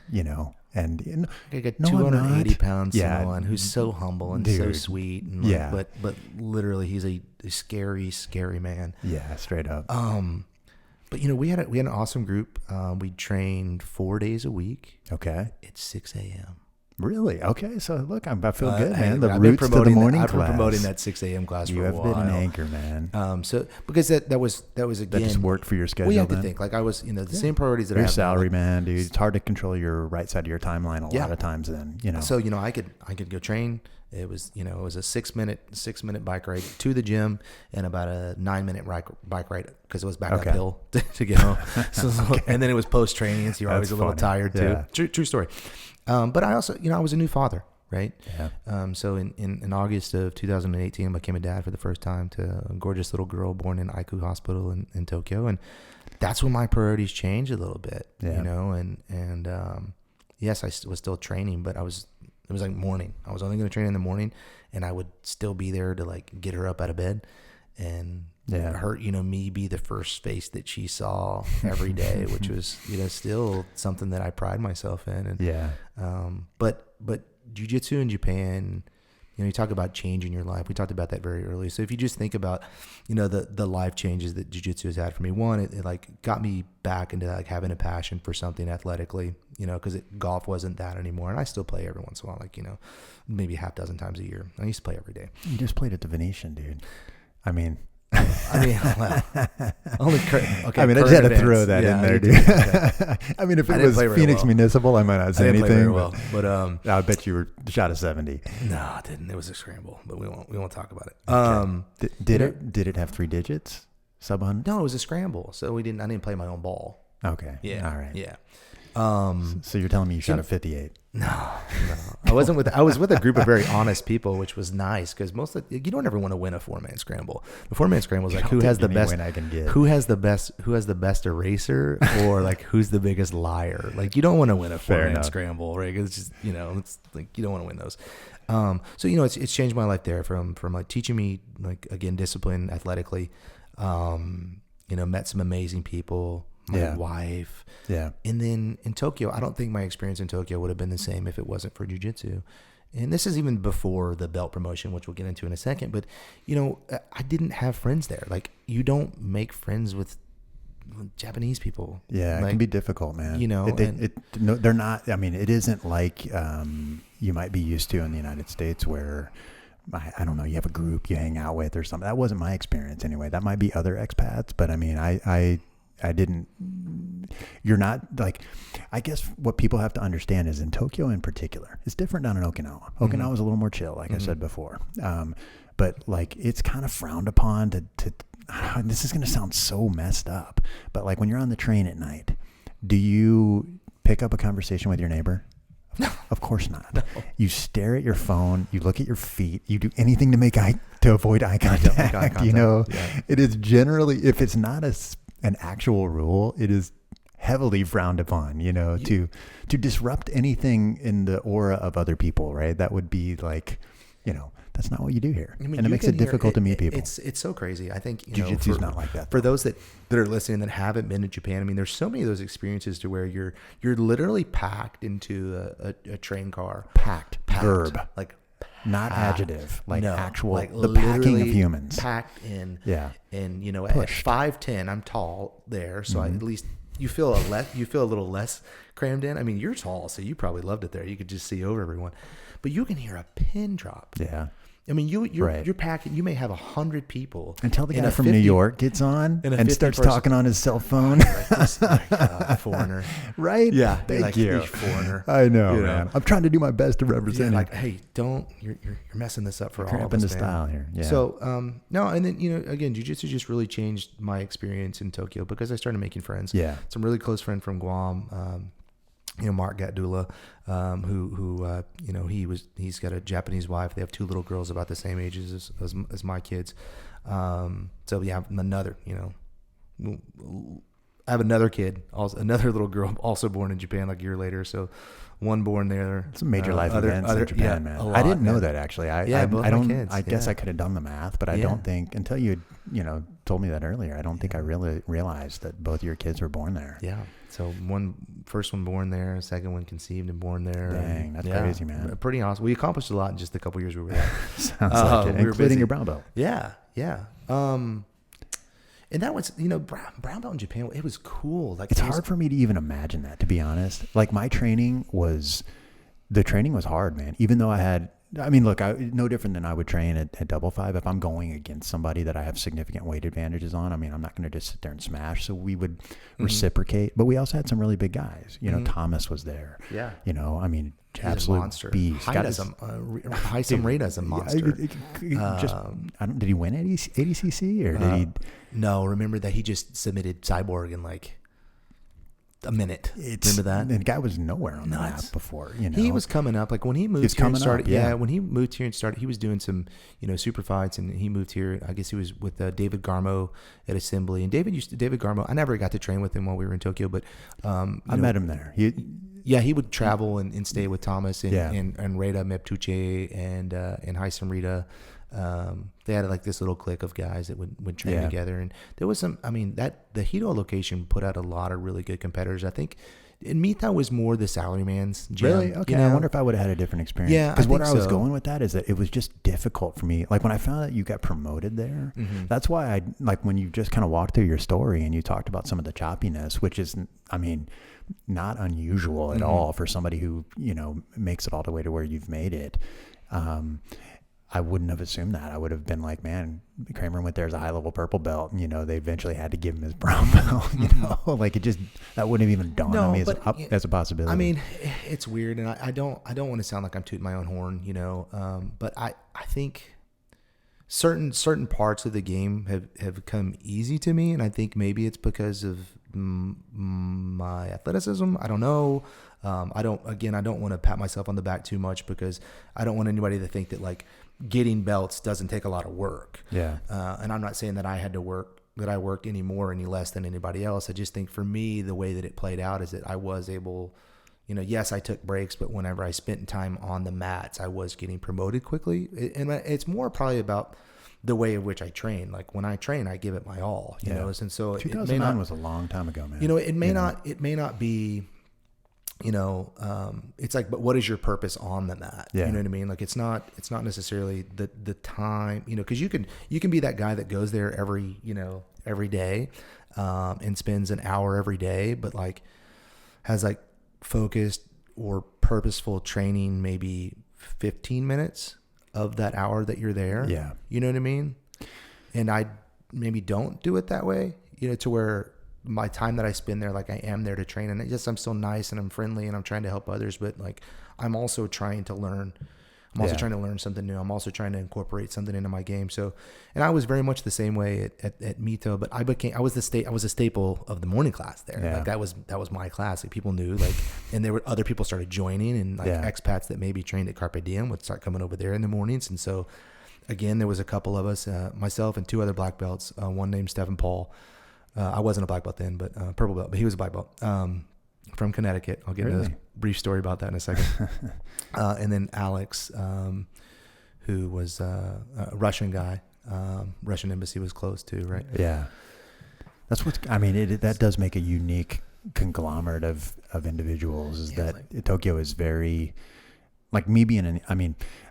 S1: And
S2: like a 280 pound Samoan who's so humble and so sweet, and but literally he's a scary man.
S1: Yeah, straight up.
S2: But we had an awesome group. We trained 4 days a week.
S1: Okay.
S2: It's 6 a.m.
S1: Really? Okay. So look, I feel good, man.
S2: I've
S1: Roots to the morning class.
S2: I've been promoting that 6 a.m. class for a while.
S1: You have been an anchor, man.
S2: So because that was again,
S1: that just worked for your schedule.
S2: We had to think like I was, the same priorities that I have.
S1: Your salary, man, dude. It's hard to control your right side of your timeline a lot of times. Then
S2: So I could go train. It was a 6-minute bike ride to the gym and about a 9-minute bike ride because it was back uphill to get home. And then it was post training, so you're always a little tired too. True story. But I also, I was a new father, right?
S1: Yeah.
S2: So in August of 2018, I became a dad for the first time to a gorgeous little girl born in Aiku Hospital in Tokyo, and that's when my priorities changed a little bit. And yes, I was still training, but it was like morning. I was only going to train in the morning, and I would still be there to like get her up out of bed and her, me be the first face that she saw every day, which was, still something that I pride myself in. And, but jiu-jitsu in Japan, you talk about changing your life. We talked about that very early. So if you just think about, the life changes that jiu-jitsu has had for me, one, it like got me back into like having a passion for something athletically, because golf wasn't that anymore. And I still play every once in a while, like, maybe half dozen times a year. I used to play every day.
S1: You just played at the Venetian, dude. I mean,
S2: well, only okay.
S1: I mean, I just had to throw that in there, dude. Okay. I mean, if it was Phoenix Municipal, I might not say anything. Play very well,
S2: but
S1: I bet you were shot a 70.
S2: No, I didn't. It was a scramble, but we won't talk about it.
S1: Okay. Did it have 3 digits? Sub 100?
S2: No, it was a scramble. So I didn't play my own ball.
S1: Okay.
S2: Yeah.
S1: All right.
S2: Yeah.
S1: So you're telling me you shot a 58?
S2: No. I was with a group of very honest people, which was nice because you don't ever want to win a 4-man scramble. The 4-man scramble is like who has the best eraser, or like who's the biggest liar. Like you don't want to win a 4-man scramble, right? It's just it's like you don't want to win those. So it's changed my life there from like teaching me like again discipline athletically. Met some amazing people. My wife. Yeah. And then in Tokyo, I don't think my experience in Tokyo would have been the same if it wasn't for jiu-jitsu. And this is even before the belt promotion, which we'll get into in a second. But, I didn't have friends there. Like, you don't make friends with Japanese people.
S1: Yeah,
S2: like,
S1: it can be difficult, man. They're not. I mean, it isn't like you might be used to in the United States where I don't know, you have a group you hang out with or something. That wasn't my experience anyway. That might be other expats, but I mean, I didn't, you're not like, I guess what people have to understand is in Tokyo in particular, it's different down in Okinawa. Okinawa is a little more chill, like I said before. But like, it's kind of frowned upon to this is going to sound so messed up, but like when you're on the train at night, do you pick up a conversation with your neighbor? No. Of course not. No. You stare at your phone, you look at your feet, you do anything to avoid eye contact. You know, it is generally, if it's not an actual rule, it is heavily frowned upon, you know, to disrupt anything in the aura of other people, right? That would be like, you know, that's not what you do here. I mean, and it makes it difficult to meet people.
S2: It's so crazy. I think,
S1: Jiu-Jitsu is not like that.
S2: For those that are listening that haven't been to Japan, I mean, there's so many of those experiences to where you're literally packed into a train car.
S1: Packed. Verb.
S2: Like
S1: not adjective, like actual,
S2: like
S1: the packing of humans.
S2: Packed in.
S1: Yeah.
S2: And, you know,
S1: Pushed.
S2: at 5'10", I'm tall there. So at least you feel a little less crammed in. I mean, you're tall, so you probably loved it there. You could just see over everyone. But you can hear a pin drop.
S1: Yeah.
S2: I mean, you're packing. You may have 100 people
S1: until the guy from New York gets on and starts talking on his cell phone.
S2: Foreigner,
S1: right?
S2: Yeah,
S1: thank you.
S2: Foreigner.
S1: I know, man. I'm trying to do my best to represent.
S2: Like, hey, don't you're messing this up for all of us,
S1: man. Style here. Yeah.
S2: So, no, and then again, jiu-jitsu just really changed my experience in Tokyo because I started making friends.
S1: Yeah,
S2: some really close friend from Guam. Mark Gatdula, who he's got a Japanese wife. They have 2 little girls about the same age as my kids. So yeah, I have another kid, also another little girl, also born in Japan, like a year later. So one born there.
S1: It's a major life events in Japan, man. I didn't know that actually. I don't. Kids, I guess I could have done the math, but I don't think until you told me that earlier. I don't think I really realized that both your kids were born there.
S2: Yeah. So first one born there, second one conceived and born there.
S1: Dang, that's crazy, man.
S2: Pretty awesome. We accomplished a lot in just a couple years we were there.
S1: Sounds like it, including your brown belt.
S2: Yeah. And that was, brown belt in Japan, it was cool. Like
S1: it's hard for me to even imagine that, to be honest. Like the training was hard, man. Even though no different than I would train at double five. If I'm going against somebody that I have significant weight advantages on, I mean, I'm not going to just sit there and smash. So we would reciprocate, but we also had some really big guys. Thomas was there.
S2: Yeah.
S1: I mean, absolute monster. Beast.
S2: Haisam Reda's a monster.
S1: Did he win ADCC or did he?
S2: No, remember that he just submitted Cyborg in like a minute. Remember that?
S1: And the guy was nowhere on the map before.
S2: He was coming up. Like when he moved here and started. When he moved here and started, he was doing some super fights, and he moved here. I guess he was with David Garmo at Assembly, and David Garmo. I never got to train with him while we were in Tokyo, but
S1: I met him there.
S2: He would travel and stay with Thomas and Reda Meptuche and Haisam Reda. They had like this little clique of guys that would train together, and there was some. I mean, that the Hito location put out a lot of really good competitors. I think in Mita was more the salaryman's gym.
S1: Really? Okay. I wonder if I would have had a different experience.
S2: Yeah,
S1: because I was going with that is that it was just difficult for me. Like when I found out you got promoted there, that's why I like when you just kind of walked through your story and you talked about some of the choppiness, which is, I mean, not unusual at all for somebody who makes it all the way to where you've made it. I wouldn't have assumed that. I would have been like, man, Cramer went there as a high-level purple belt, and they eventually had to give him his brown belt. Like it just that wouldn't have even dawned on me as a possibility.
S2: I mean, it's weird, and I don't want to sound like I'm tooting my own horn, but I think certain parts of the game have come easy to me, and I think maybe it's because of my athleticism. I don't know. I don't want to pat myself on the back too much because I don't want anybody to think that like getting belts doesn't take a lot of work.
S1: Yeah.
S2: And I'm not saying that I worked any more, any less than anybody else. I just think for me, the way that it played out is that I was able, yes, I took breaks, but whenever I spent time on the mats, I was getting promoted quickly. And it's more probably about the way in which I train. Like when I train, I give it my all, you know? And so
S1: 2009 was a long time ago, man.
S2: It may not be, it's like, but what is your purpose on the mat?
S1: Yeah.
S2: You know what I mean? Like it's not necessarily the time, cause you can be that guy that goes there every day, and spends an hour every day, but like has like focused or purposeful training, maybe 15 minutes of that hour that you're there.
S1: Yeah.
S2: You know what I mean? And I maybe don't do it that way, to where my time that I spend there, like I am there to train, and yes, I'm still nice and I'm friendly and I'm trying to help others, but like I'm also trying to learn. I'm also trying to learn something new. I'm also trying to incorporate something into my game. So, and I was very much the same way at Mito, but I was a staple of the morning class there.
S1: Yeah.
S2: Like that was my class. Like people knew, like, and there were other people started joining, and like expats that maybe trained at Carpe Diem would start coming over there in the mornings. And so again, there was a couple of us, myself and 2 other black belts, one named Stephen Paul. I wasn't a black belt then, but purple belt, but he was a black belt. From Connecticut. I'll get into this brief story about that in a second. And then Alex, who was a Russian guy. Russian embassy was closed too, right?
S1: Yeah. That's that does make a unique conglomerate of individuals, is that Tokyo is very, like me being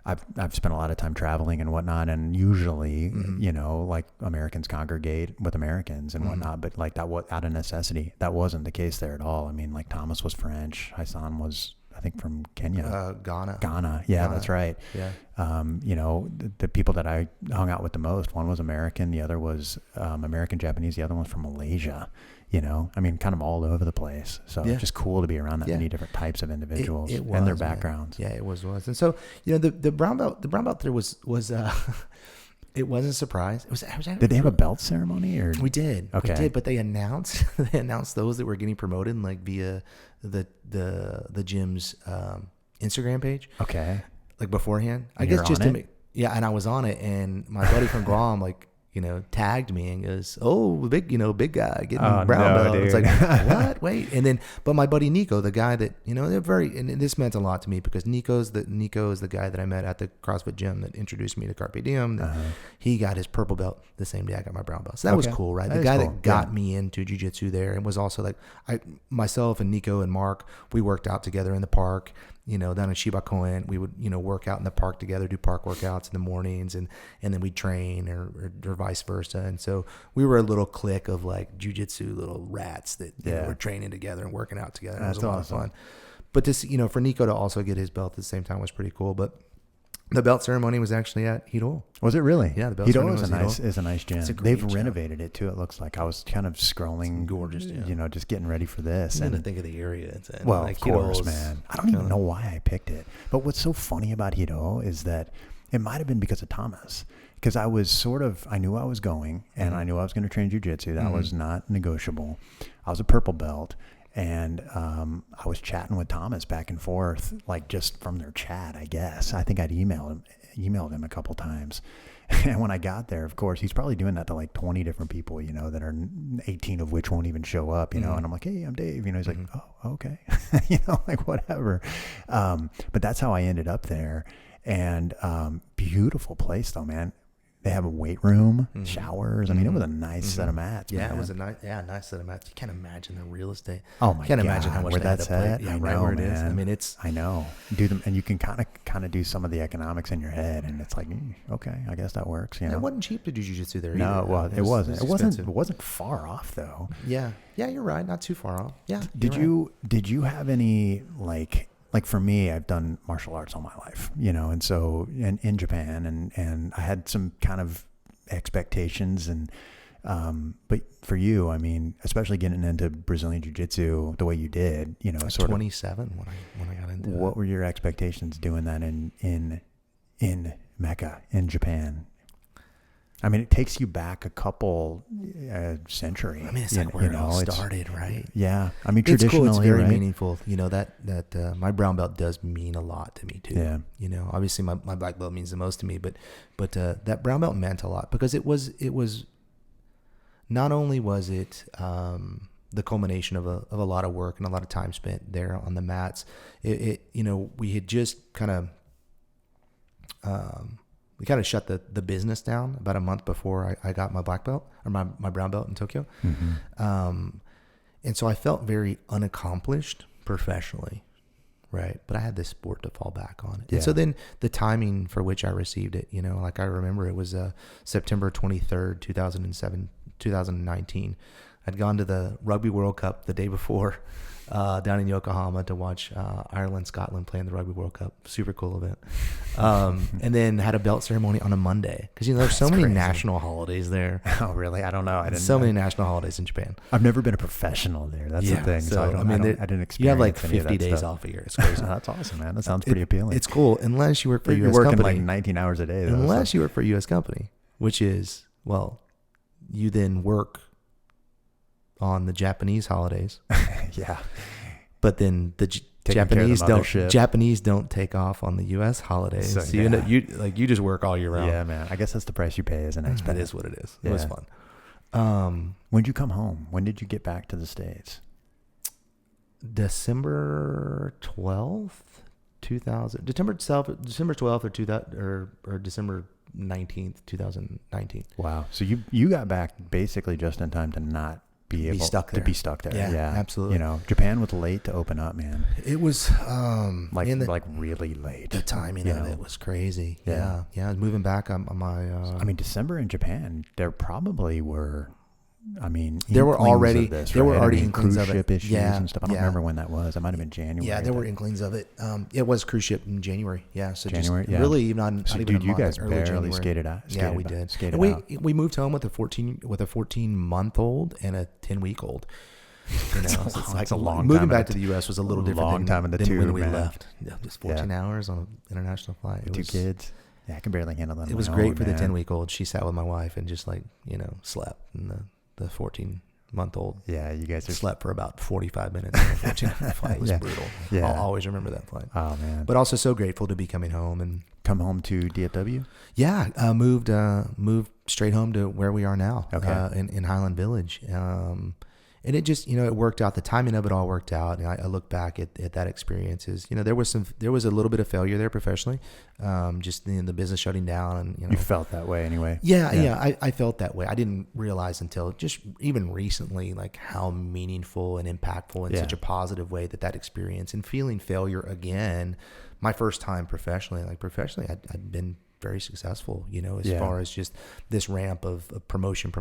S1: I've spent a lot of time traveling and whatnot, and usually, like Americans congregate with Americans and whatnot, but like that was out of necessity. That wasn't the case there at all. I mean, like Thomas was French. Hassan was, I think, from Kenya. Ghana. Yeah, that's right.
S2: Yeah.
S1: The people that I hung out with the most, one was American, the other was American Japanese, the other one's from Malaysia. Kind of all over the place. So it's just cool to be around that many different types of individuals and their backgrounds.
S2: Man. Yeah, it was. And so, the brown belt there was it wasn't a surprise.
S1: Did they have a belt ceremony, or?
S2: We did.
S1: Okay.
S2: We did, but they announced those that were getting promoted, like via the gym's Instagram page.
S1: Okay.
S2: Like beforehand.
S1: And
S2: I guess just to make, and I was on it, and my buddy from Guam, like, tagged me and goes, "Oh, big guy getting brown belt."
S1: Dude.
S2: It's like, what? Wait. And then, but my buddy Nico, the guy that, they're very, and this meant a lot to me because Nico is the guy that I met at the CrossFit gym that introduced me to Carpe Diem. He got his purple belt the same day I got my brown belt. So that was cool, right? The guy that got me into jiu-jitsu there, and was also like, myself and Nico and Mark, we worked out together in the park. Down in Shibakoen, we would, work out in the park together, do park workouts in the mornings, and then we'd train or vice versa. And so we were a little clique of like jujitsu little rats that were training together and working out together. It was a lot of fun. But this, for Nico to also get his belt at the same time was pretty cool. But the belt ceremony was actually at Hito.
S1: Was it really?
S2: Yeah, the belt ceremony
S1: is a nice gym. They've renovated it too. It looks like. I was kind of scrolling,
S2: it's gorgeous. Yeah.
S1: Just getting ready for this.
S2: And to think of the area it's in.
S1: Well, of course, man. I don't even know why I picked it. But what's so funny about Hito is that it might have been because of Thomas. Because I knew I was going, and I knew I was going to train jiu-jitsu. That was not negotiable. I was a purple belt. And I was chatting with Thomas back and forth, like just from their chat, I guess. I think I'd emailed him a couple times. And when I got there, of course, he's probably doing that to like 20 different people, that are 18 of which won't even show up, And I'm like, hey, I'm Dave. He's like, oh, okay. Like whatever. But that's how I ended up there. And beautiful place though, man. They have a weight room, showers. I mean, it was a nice set of mats.
S2: Yeah,
S1: man.
S2: it was a nice set of mats. You can't imagine the real estate.
S1: Oh my God!
S2: Can't imagine how much
S1: where
S2: they had
S1: that's
S2: to play.
S1: at.
S2: Yeah,
S1: I
S2: right
S1: know,
S2: where it
S1: man.
S2: is. I mean,
S1: I know. Do them, and you can kind of do some of the economics in your head, and it's like, okay, I guess that works.
S2: It wasn't cheap to do jiu-jitsu there.
S1: No,
S2: either.
S1: Well, it wasn't.
S2: Expensive.
S1: It wasn't far off though.
S2: Yeah, you're right. Not too far off. Yeah.
S1: Did you have any like for me, I've done martial arts all my life, and so in Japan, and I had some kind of expectations, and but for you, I mean, especially getting into Brazilian jiu-jitsu the way you did, sort
S2: 27 when I got into
S1: what were your expectations doing that in Mecca, in Japan? I mean, it takes you back a couple century.
S2: I mean, it's like where it all started, right?
S1: Yeah. I mean, traditionally,
S2: it's cool. It's very
S1: right?
S2: meaningful. That my brown belt does mean a lot to me too.
S1: Yeah.
S2: Obviously my black belt means the most to me, but that brown belt meant a lot because it was not only was it the culmination of a lot of work and a lot of time spent there on the mats. We had just kind of we kind of shut the business down about a month before I got my black belt or my brown belt in Tokyo. And so I felt very unaccomplished professionally, right? But I had this sport to fall back on.
S1: Yeah.
S2: And so then the timing for which I received it, like I remember it was September 23rd, 2019. I'd gone to the Rugby World Cup the day before down in Yokohama to watch Ireland, Scotland play in the Rugby World Cup. Super cool event. And then had a belt ceremony on a Monday. Because, there's so many national holidays there.
S1: Oh, really? I don't know. I didn't
S2: so
S1: know.
S2: many national holidays in Japan.
S1: I've never been a professional there. That's the thing. So I didn't experience.
S2: You have like
S1: any of
S2: 50
S1: that
S2: days
S1: stuff.
S2: off a year. It's crazy.
S1: That's awesome, man. That sounds pretty appealing.
S2: It's cool. Unless you work for a
S1: You're
S2: U.S.
S1: working
S2: company.
S1: like 19 hours a day. Though,
S2: Unless you work for a U.S. company, which is, well, you then work on the Japanese holidays.
S1: Yeah.
S2: But then the Japanese don't take off on the U.S. holidays. So you end up, you just work all year round.
S1: Yeah, man. I guess that's the price you pay as an expat.
S2: That is what it is. It was fun.
S1: When did you come home? When did you get back to the States?
S2: December 12th, 2000. December 12th or December 19th, 2019.
S1: Wow. So you got back basically just in time to not be stuck there.
S2: Yeah, absolutely.
S1: Japan was late to open up, man.
S2: It was
S1: like really late.
S2: The timing of it was crazy. Yeah. I was moving back on my
S1: December in Japan, there probably were
S2: there were already inklings
S1: cruise
S2: of
S1: ship
S2: it.
S1: issues and stuff. I don't remember when that was. It might have been January.
S2: Yeah, there were inklings of it. It was cruise ship in January. Yeah, so
S1: January.
S2: Just really not even
S1: dude,
S2: a month,
S1: you guys
S2: early
S1: barely
S2: January.
S1: skated out.
S2: Yeah, we did. We moved home with a 14-month-old and a 10-week-old.
S1: It's a long time.
S2: Moving back to the U.S. was a little different than when we left. Yeah, just 14 hours on an international flight.
S1: Two kids. Yeah, I can barely handle that.
S2: It was great for the 10-week-old. She sat with my wife and just slept. And the 14-month-old.
S1: Yeah, you guys
S2: slept for about 45 minutes on the 14-hour flight. It was brutal. Yeah. I'll always remember that flight.
S1: Oh, man.
S2: But also so grateful to be coming home and
S1: come home to DFW.
S2: Yeah, moved straight home to where we are now.
S1: Okay.
S2: In Highland Village. And it just, it worked out. The timing of it all worked out. And I look back at that experience as, there was a little bit of failure there professionally. Just the business shutting down and,
S1: You felt that way anyway.
S2: Yeah. I felt that way. I didn't realize until just even recently, like how meaningful and impactful in such a positive way that experience and feeling failure again, my first time professionally, I'd been very successful, as far as just this ramp of promotion.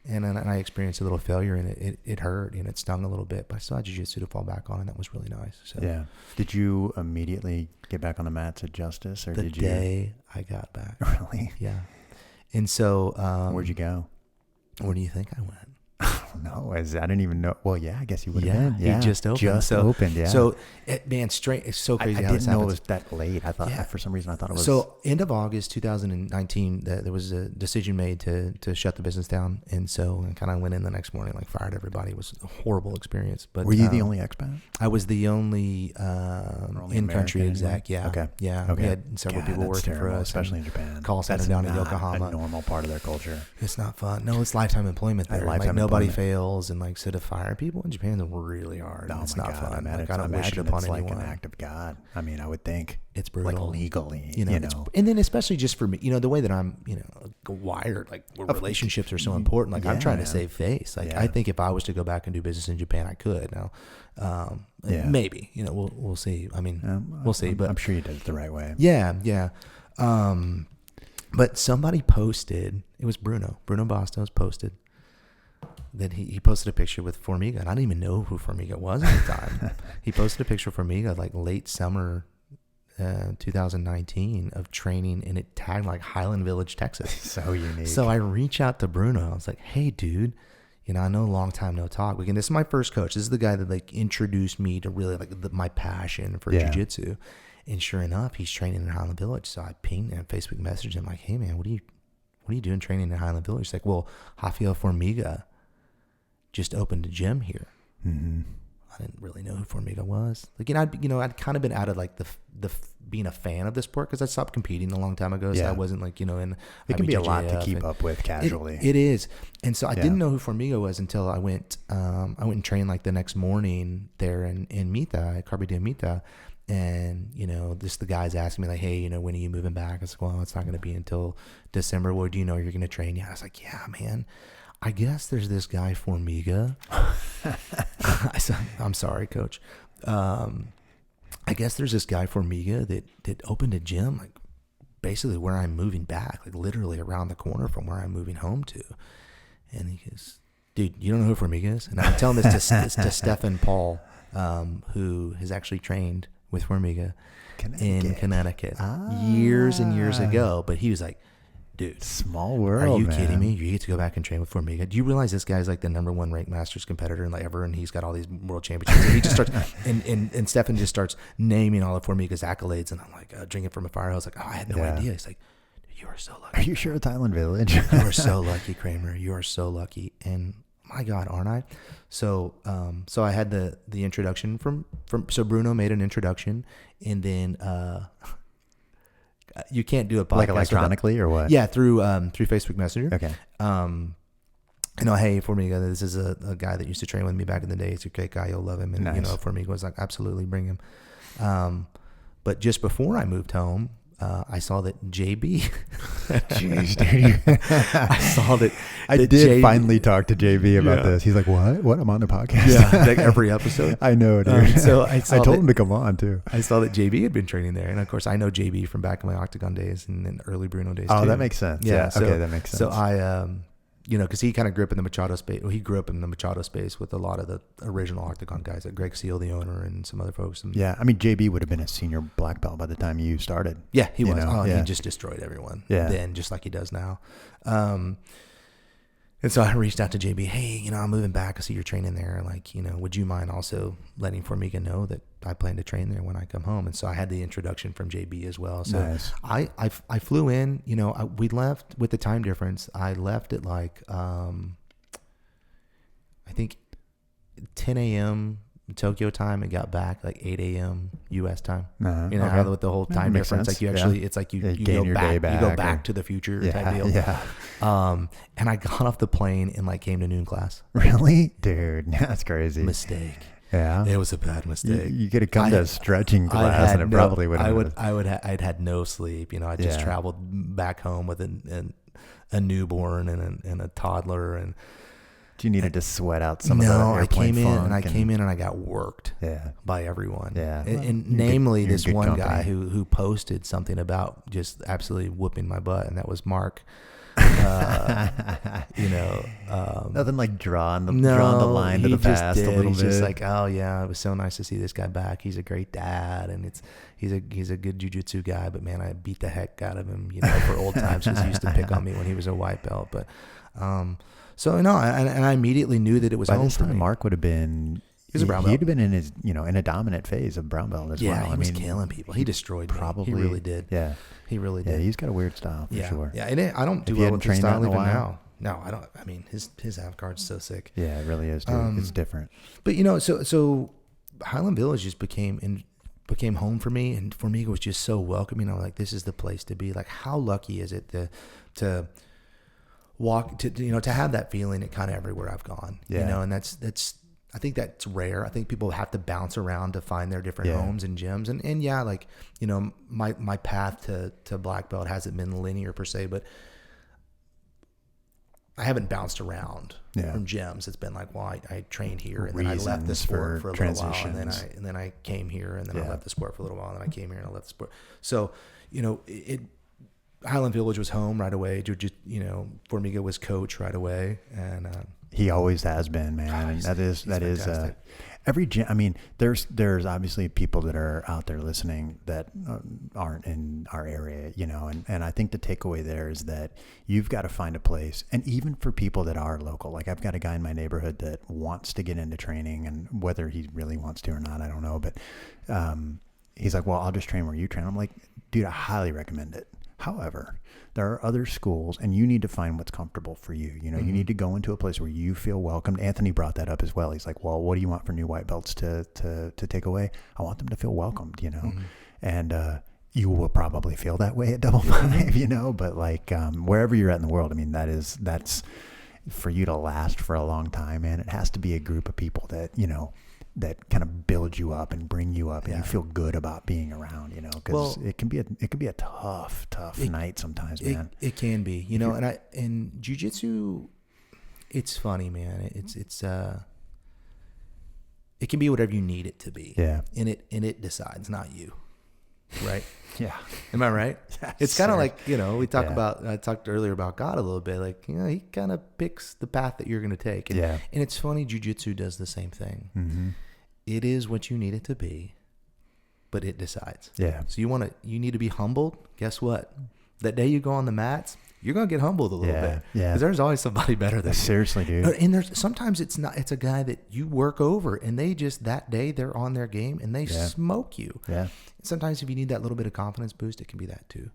S2: And I experienced a little failure and it hurt and it stung a little bit, but I still had jiu-jitsu to fall back on and that was really nice. So
S1: yeah. Did you immediately get back on the mats at Justice or
S2: the day I got back?
S1: Really?
S2: Yeah. And so,
S1: where'd you go?
S2: Where do you think I went?
S1: No, I didn't even know. Well, yeah, I guess you would have been.
S2: Yeah, he just opened.
S1: Opened, yeah.
S2: So, it's so crazy.
S1: I didn't know it was that late. I thought, for some reason, I thought it was.
S2: So, end of August 2019, there was a decision made to shut the business down. And so, I kind of went in the next morning, fired everybody. It was a horrible experience. But
S1: were you the only expat?
S2: I was the only in-country exec. Yeah.
S1: Okay.
S2: Yeah. We had several people working for us.
S1: Especially in Japan.
S2: Call center down in Yokohama.
S1: A normal part of their culture.
S2: It's not fun. No, it's lifetime employment there. Nobody fails. And so to fire people in Japan is really hard.
S1: Oh,
S2: it's
S1: my
S2: not
S1: God,
S2: fun.
S1: I don't wish it upon anyone. It's like an act of God. I mean, I would think
S2: it's brutal.
S1: Legally,
S2: and then especially just for me, the way that I'm, wired, where relationships are so important. I'm trying to save face. I think if I was to go back and do business in Japan, I could. Now, maybe, we'll see. I mean, we'll see. But
S1: I'm sure you did it the right way.
S2: Yeah. But somebody posted. It was Bruno Bastos posted. That he posted a picture with Formiga, and I didn't even know who Formiga was at the time. He posted a picture of Formiga late summer 2019 of training, and it tagged Highland Village, Texas.
S1: So unique.
S2: So I reach out to Bruno. I was like, "Hey, dude, I know long time no talk. This is my first coach. This is the guy that introduced me to really my passion for jiu-jitsu." And sure enough, he's training in Highland Village. So I pinged him, Facebook messaged him, like, "Hey, man, what are you doing training in Highland Village?" He's like, "Well, Rafael Formiga just opened a gym here."
S1: Mm-hmm.
S2: I didn't really know who Formiga was. I'd kind of been out of the being a fan of the sport because I stopped competing a long time ago. So I wasn't in.
S1: It can be a lot to
S2: BJJ
S1: keep up with casually.
S2: It is, and so I didn't know who Formiga was until I went. I went and trained the next morning there in Mita, at Carpe Diem Mita. And, the guys asking me hey, when are you moving back? I was like, well, it's not going to be until December. Well, do you know you're going to train? Yeah. I was like, yeah, man. I guess there's this guy Formiga. I said, I'm sorry, coach. I guess there's this guy Formiga that opened a gym, basically where I'm moving back, literally around the corner from where I'm moving home to. And he goes, dude, you don't know who Formiga is? And I'm telling this to Stephen Paul, who has actually trained with Formiga in Connecticut years and years ago. But he was like, dude,
S1: small world,
S2: are you
S1: man.
S2: kidding me? You get to go back and train with Formiga. Do you realize this guy's like the #1 ranked Masters competitor and like ever, and he's got all these world championships. And he just starts, and Stefan just starts naming all of Formiga's accolades, and I'm like drinking from a fire hose. Like, oh, I had no idea. He's like, you are so lucky.
S1: Are you sure it's Island Village?
S2: You are so lucky, Cramer. You are so lucky. And my God, aren't I? So, so I had the introduction from so Bruno made an introduction, and then you can't do a podcast
S1: like electronically or what?
S2: Yeah, through Facebook Messenger.
S1: Okay.
S2: Hey, Formiga, this is a guy that used to train with me back in the day. He's a great guy. You'll love him. And, Formiga was like, absolutely, bring him. But just before I moved home, I saw that JB.
S1: Jeez, dude.
S2: I saw that.
S1: I did JB, finally talk to JB about this. He's like, "What? What? I'm on the podcast."
S2: Yeah, like every episode.
S1: I know, dude.
S2: So I
S1: told him to come on too.
S2: I saw that JB had been training there, and of course, I know JB from back in my Octagon days and then early Bruno days.
S1: Oh,
S2: too.
S1: that makes sense. Yeah. Okay, that makes sense.
S2: So I, because he kind of grew up in the Machado space. Well, he grew up in the Machado space with a lot of the original Octagon guys, like Greg Seal, the owner, and some other folks. And
S1: yeah, I mean, JB would have been a senior black belt by the time you started.
S2: Yeah, he was. He just destroyed everyone.
S1: Yeah.
S2: Then, just like he does now. And so I reached out to JB. Hey, I'm moving back. I see you're training there. Like, would you mind also letting Formiga know that I plan to train there when I come home? And so I had the introduction from JB as well. So
S1: nice.
S2: I flew in. We left with the time difference. I left at like I think 10 a.m. Tokyo time and got back like 8 a.m. U.S. time. How with the whole time difference, like you actually, it's like you go back to the future type deal.
S1: Yeah.
S2: And I got off the plane and like came to noon class.
S1: Really, dude? That's crazy.
S2: Mistake.
S1: Yeah,
S2: it was a bad mistake.
S1: You could have come to a stretching class, and it probably would have.
S2: I'd had no sleep. I just traveled back home with a newborn and a toddler and.
S1: You needed to sweat out some of the airplane funk.
S2: I came in and I got worked by everyone.
S1: Yeah.
S2: And namely this one guy who posted something about just absolutely whooping my butt, and that was Mark.
S1: Nothing like drawing the line to the past a little bit.
S2: He's just like, oh yeah, it was so nice to see this guy back. He's a great dad, and he's a good jiu-jitsu guy, but man, I beat the heck out of him, for old times, because he used to pick on me when he was a white belt. But so and I immediately knew that it was
S1: by
S2: home
S1: this
S2: for
S1: time.
S2: me.
S1: Mark would have been.
S2: He's a brown belt.
S1: He'd have been in his, in a dominant phase of brown belt as well.
S2: Yeah, he was killing people. He destroyed
S1: probably.
S2: Me. He really did.
S1: Yeah,
S2: he really did.
S1: Yeah, he's got a weird style for sure.
S2: Yeah, and I don't do well with his style even now. No, I don't. I mean, his half guard's so sick.
S1: Yeah, it really is, dude. It's different.
S2: But so Highland Village just became home for me, and Formiga was just so welcoming. I'm like, this is the place to be. Like, how lucky is it to walk to have that feeling at kind of everywhere I've gone.
S1: Yeah.
S2: And that's I think that's rare. I think people have to bounce around to find their different homes and gyms. And yeah, like, my path to black belt hasn't been linear per se, but I haven't bounced around from gyms. It's been like, well, I trained here and then I left the sport for a little while, and then I came here and then I left the sport for a little while, and then I came here and I left the sport. So, Highland Village was home right away. Formiga was coach right away, and
S1: he always has been, man. And that is every gym. I mean, there's obviously people that are out there listening that aren't in our area, and I think the takeaway there is that you've got to find a place, and even for people that are local, like I've got a guy in my neighborhood that wants to get into training, and whether he really wants to or not, I don't know, but he's like, well, I'll just train where you train. I'm like, dude, I highly recommend it. However, there are other schools, and you need to find what's comfortable for you. You need to go into a place where you feel welcomed. Anthony brought that up as well. He's like, well, what do you want for new white belts to take away? I want them to feel welcomed, and you will probably feel that way at Double Five, but like wherever you're at in the world, I mean, that's for you to last for a long time, man. It has to be a group of people that, that kind of build you up and bring you up, and you feel good about being around, because it can be a tough night sometimes, man.
S2: It can be, and jiu-jitsu, it's funny, man. It's it can be whatever you need it to be.
S1: Yeah.
S2: And it decides, not you. right?
S1: Yeah.
S2: Am I right?
S1: Yes,
S2: it's kind of
S1: sir.
S2: like, I talked earlier about God a little bit. Like, he kind of picks the path that you're going to take. And,
S1: Yeah.
S2: and it's funny, jiu-jitsu does the same thing.
S1: Mm-hmm.
S2: It is what you need it to be, but it decides.
S1: Yeah.
S2: So you need to be humbled. Guess what? That day you go on the mats, you're going to get humbled a little bit.
S1: Yeah.
S2: Because there's always somebody better than you.
S1: Seriously, dude.
S2: And sometimes it's a guy that you work over, and they just, that day they're on their game and they smoke you.
S1: Yeah.
S2: Sometimes if you need that little bit of confidence boost, it can be that too.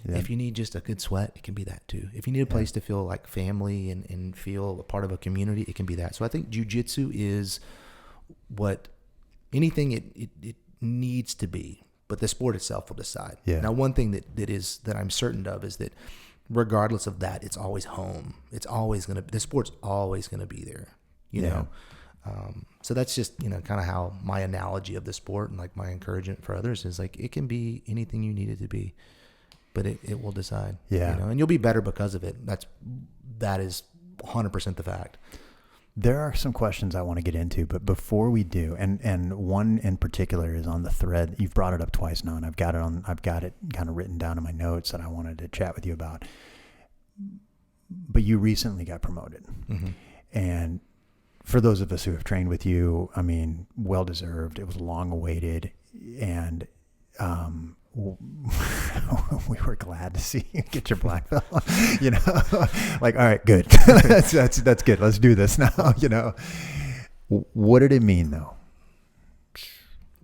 S2: Yeah. If you need just a good sweat, it can be that too. If you need a place to feel like family and feel a part of a community, it can be that. So I think jiu-jitsu is what anything it needs to be, but the sport itself will decide.
S1: Yeah.
S2: Now, one thing that I'm certain of is that regardless of that, it's always home. It's always the sport's always going to be there, you know? So that's just, kind of how my analogy of the sport and like my encouragement for others is like, it can be anything you need it to be, but it will decide, and you'll be better because of it. That is 100% the fact.
S1: There are some questions I want to get into, but before we do, and one in particular is on the thread. You've brought it up twice now, and I've got it kind of written down in my notes that I wanted to chat with you about. But you recently got promoted, and for those of us who have trained with you, I mean, well deserved. It was long awaited, and we were glad to see you get your black belt. Like, all right, good. that's good. Let's do this now. What did it mean though?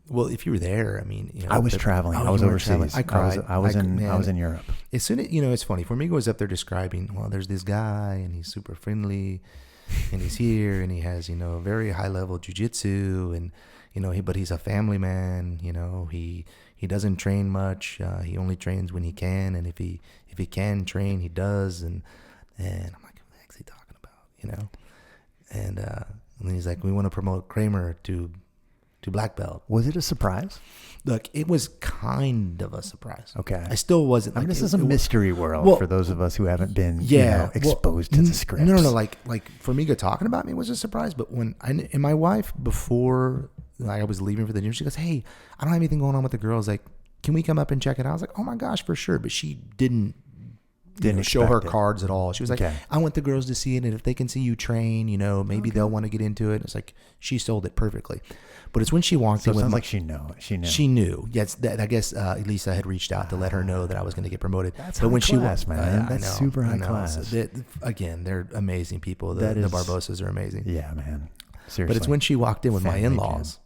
S2: Well, if you were there, I mean,
S1: I was traveling. I was overseas.
S2: I cried.
S1: I was in Europe.
S2: As soon as, it's funny. Formiga was up there describing, well, there's this guy and he's super friendly and he's here and he has, very high level jiu-jitsu and, but he's a family man, he doesn't train much. He only trains when he can. And if he can train, he does. And I'm like, what the heck's he talking about? And then he's like, we want to promote Cramer to black belt.
S1: Was it a surprise?
S2: Look, it was kind of a surprise.
S1: Okay.
S2: I still wasn't.
S1: I mean, this is a mystery world for those of us who haven't been exposed to the scripts.
S2: No. Like Formiga talking about me was a surprise. But when my wife, before I was leaving for the gym, she goes, hey, I don't have anything going on with the girls. Like, can we come up and check it out? I was like, oh my gosh, for sure. But she didn't show her cards at all. She was like, I want the girls to see it. And if they can see you train, maybe they'll want to get into it. It's like, she sold it perfectly. But it's when she walked in with
S1: like she knew.
S2: She knew. Yes, I guess Elisa had reached out to let her know that I was going to get promoted.
S1: That's high class, man. That's super high class.
S2: Again, they're amazing people. The Barbosas are amazing.
S1: Yeah, man. Seriously.
S2: But it's when she walked in with my in-laws.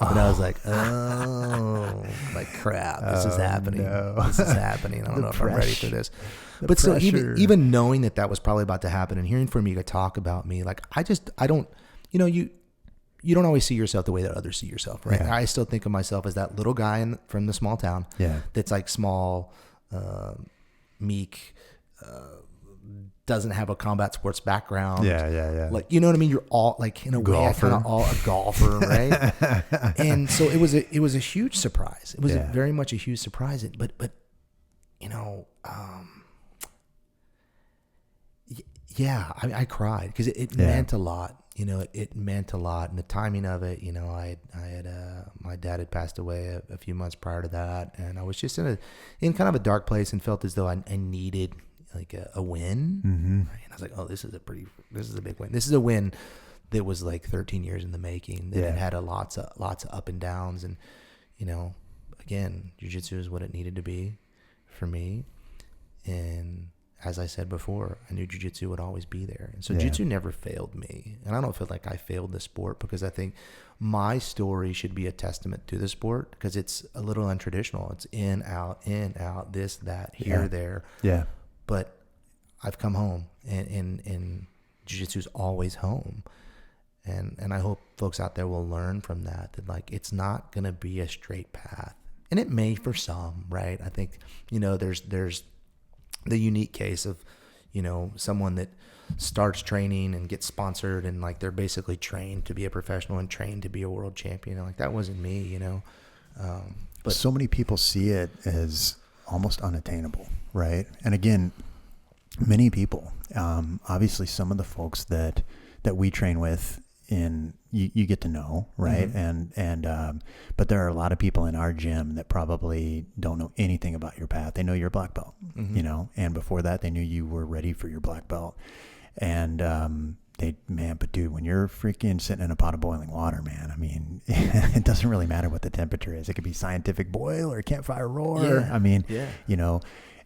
S2: And I was like, oh, like crap, this is happening. No. This is happening. I don't know if I'm ready for this. But so even knowing that was probably about to happen and hearing Formiga talk about me, like I don't, you don't always see yourself the way that others see yourself, right? Yeah. I still think of myself as that little guy from the small town that's like small, meek, doesn't have a combat sports background.
S1: Yeah.
S2: Like, you know what I mean? You're all like, in a way, kind of all a golfer, right? And so it was a huge surprise. It was very much a huge surprise. But I cried because it meant a lot. It meant a lot, and the timing of it. I had my dad had passed away a few months prior to that, and I was just in kind of a dark place and felt as though I needed like a win.
S1: Mm-hmm.
S2: Right? And I was like, oh, this is a big win. This is a win that was like 13 years in the making. That had lots of up and downs, and again, jiu-jitsu is what it needed to be for me, and as I said before, I knew jiu-jitsu would always be there. And so jiu-jitsu never failed me. And I don't feel like I failed the sport because I think my story should be a testament to the sport because it's a little untraditional. It's in, out, this, that, here, there.
S1: Yeah.
S2: But I've come home and jiu-jitsu is always home. And I hope folks out there will learn from that like it's not going to be a straight path. And it may for some, right? I think, there's the unique case of, someone that starts training and gets sponsored and like they're basically trained to be a professional and trained to be a world champion. Like that wasn't me, But
S1: so many people see it as almost unattainable, right? And again, many people, obviously some of the folks that we train with you get to know, right? But there are a lot of people in our gym that probably don't know anything about your path. They know you're a black belt, and before that they knew you were ready for your black belt. And, but dude, when you're freaking sitting in a pot of boiling water, man, I mean, it doesn't really matter what the temperature is. It could be scientific boil or campfire roar.
S2: Yeah.
S1: I mean,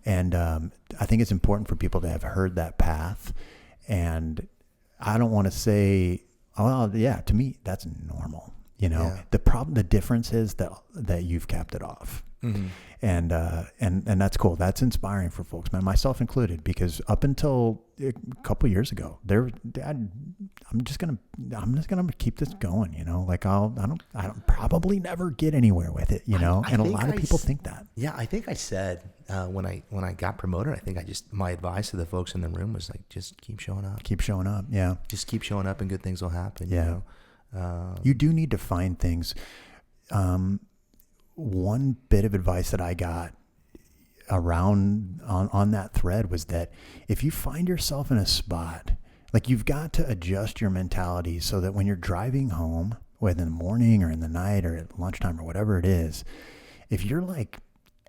S1: and I think it's important for people to have heard that path. And I don't want to say, to me, that's normal. The difference is that you've capped it off. And that's cool. That's inspiring for folks, man, myself included, because up until a couple of years ago, I'm just gonna keep this going. Like I don't probably never get anywhere with it. And a lot of people think that.
S2: Yeah, I think I said when I got promoted, I think my advice to the folks in the room was like, just keep showing up.
S1: Keep showing up. Yeah.
S2: Just keep showing up, and good things will happen.
S1: Yeah. You do need to find things. One bit of advice that I got around on that thread was that if you find yourself in a spot, like, you've got to adjust your mentality so that when you're driving home, whether in the morning or in the night or at lunchtime or whatever it is, if you're like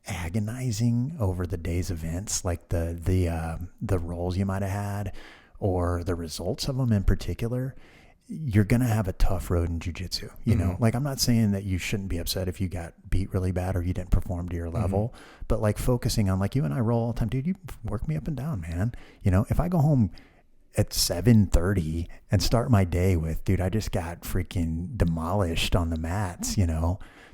S1: agonizing over the day's events, like the roles you might have had or the results of them in particular, you're going to have a tough road in jiu-jitsu. Like, I'm not saying that you shouldn't be upset if you got beat really bad or you didn't perform to your level, but like focusing on, like, you and I roll all the time, dude, you work me up and down, man. If I go home at 7:30 and start my day with, dude, I just got freaking demolished on the mats,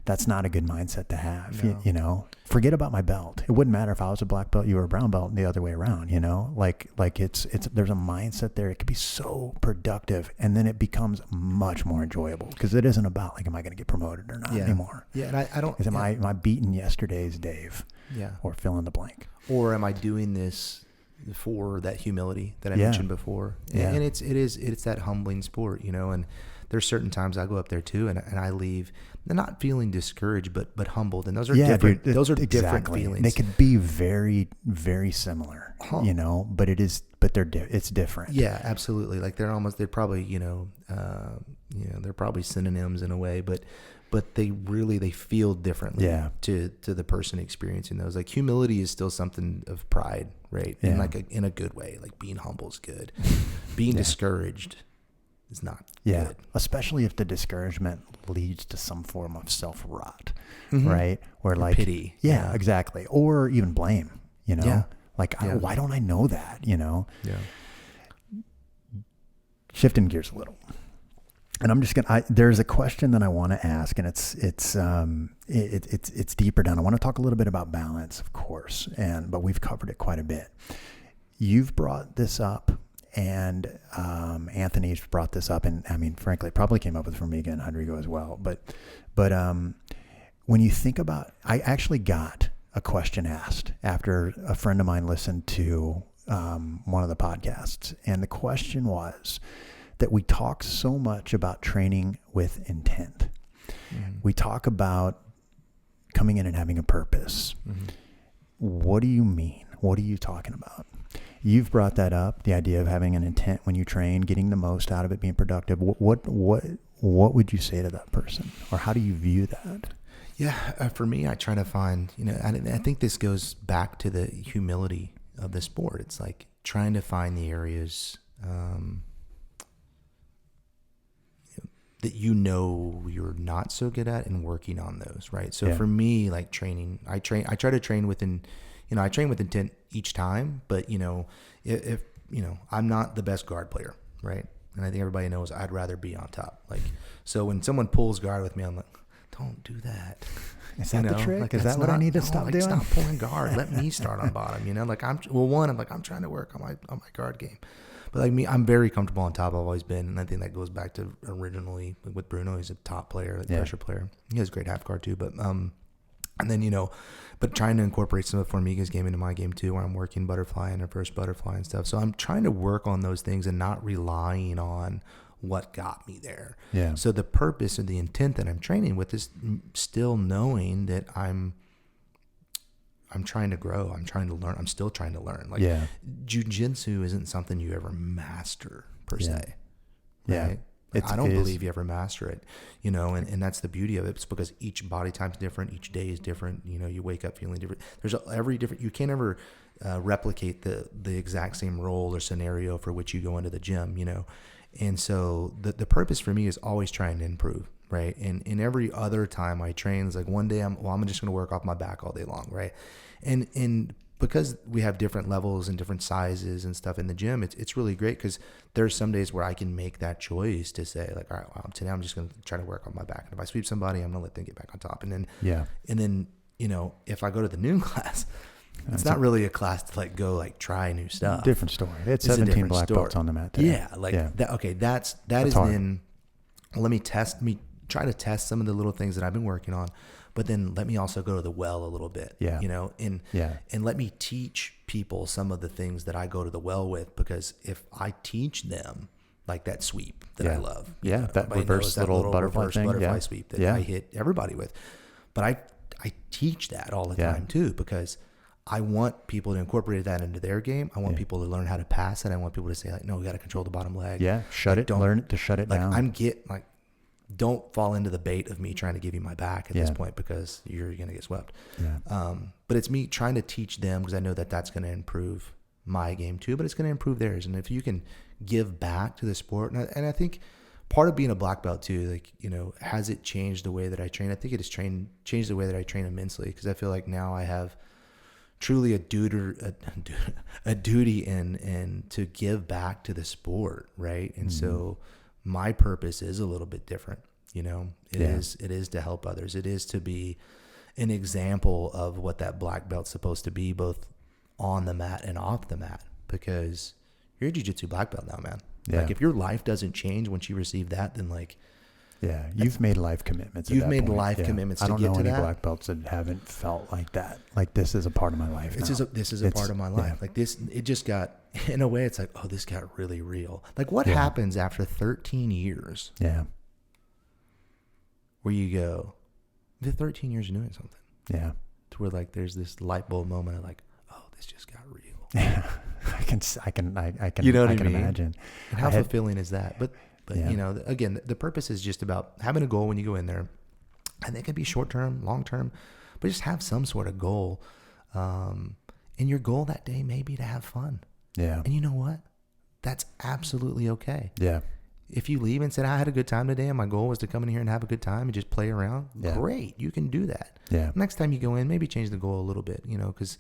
S1: that's not a good mindset to have.
S2: No.
S1: Forget about my belt. It wouldn't matter if I was a black belt, you were a brown belt, and the other way around, like it's there's a mindset there. It could be so productive, and then it becomes much more enjoyable, because it isn't about like, am I going to get promoted or not anymore?
S2: Yeah. And I don't,
S1: am I beating yesterday's Dave?
S2: Yeah.
S1: Or fill in the blank.
S2: Or am I doing this for that humility that I mentioned before?
S1: Yeah.
S2: And it's that humbling sport, and there's certain times I go up there too, and I leave not feeling discouraged, but humbled. And those are different.
S1: Dude,
S2: those are
S1: exactly.
S2: different feelings.
S1: They could be very, very similar, but it's different.
S2: Yeah, absolutely. Like they're probably, they're probably synonyms in a way, but they feel differently to the person experiencing those. Like, humility is still something of pride, right?
S1: Yeah.
S2: And in a good way. Like, being humble is good. Being discouraged is not good.
S1: Especially if the discouragement leads to some form of self-rot, right? Or like
S2: pity.
S1: Yeah, exactly. Or even blame, Like, why don't I know that,
S2: Yeah.
S1: Shifting gears a little. And I'm just there's a question that I want to ask, and it's deeper down. I want to talk a little bit about balance, of course, but we've covered it quite a bit. You've brought this up, and Anthony's brought this up, and I mean, frankly, it probably came up with Formiga and Rodrigo as well. But when you think about, I actually got a question asked after a friend of mine listened to one of the podcasts, and the question was that we talk so much about training with intent. We talk about coming in and having a purpose. What do you mean? What are you talking about? You've brought that up, the idea of having an intent when you train, getting the most out of it, being productive. What would you say to that person, or how do you view that?
S2: Yeah, for me, I try to find, I think this goes back to the humility of the sport. It's like trying to find the areas that you're not so good at, and working on those, right? So for me, like training, I try to train within, I train with intent each time, but if I'm not the best guard player, right? And I think everybody knows I'd rather be on top. Like, so when someone pulls guard with me, I'm like, don't do that.
S1: Is that the trick? Like, is that what I need to stop doing?
S2: Stop pulling guard. Let me start on bottom. Like I'm trying to work on my guard game. But like me, I'm very comfortable on top. I've always been, and I think that goes back to originally with Bruno. He's a top player, pressure player. He has a great half guard too. But and then but trying to incorporate some of Formiga's game into my game too, where I'm working butterfly and reverse butterfly and stuff. So I'm trying to work on those things and not relying on what got me there.
S1: Yeah.
S2: So the purpose and the intent that I'm training with is still knowing that I'm trying to grow. I'm trying to learn. I'm still trying to learn. Like, jiu-jitsu isn't something you ever master per se.
S1: Yeah.
S2: Right? I don't believe you ever master it, you know, and that's the beauty of it. It's because each body type's different. Each day is different. You know, you wake up feeling different. You can't ever replicate the exact same role or scenario for which you go into the gym, you know? And so the purpose for me is always trying to improve. Right. And in every other time I train, it's like one day I'm just going to work off my back all day long. Right. And because we have different levels and different sizes and stuff in the gym, it's really great because there's some days where I can make that choice to say like, all right, well, today I'm just going to try to work on my back. And if I sweep somebody, I'm going to let them get back on top. And then, you know, if I go to the noon class, it's not really a class to like go like try new stuff.
S1: Different story. It's 17 black belts on the mat today.
S2: Yeah. Like that. Okay. That is hard. Then let me try to test some of the little things that I've been working on, but then let me also go to the well a little bit, you know, and let me teach people some of the things that I go to the well with, because if I teach them like that sweep that I love,
S1: that reverse little butterfly
S2: sweep that I hit everybody with, but I teach that all the time too, because I want people to incorporate that into their game. I want people to learn how to pass it. I want people to say like, no, we got to control the bottom leg.
S1: Yeah. Learn to shut it down.
S2: Don't fall into the bait of me trying to give you my back at this point, because you're going to get swept. Yeah. But it's me trying to teach them, because I know that that's going to improve my game too, but it's going to improve theirs. And if you can give back to the sport, and I think part of being a black belt too, like, you know, has it changed the way that I train? I think it has changed the way that I train immensely, because I feel like now I have truly a duty and to give back to the sport. Right. And so my purpose is a little bit different, you know. It is to help others. It is to be an example of what that black belt's supposed to be, both on the mat and off the mat, because you're a jiu-jitsu black belt now, man. Like if your life doesn't change once you receive that, then like,
S1: you've made life commitments.
S2: You've made life commitments to get to that.
S1: I don't know any black belts that haven't felt like that. Like, this is a part of my life.
S2: This is a part of my life. Like this, it just got, in a way, it's like, oh, this got really real. Like, what happens after 13 years? Yeah. Where you go, the 13 years of doing something. Yeah. To where like there's this light bulb moment of like, oh, this just got real.
S1: Yeah. I can
S2: you know what I mean?
S1: Imagine.
S2: And how fulfilling is that? But you know, again, the purpose is just about having a goal when you go in there. And it can be short term, long term, but just have some sort of goal. And your goal that day may be to have fun. Yeah. And you know what? That's absolutely okay. Yeah. If you leave and said, I had a good time today and my goal was to come in here and have a good time and just play around, great. You can do that. Yeah. Next time you go in, maybe change the goal a little bit, you know, because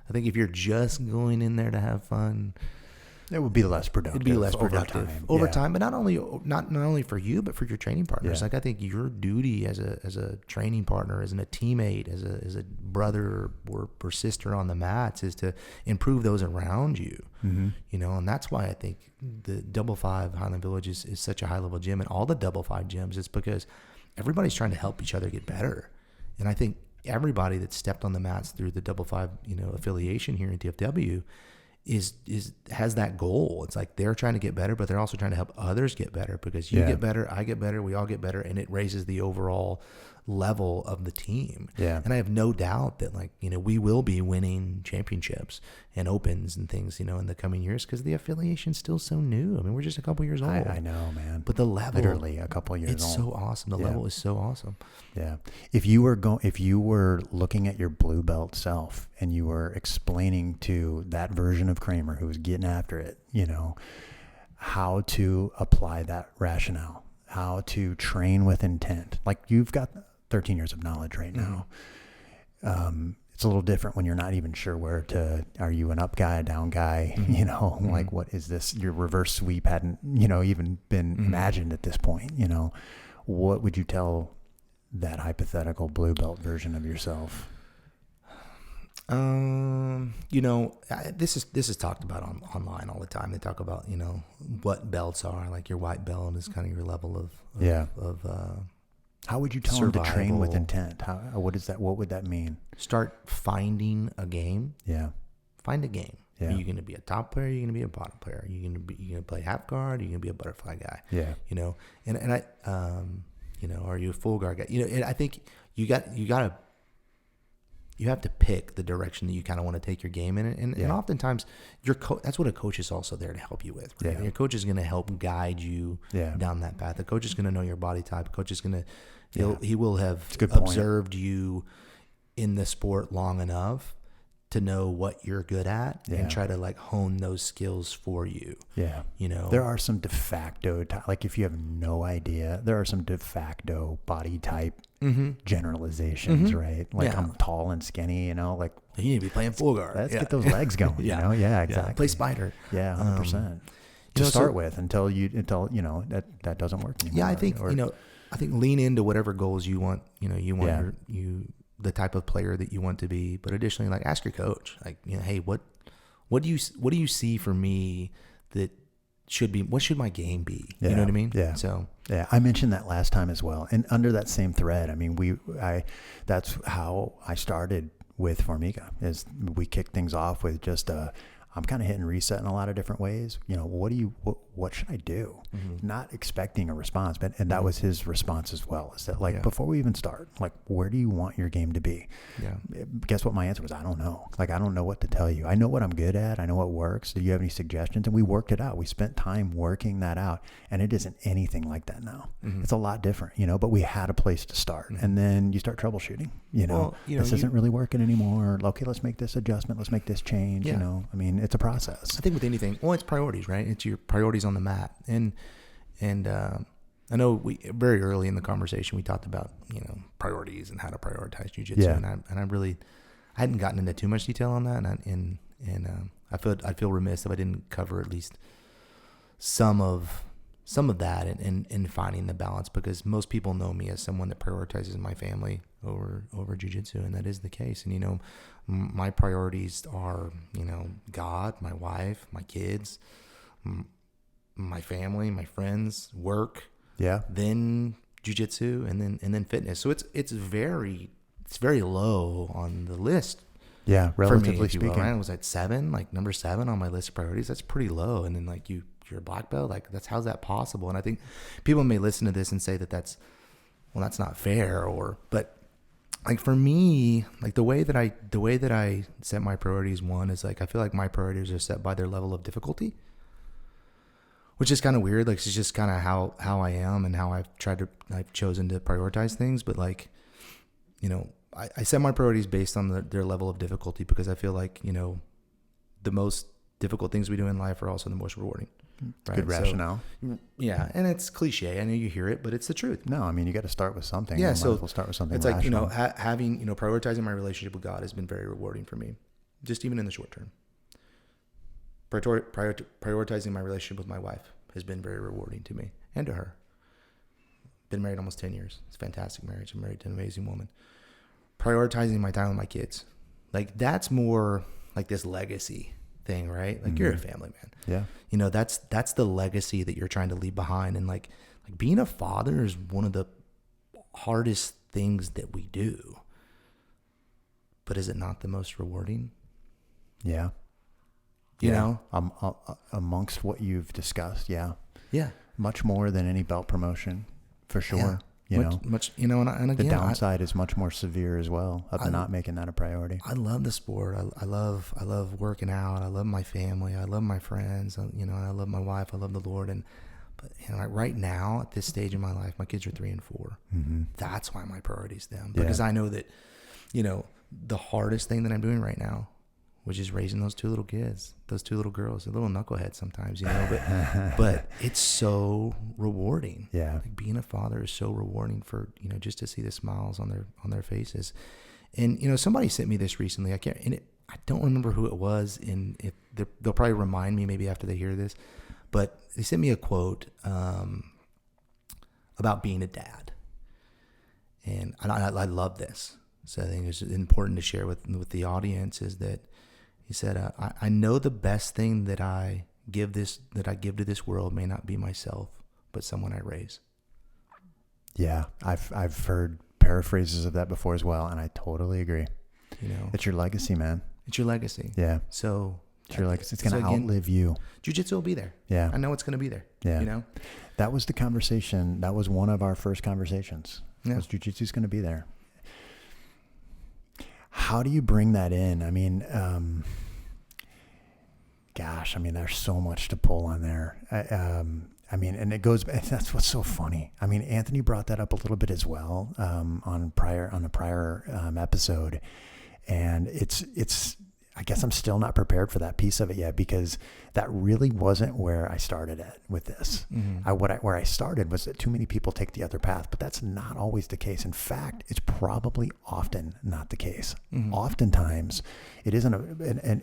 S2: I think if you're just going in there to have fun,
S1: it would be less productive.
S2: It'd be less productive over time, but not only for you, but for your training partners. Like, I think your duty as a training partner, as a teammate, as a brother or sister on the mats, is to improve those around you. Mm-hmm. You know, and that's why I think the Double Five Highland Village is such a high level gym, and all the Double Five gyms. It's because everybody's trying to help each other get better, and I think everybody that stepped on the mats through the Double Five, you know, affiliation here in DFW has that goal. It's like they're trying to get better, but they're also trying to help others get better, because you get better, I get better, we all get better, and it raises the overall level of the team. Yeah. And I have no doubt that, like, you know, we will be winning championships and opens and things, you know, in the coming years, because the affiliation's still so new. I mean, we're just a couple years old.
S1: I know, man.
S2: But the level,
S1: literally a couple years old.
S2: It's so awesome. The level is so awesome.
S1: Yeah. If you were looking at your blue belt self and you were explaining to that version of Cramer who was getting after it, you know, how to apply that rationale, how to train with intent. Like, you've got 13 years of knowledge right now. It's a little different when you're not even sure are you an up guy, a down guy? You know, like, what is this? Your reverse sweep hadn't, you know, even been imagined at this point. You know, what would you tell that hypothetical blue belt version of yourself?
S2: You know, this is talked about online all the time. They talk about, you know, what belts are. Like, your white belt is kind of your level of
S1: how would you tell them to train with intent? What is that? What would that mean?
S2: Start finding a game. Yeah. Find a game.
S1: Yeah.
S2: Are you going to be a top player? Are you going to be a bottom player? Are you going to play half guard? Are you going to be a butterfly guy? Yeah. You know, and I, you know, are you a full guard guy? You know, and I think you got to you have to pick the direction that you kind of want to take your game in. And oftentimes that's what a coach is also there to help you with. Right?
S1: Yeah.
S2: Your coach is going to help guide you down that path. The coach is going to know your body type. The coach is going to, he will have observed you in the sport long enough to know what you're good at and try to like hone those skills for you.
S1: Yeah.
S2: You know,
S1: there are some de facto, like if you have no idea, there are some de facto body type generalizations, right? Like I'm tall and skinny, you know, like
S2: you need to be playing full guard.
S1: Let's get those legs going, you know? Yeah, exactly.
S2: Play spider.
S1: Yeah, 100%. To start with until you know, that doesn't work anymore.
S2: Yeah, I think, I think lean into whatever goals you want, you want the type of player that you want to be, but additionally, like ask your coach, like, hey, what do you see for me that should be, what should my game be? You know what I mean?
S1: Yeah.
S2: So
S1: I mentioned that last time as well. And under that same thread, I mean, that's how I started with Formiga, is we kicked things off with just I'm kind of hitting reset in a lot of different ways. What should I do? Not expecting a response, and that was his response as well. Is that like, before we even start, like, where do you want your game to be? Yeah. Guess what my answer was? I don't know. Like, I don't know what to tell you. I know what I'm good at. I know what works. Do you have any suggestions? And we worked it out. We spent time working that out, and it isn't anything like that now. It's a lot different, but we had a place to start, and then you start troubleshooting, this isn't really working anymore. Okay, let's make this adjustment. Let's make this change. I mean, it's a process.
S2: I think with anything, it's priorities, right? It's your priorities on the mat. And I know we very early in the conversation we talked about priorities and how to prioritize jiu-jitsu, and I hadn't gotten into too much detail on that, and I'd feel remiss if I didn't cover at least some of that and finding the balance, because most people know me as someone that prioritizes my family over jiu-jitsu, and that is the case. And my priorities are God, my wife, my kids, my family, my friends, work, then jiu-jitsu, and then fitness. So it's very low on the list.
S1: Yeah, relatively
S2: for me,
S1: speaking.
S2: Right? I was at 7, like number 7 on my list of priorities. That's pretty low. And then like you're a black belt, like how's that possible? And I think people may listen to this and say that's not fair, but like for me, like the way that I set my priorities, one is like, I feel like my priorities are set by their level of difficulty, which is kind of weird. Like, it's just kind of how I am and how I've chosen to prioritize things. But like, I set my priorities based on their level of difficulty, because I feel like, the most difficult things we do in life are also the most rewarding. Right?
S1: Good rationale.
S2: So, and it's cliche. I know you hear it, but it's the truth.
S1: No, I mean, you got to start with something.
S2: Yeah,
S1: so we'll start with something.
S2: It's
S1: rational.
S2: like, having, prioritizing my relationship with God has been very rewarding for me, just even in the short term. Prioritizing my relationship with my wife has been very rewarding to me and to her. Been married almost 10 years. It's a fantastic marriage. I'm married to an amazing woman. Prioritizing my time with my kids. Like, that's more like this legacy thing, right? Like, you're a family man.
S1: Yeah.
S2: That's the legacy that you're trying to leave behind. And like being a father is one of the hardest things that we do. But is it not the most rewarding?
S1: Yeah.
S2: You know?
S1: Amongst what you've discussed, yeah.
S2: Yeah.
S1: Much more than any belt promotion, for sure.
S2: Yeah. And again,
S1: the downside is much more severe as well of not making that a priority.
S2: I love the sport. I love working out. I love my family. I love my friends. I love my wife. I love the Lord. But right now at this stage in my life, my kids are 3 and 4. Mm-hmm. That's why my priority is them, because I know that, the hardest thing that I'm doing right now, which is raising those 2 little kids, those 2 little girls, a little knucklehead sometimes, but it's so rewarding.
S1: Yeah. Like,
S2: being a father is so rewarding for, just to see the smiles on their faces. And, somebody sent me this recently. I don't remember who it was, and they'll probably remind me maybe after they hear this, but they sent me a quote, about being a dad. And I love this. So I think it's important to share with the audience, is that he said, I know the best thing that I give to this world may not be myself, but someone I raise. Yeah.
S1: I've heard paraphrases of that before as well, and I totally agree. It's your legacy, man.
S2: It's your legacy.
S1: Yeah.
S2: So
S1: it's your legacy. It's going to outlive you.
S2: Jiu-jitsu will be there.
S1: Yeah.
S2: I know it's going to be there.
S1: Yeah. That was the conversation. That was one of our first conversations.
S2: Yeah.
S1: Was jiu-jitsu's going to be there. how do you bring that in? I mean, gosh, I mean, there's so much to pull on there. I mean, and it goes, that's what's so funny. I mean, Anthony brought that up a little bit as well, on a prior episode. And it's, I guess I'm still not prepared for that piece of it yet, because that really wasn't where I started at with this. Mm-hmm. Where I started was that too many people take the other path, but that's not always the case. In fact, it's probably often not the case. Mm-hmm. Oftentimes it isn't and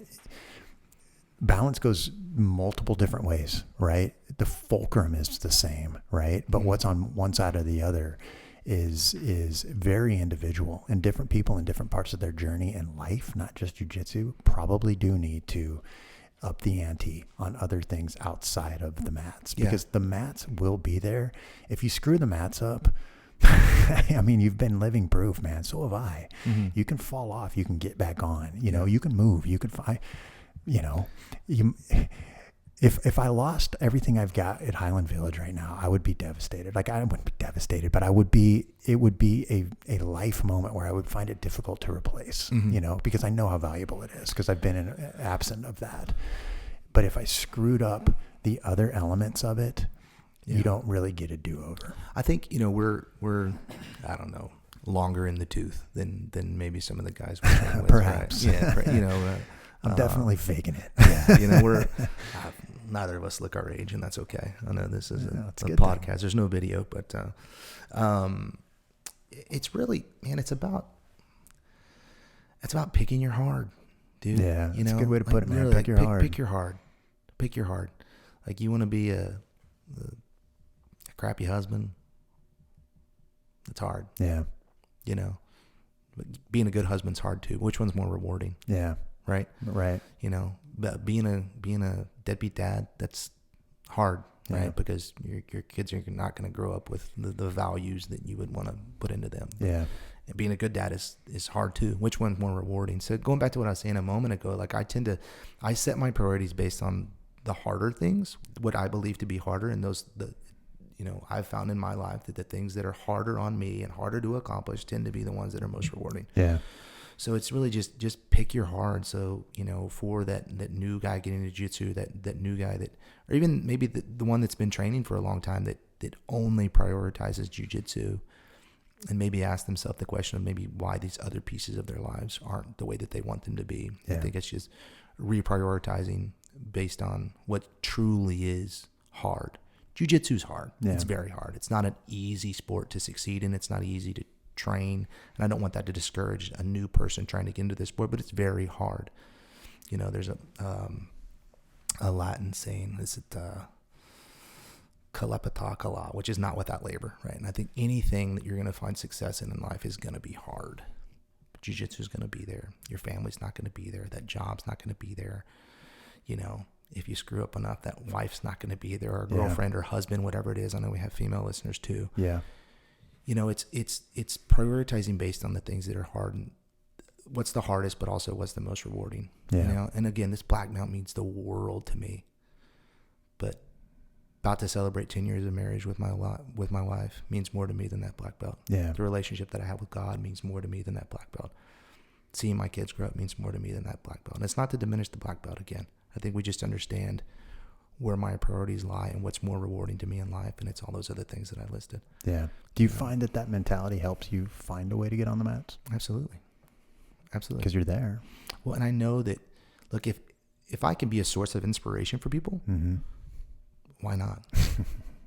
S1: balance goes multiple different ways, right? The fulcrum is the same, right? But what's on one side or the other is very individual, and different people in different parts of their journey in life, not just jiu-jitsu, probably do need to up the ante on other things outside of the mats, because the mats will be there. If you screw the mats up, I mean, you've been living proof, man. So have I. Mm-hmm. You can fall off, you can get back on, you know, you can move, you can find, you know, if I lost everything I've got at Highland Village right now, I would be devastated. Like, I wouldn't be devastated, but it would be a life moment where I would find it difficult to replace, you know, because I know how valuable it is, because I've been absent of that. But if I screwed up the other elements of it, you don't really get a do-over.
S2: I think, you know, we're I don't know, longer in the tooth than maybe some of the guys we're training with.
S1: Perhaps.
S2: Right? Yeah, you know,
S1: I'm definitely faking it.
S2: Yeah, you know, we're neither of us look our age, and that's okay. I know this is a podcast. Thing. There's no video, but it's really, man, it's about picking your hard, dude.
S1: Yeah,
S2: you know,
S1: it's a good way to put it, man.
S2: Really,
S1: pick your hard.
S2: Pick your hard. Pick your hard. Like, you want to be a crappy husband. It's hard.
S1: Yeah.
S2: You know, but being a good husband's hard too. Which one's more rewarding?
S1: Yeah.
S2: Right. You know, but being a deadbeat dad, that's hard, right? Yeah. Because your kids are not going to grow up with the values that you would want to put into them.
S1: Yeah.
S2: And being a good dad is hard too. Which one's more rewarding? So going back to what I was saying a moment ago, like, I set my priorities based on the harder things, what I believe to be harder, and you know, I've found in my life that the things that are harder on me and harder to accomplish tend to be the ones that are most rewarding.
S1: Yeah.
S2: So it's really just pick your hard. So, you know, for that new guy getting into jiu-jitsu, that new guy or even maybe the one that's been training for a long time that only prioritizes jiu-jitsu, and maybe ask themselves the question of maybe why these other pieces of their lives aren't the way that they want them to be. Yeah. I think it's just reprioritizing based on what truly is hard. Jiu-jitsu's hard. Yeah. It's very hard. It's not an easy sport to succeed in. It's not easy to train, and I don't want that to discourage a new person trying to get into this sport, but it's very hard. You know, there's a Latin saying, is it kalepata, which is not without labor, right? And I think anything that you're going to find success in life is going to be hard. Jiu-jitsu is going to be there. Your family's not going to be there. That job's not going to be there. You know, if you screw up enough, that wife's not going to be there, or girlfriend or husband, whatever it is. I know we have female listeners too.
S1: Yeah.
S2: You know, it's prioritizing based on the things that are hard, and what's the hardest, but also what's the most rewarding.
S1: Yeah.
S2: You know, and again, this black belt means the world to me. But about to celebrate 10 years of marriage with my wife means more to me than that black belt.
S1: Yeah.
S2: The relationship that I have with God means more to me than that black belt. Seeing my kids grow up means more to me than that black belt. And it's not to diminish the black belt again. I think we just understand where my priorities lie and what's more rewarding to me in life, and it's all those other things that I listed.
S1: Yeah. Do you find that mentality helps you find a way to get on the mats?
S2: Absolutely.
S1: Because you're there.
S2: Well, and I know that, look, if I can be a source of inspiration for people, why not?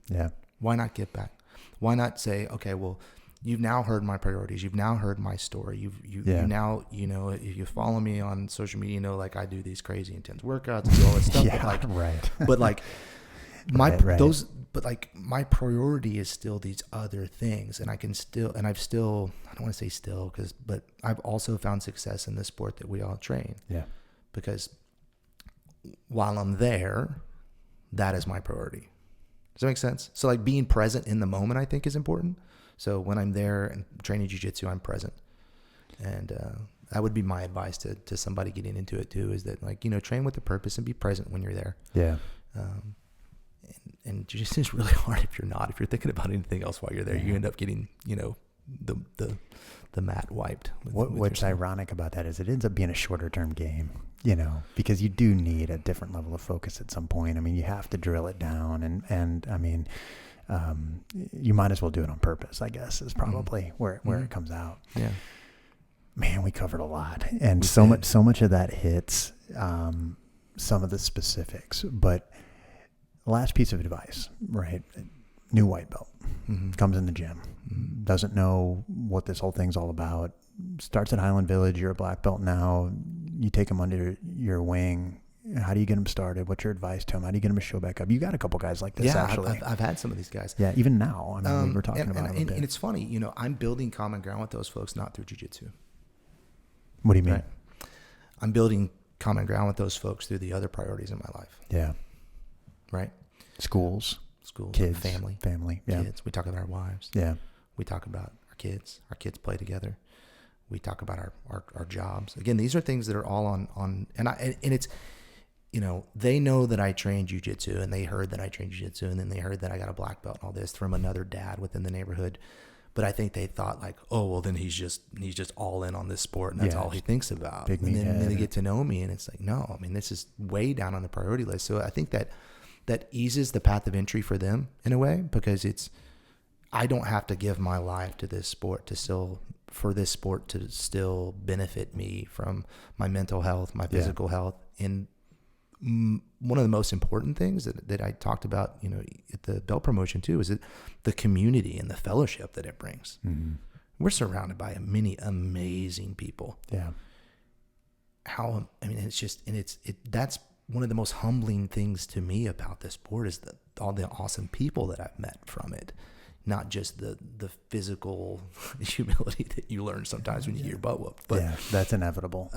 S1: Yeah.
S2: Why not give back? Why not say, okay, well, you've now heard my priorities. You've now heard my story. You now, you know, if you follow me on social media, you know, like, I do these crazy intense workouts and do all this stuff.
S1: Yeah,
S2: but like,
S1: right.
S2: But like
S1: Right.
S2: my priority is still these other things, and I don't want to say still, but I've also found success in the sport that we all train.
S1: Yeah.
S2: Because while I'm there, that is my priority. Does that make sense? So, like, being present in the moment, I think, is important. So when I'm there and training jiu-jitsu, I'm present. And that would be my advice to somebody getting into it too, is that, like, you know, train with a purpose and be present when you're there.
S1: Yeah.
S2: And jiu-jitsu is really hard if you're not. If you're thinking about anything else while you're there, you end up getting, you know, the mat wiped.
S1: What's ironic about that is it ends up being a shorter term game, you know, because you do need a different level of focus at some point. I mean, you have to drill it down, and I mean, you might as well do it on purpose, I guess, is probably where it comes out.
S2: Yeah.
S1: Man, we covered a lot, and so much of that hits some of the specifics. But last piece of advice, right? New white belt comes in the gym, doesn't know what this whole thing's all about. Starts at Highland Village. You're a black belt now. You take them under your wing. How do you get them started? What's your advice to them? How do you get them to show back up? You got a couple guys like this, actually.
S2: I've had some of these guys.
S1: Yeah, even now. I mean, we're talking about it a bit.
S2: And it's funny, you know, I'm building common ground with those folks, not through jiu-jitsu.
S1: What do you mean?
S2: Right? I'm building common ground with those folks through the other priorities in my life.
S1: Yeah.
S2: Right?
S1: Schools,
S2: kids,
S1: family. Yeah.
S2: Kids. We talk about our wives.
S1: Yeah.
S2: We talk about our kids. Our kids play together. We talk about our jobs. Again, these are things that are all on and it's, you know, they know that I train jiu-jitsu, and they heard that I train jiu-jitsu, and then they heard that I got a black belt and all this from another dad within the neighborhood. But I think they thought like, oh, well, then he's just all in on this sport, and that's all he thinks about. And then they get to know me, and it's like, no, I mean, this is way down on the priority list. So I think that eases the path of entry for them in a way, because I don't have to give my life to this sport for this sport to still benefit me from my mental health, my physical health. And one of the most important things that I talked about, you know, at the belt promotion too, is the community and the fellowship that it brings. Mm-hmm. We're surrounded by many amazing people.
S1: Yeah.
S2: It's just, and that's one of the most humbling things to me about this sport, is all the awesome people that I've met from it. Not just the physical humility that you learn sometimes when you get your butt whooped. But
S1: yeah, that's inevitable.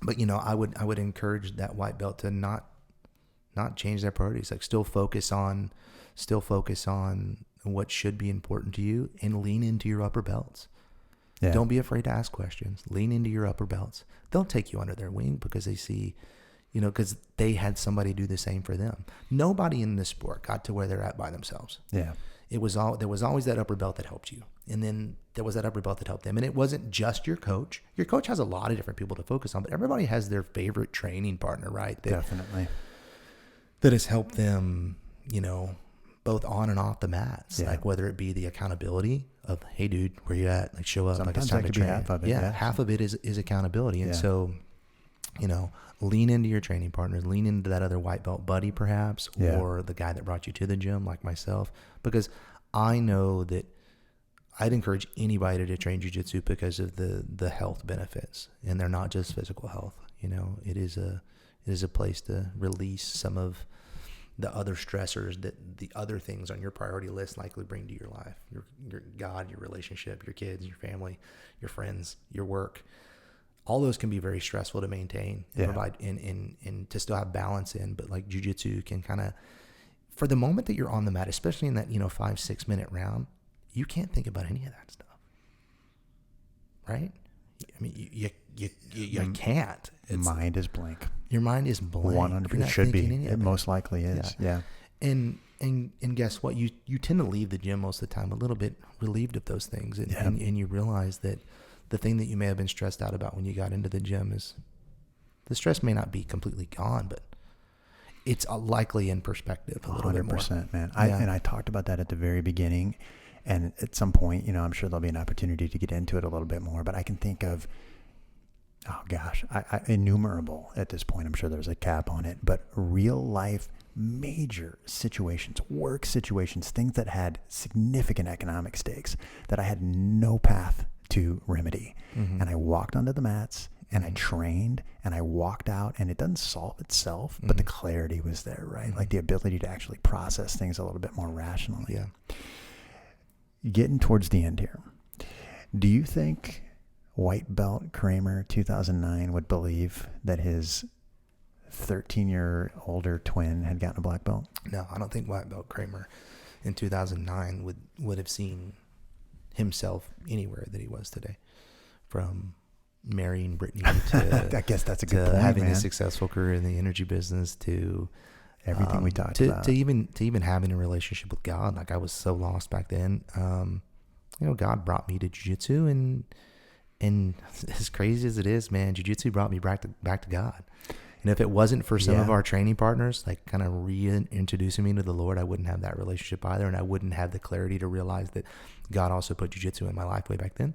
S2: But you know, I would encourage that white belt to not change their priorities. Like still focus on what should be important to you, and lean into your upper belts. Yeah. Don't be afraid to ask questions. Lean into your upper belts. They'll take you under their wing because they see, you know, because they had somebody do the same for them. Nobody in this sport got to where they're at by themselves.
S1: Yeah.
S2: There was always that upper belt that helped you. And then there was that upper belt that helped them. And it wasn't just your coach. Your coach has a lot of different people to focus on, but everybody has their favorite training partner, right?
S1: Definitely.
S2: That has helped them, you know, both on and off the mats.
S1: Yeah.
S2: Like whether it be the accountability of, hey dude, where you at? Like show up.
S1: Sometimes
S2: like it's time
S1: that
S2: to
S1: could
S2: train.
S1: be half of it.
S2: Yeah. Half of it is accountability. And so, you know, lean into your training partners, lean into that other white belt buddy perhaps, or the guy that brought you to the gym like myself, because I know that I'd encourage anybody to train jiu-jitsu because of the health benefits, and they're not just physical health. You know, it is a place to release some of the other stressors that the other things on your priority list likely bring to your life, your God, your relationship, your kids, your family, your friends, your work. All those can be very stressful to maintain and provide and to still have balance in, but like jiu-jitsu can kind of, for the moment that you're on the mat, especially in that, you know, 5-6 minute round, you can't think about any of that stuff, right? I mean, you can't.
S1: Mind is blank.
S2: Your mind is blank.
S1: 100%. It should be. It most likely is. Yeah.
S2: And guess what? You tend to leave the gym most of the time a little bit relieved of those things, and you realize that the thing that you may have been stressed out about when you got into the gym is, the stress may not be completely gone, but it's likely in perspective a little 100%, bit more. 100%,
S1: man. I talked about that at the very beginning, and at some point, you know, I'm sure there'll be an opportunity to get into it a little bit more, but I can think of, oh gosh, innumerable at this point. I'm sure there's a cap on it, but real life major situations, work situations, things that had significant economic stakes that I had no path to remedy. Mm-hmm. And I walked onto the mats, and I trained, and I walked out, and it doesn't solve itself, but the clarity was there, right? Mm-hmm. Like the ability to actually process things a little bit more rationally.
S2: Yeah.
S1: Getting towards the end here, do you think white belt Cramer 2009 would believe that his 13-year older twin had gotten a black belt?
S2: No, I don't think white belt Cramer in 2009 would have seen himself anywhere that he was today, from marrying Brittany to
S1: I guess that's a good point,
S2: having
S1: a
S2: successful career in the energy business, to
S1: everything we talked about,
S2: to even having a relationship with God. Like, I was so lost back then. God brought me to jiu-jitsu, and as crazy as it is, man, jiu-jitsu brought me back to God. And if it wasn't for some of our training partners, like kind of reintroducing me to the Lord, I wouldn't have that relationship either. And I wouldn't have the clarity to realize that God also put jiu-jitsu in my life way back then.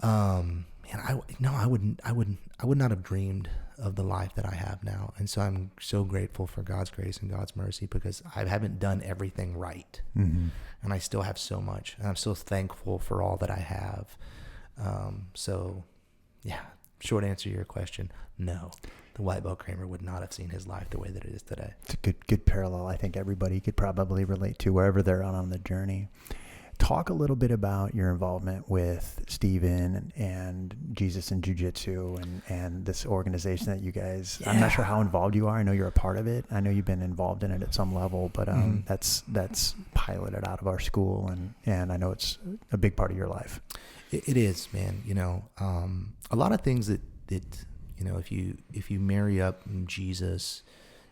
S2: I would not have dreamed of the life that I have now. And so I'm so grateful for God's grace and God's mercy, because I haven't done everything right. Mm-hmm. And I still have so much. And I'm so thankful for all that I have. Short answer to your question, no. The white belt Cramer would not have seen his life the way that it is today.
S1: It's a good parallel. I think everybody could probably relate to wherever they're on the journey. Talk a little bit about your involvement with Stephen and Jesus in Jiu-Jitsu and this organization that you guys, I'm not sure how involved you are. I know you're a part of it. I know you've been involved in it at some level, but that's piloted out of our school, and I know it's a big part of your life.
S2: It is, man. A lot of things that if you marry up Jesus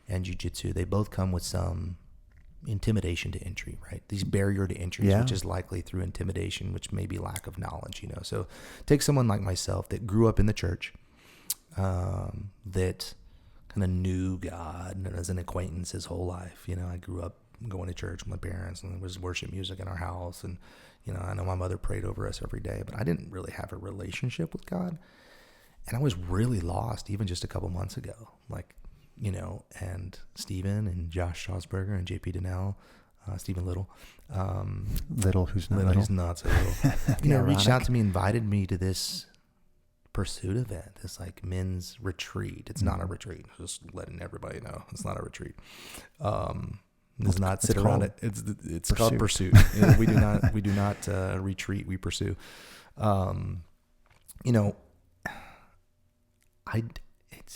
S2: and Jiu-Jitsu, they both come with some intimidation to entry, right? These barrier to entries, which is likely through intimidation, which may be lack of knowledge, So take someone like myself that grew up in the church, that kind of knew God as an acquaintance his whole life. I grew up going to church with my parents, and there was worship music in our house, and I know my mother prayed over us every day, but I didn't really have a relationship with God. And I was really lost even just a couple months ago, and Stephen and Josh Schosberger and JP Donnell, Stephen Little.
S1: Little, who's not little?
S2: He's not so little. Reached out to me, invited me to this pursuit event, this like men's retreat. It's not a retreat. Just letting everybody know, it's not a retreat. It's not sit around it. It's called pursuit. We do not retreat. We pursue.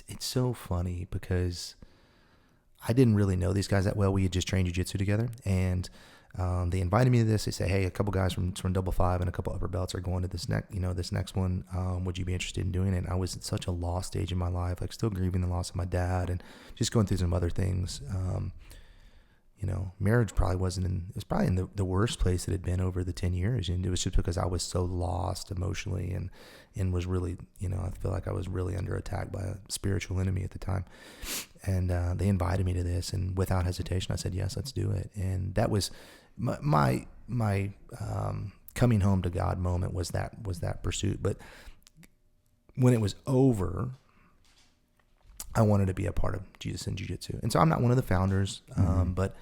S2: It's so funny because I didn't really know these guys that well. We had just trained jiu-jitsu together, and they invited me to this. They say, "Hey, a couple guys from Double Five and a couple upper belts are going to this next one. Would you be interested in doing it?" And I was at such a lost stage in my life, like still grieving the loss of my dad and just going through some other things. Marriage probably it was probably in the worst place it had been over the 10 years. And it was just because I was so lost emotionally and was really, I feel like I was really under attack by a spiritual enemy at the time. And they invited me to this, and without hesitation, I said, yes, let's do it. And that was my coming home to God moment was that pursuit. But when it was over, I wanted to be a part of Jesus in Jiu-Jitsu. And so I'm not one of the founders, but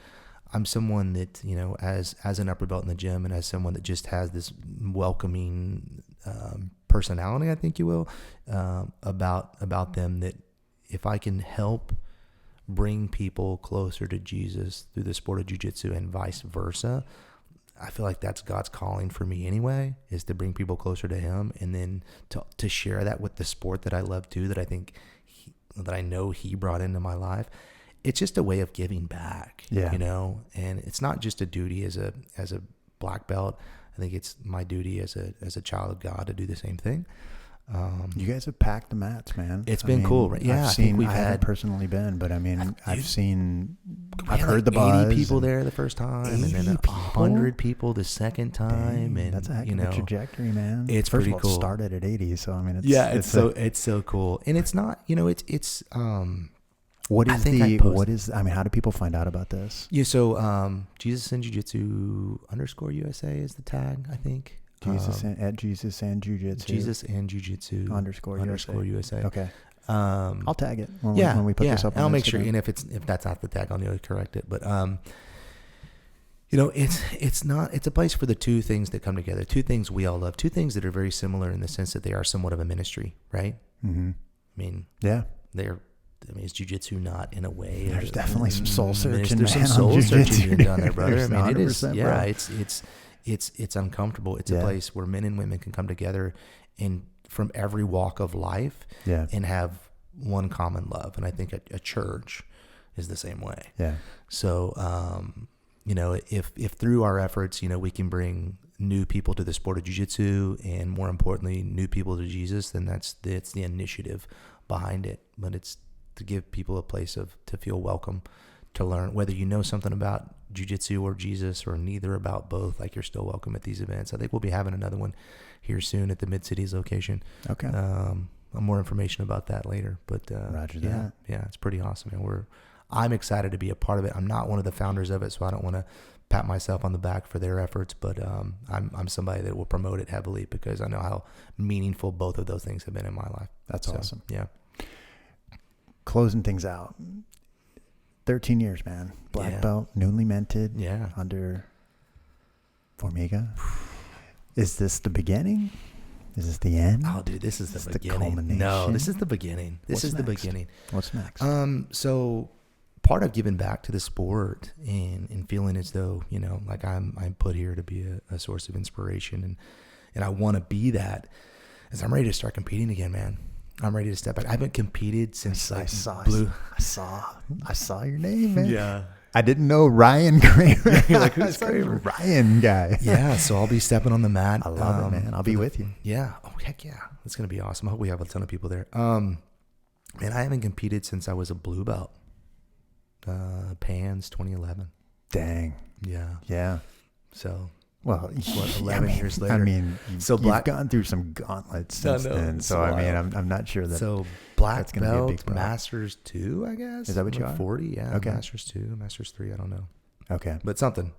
S2: I'm someone that, as an upper belt in the gym and as someone that just has this welcoming personality, I think you will, about them, that if I can help bring people closer to Jesus through the sport of Jiu-Jitsu and vice versa, I feel like that's God's calling for me anyway, is to bring people closer to him, and then to share that with the sport that I love too, that I think that I know he brought into my life. It's just a way of giving back, and it's not just a duty as a black belt. I think it's my duty as a child of God to do the same thing.
S1: You guys have packed the mats, man.
S2: It's been cool, right? Yeah,
S1: I haven't personally been, but I've heard the buzz.
S2: 80 people there the first time, and then 100 people the second time.
S1: Dang,
S2: and
S1: that's a heck of a trajectory, man.
S2: It's
S1: first
S2: pretty
S1: of all,
S2: cool.
S1: It started at 80, so I mean,
S2: it's so cool, and it's not,
S1: how do people find out about this?
S2: Yeah, so Jesus in Jiu-Jitsu _USA is the tag, I think.
S1: Jesus and Jiu-Jitsu.
S2: Jesus and Jiu-Jitsu _USA.
S1: Okay. I'll tag it when we put this up on
S2: I'll
S1: Instagram.
S2: make sure, and if that's not the tag, I'll need to correct it. But it's a place for the two things that come together, two things we all love, two things that are very similar in the sense that they are somewhat of a ministry, right?
S1: Mm-hmm.
S2: I mean, is Jiu-Jitsu not in a way?
S1: There's definitely some soul searching.
S2: There's some soul searching being done there, brother.
S1: There's
S2: I mean, it is. Yeah,
S1: bro.
S2: It's uncomfortable. It's a place where men and women can come together and from every walk of life and have one common love. And I think a church is the same way. Yeah. So, if through our efforts, we can bring new people to the sport of jiu-jitsu and more importantly, new people to Jesus, then that's the initiative behind it. But it's to give people a place to feel welcome, to learn. Whether you know something about jiu-jitsu or Jesus or neither about both, like, you're still welcome at these events. I think we'll be having another one here soon at the Mid-Cities location.
S1: Okay.
S2: More information about that later. But
S1: Roger that.
S2: Yeah, it's pretty awesome. And I'm excited to be a part of it. I'm not one of the founders of it, so I don't want to pat myself on the back for their efforts, but I'm somebody that will promote it heavily because I know how meaningful both of those things have been in my life.
S1: That's awesome.
S2: Yeah.
S1: Closing things out. 13 years, man. Black belt, newly minted.
S2: Yeah.
S1: Under Formiga. Is this the beginning? Is this the end?
S2: Oh, dude, this is the beginning.
S1: culmination?
S2: No, this is the beginning. This is
S1: What's
S2: the
S1: next?
S2: beginning.
S1: What's next?
S2: So part of giving back to the sport and feeling as though, you know, like I'm put here to be a source of inspiration and I want to be that, is I'm ready to start competing again, man. I'm ready to step back. I haven't competed since
S1: I saw your name, man.
S2: Yeah.
S1: I didn't know Ryan Cramer.
S2: You're like, who's Cramer?
S1: Ryan guy.
S2: Yeah, so I'll be stepping on the mat.
S1: I love it, man. I'll be with you.
S2: Yeah. Oh, heck yeah. It's going to be awesome. I hope we have a ton of people there. And I haven't competed since I was a blue belt. PANS 2011.
S1: Dang.
S2: Yeah.
S1: Yeah.
S2: So,
S1: Well,
S2: 11 years later.
S1: I mean,
S2: So
S1: you've gone through some gauntlets since then. So, I mean, I'm not sure that.
S2: So black
S1: that's gonna be a
S2: belt,
S1: big problem.
S2: Masters 2, I guess.
S1: Is that what you
S2: Like
S1: are?
S2: 40, yeah.
S1: Okay.
S2: Masters 2, Masters 3, I don't know.
S1: Okay.
S2: But something.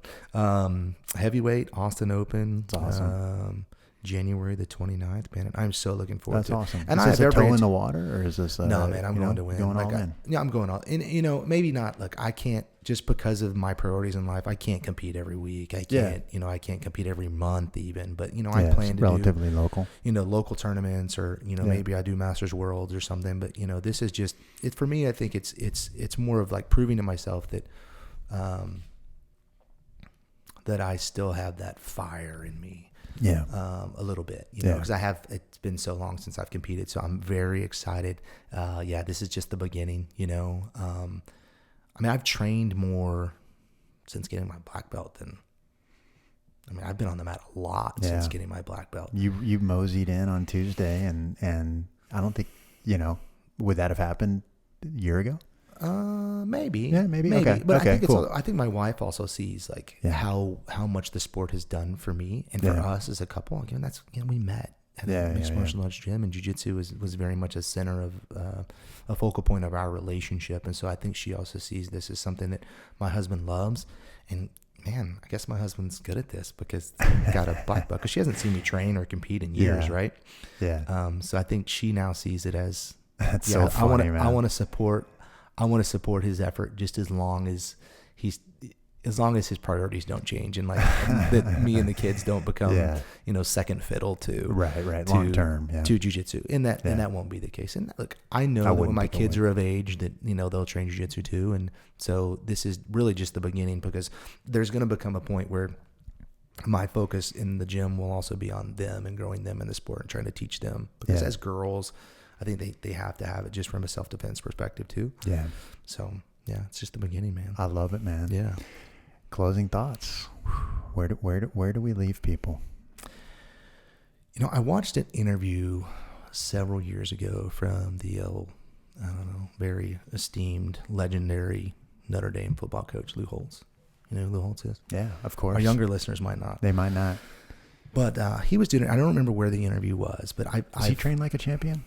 S2: Heavyweight, Austin Open.
S1: That's awesome.
S2: January the 29th, man. And I'm so looking forward
S1: That's
S2: to it.
S1: awesome.
S2: And
S1: is
S2: I
S1: this
S2: have
S1: a toe
S2: every
S1: in the water, or is this?
S2: No, man, I'm going to win.
S1: Going
S2: Like
S1: all in.
S2: Yeah, I'm going all. And you know, maybe not. Look, I can't, just because of my priorities in life, I can't compete every week. I can't. You know, I can't compete every month even. But you know, I plan to
S1: relatively local.
S2: You know, local tournaments, or you know, maybe I do Masters Worlds or something. But you know, this is just it for me. I think it's more of like proving to myself that that I still have that fire in me.
S1: Yeah.
S2: A little bit, you know, because it's been so long since I've competed. So I'm very excited. This is just the beginning, you know. I mean, I've trained more since getting my black belt I've been on the mat a lot since getting my black belt.
S1: You moseyed in on Tuesday and I don't think, you know, would that have happened a year ago?
S2: Maybe.
S1: Yeah, maybe. Okay.
S2: But
S1: okay,
S2: I think
S1: cool.
S2: I think my wife also sees like how much the sport has done for me and for us as a couple. Again, that's, you know, we met at a mixed martial arts gym, and jiu-jitsu was very much a center of a focal point of our relationship. And so I think she also sees this as something that my husband loves. And man, I guess my husband's good at this because he got a black belt, because she hasn't seen me train or compete in years, right?
S1: Yeah.
S2: So I think she now sees it as
S1: that's so funny, man.
S2: I want to support his effort just as long as his priorities don't change, and like that me and the kids don't become you know, second fiddle to
S1: long term
S2: to jiu-jitsu, and that won't be the case. And look, I know that when my kids are of age that, you know, they'll train jiu-jitsu too, and so this is really just the beginning, because there's going to become a point where my focus in the gym will also be on them and growing them in the sport and trying to teach them, because as girls, I think they have to have it just from a self-defense perspective too. Yeah. So yeah, it's just the beginning, man.
S1: I love it, man.
S2: Yeah.
S1: Closing thoughts. Where do we leave people?
S2: You know, I watched an interview several years ago from the very esteemed, legendary Notre Dame football coach, Lou Holtz. You know who Lou Holtz is?
S1: Yeah, of course.
S2: Our younger listeners might not.
S1: They might not.
S2: But he was doing it. I don't remember where the interview was, but
S1: Does he train like a champion?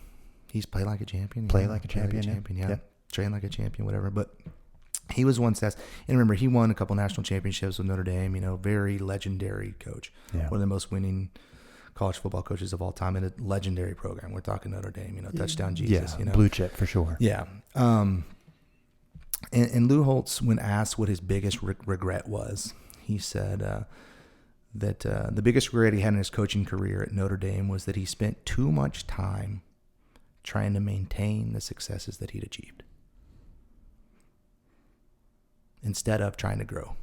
S2: He's played like a champion.
S1: Play like a champion,
S2: yeah. Train like a champion, whatever. But he was once asked, and remember, he won a couple national championships with Notre Dame, you know, very legendary coach. Yeah. One of the most winning college football coaches of all time in a legendary program. We're talking Notre Dame, you know, touchdown Jesus, you know.
S1: Blue chip for sure.
S2: Yeah. And Lou Holtz, when asked what his biggest regret was, he said that the biggest regret he had in his coaching career at Notre Dame was that he spent too much time trying to maintain the successes that he'd achieved instead of trying to grow.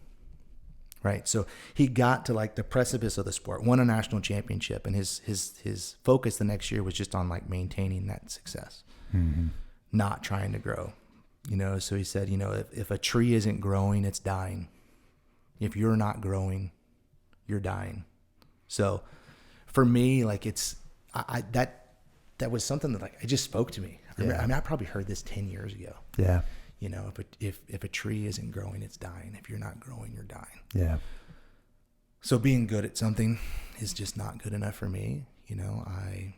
S2: Right. So he got to like the precipice of the sport, won a national championship, and his focus the next year was just on like maintaining that success, not trying to grow. You know, so he said, you know, if a tree isn't growing, it's dying. If you're not growing, you're dying. So for me, like that was something that like it just spoke to me. I mean, I probably heard this 10 years ago. Yeah. You know, if a tree isn't growing, it's dying. If you're not growing, you're dying.
S1: Yeah.
S2: So being good at something is just not good enough for me. You know, I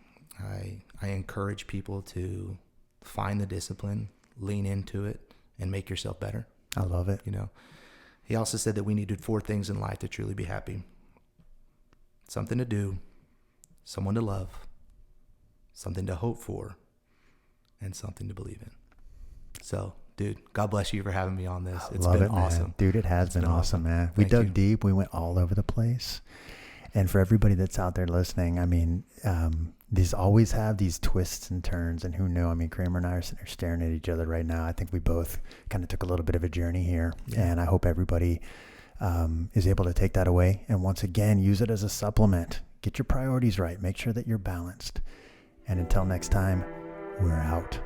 S2: encourage people to find the discipline, lean into it, and make yourself better.
S1: I love it.
S2: You know, he also said that we needed 4 things in life to truly be happy: something to do, someone to love, something to hope for, and something to believe in. So, dude, God bless you for having me on this. It's been awesome.
S1: Man. Dude, it has been awesome, man. We dug deep. We went all over the place. And for everybody that's out there listening, I mean, these always have these twists and turns, and who knew? I mean, Cramer and I are sitting there staring at each other right now. I think we both kind of took a little bit of a journey here, and I hope everybody is able to take that away. And once again, use it as a supplement. Get your priorities right. Make sure that you're balanced. And until next time, we're out.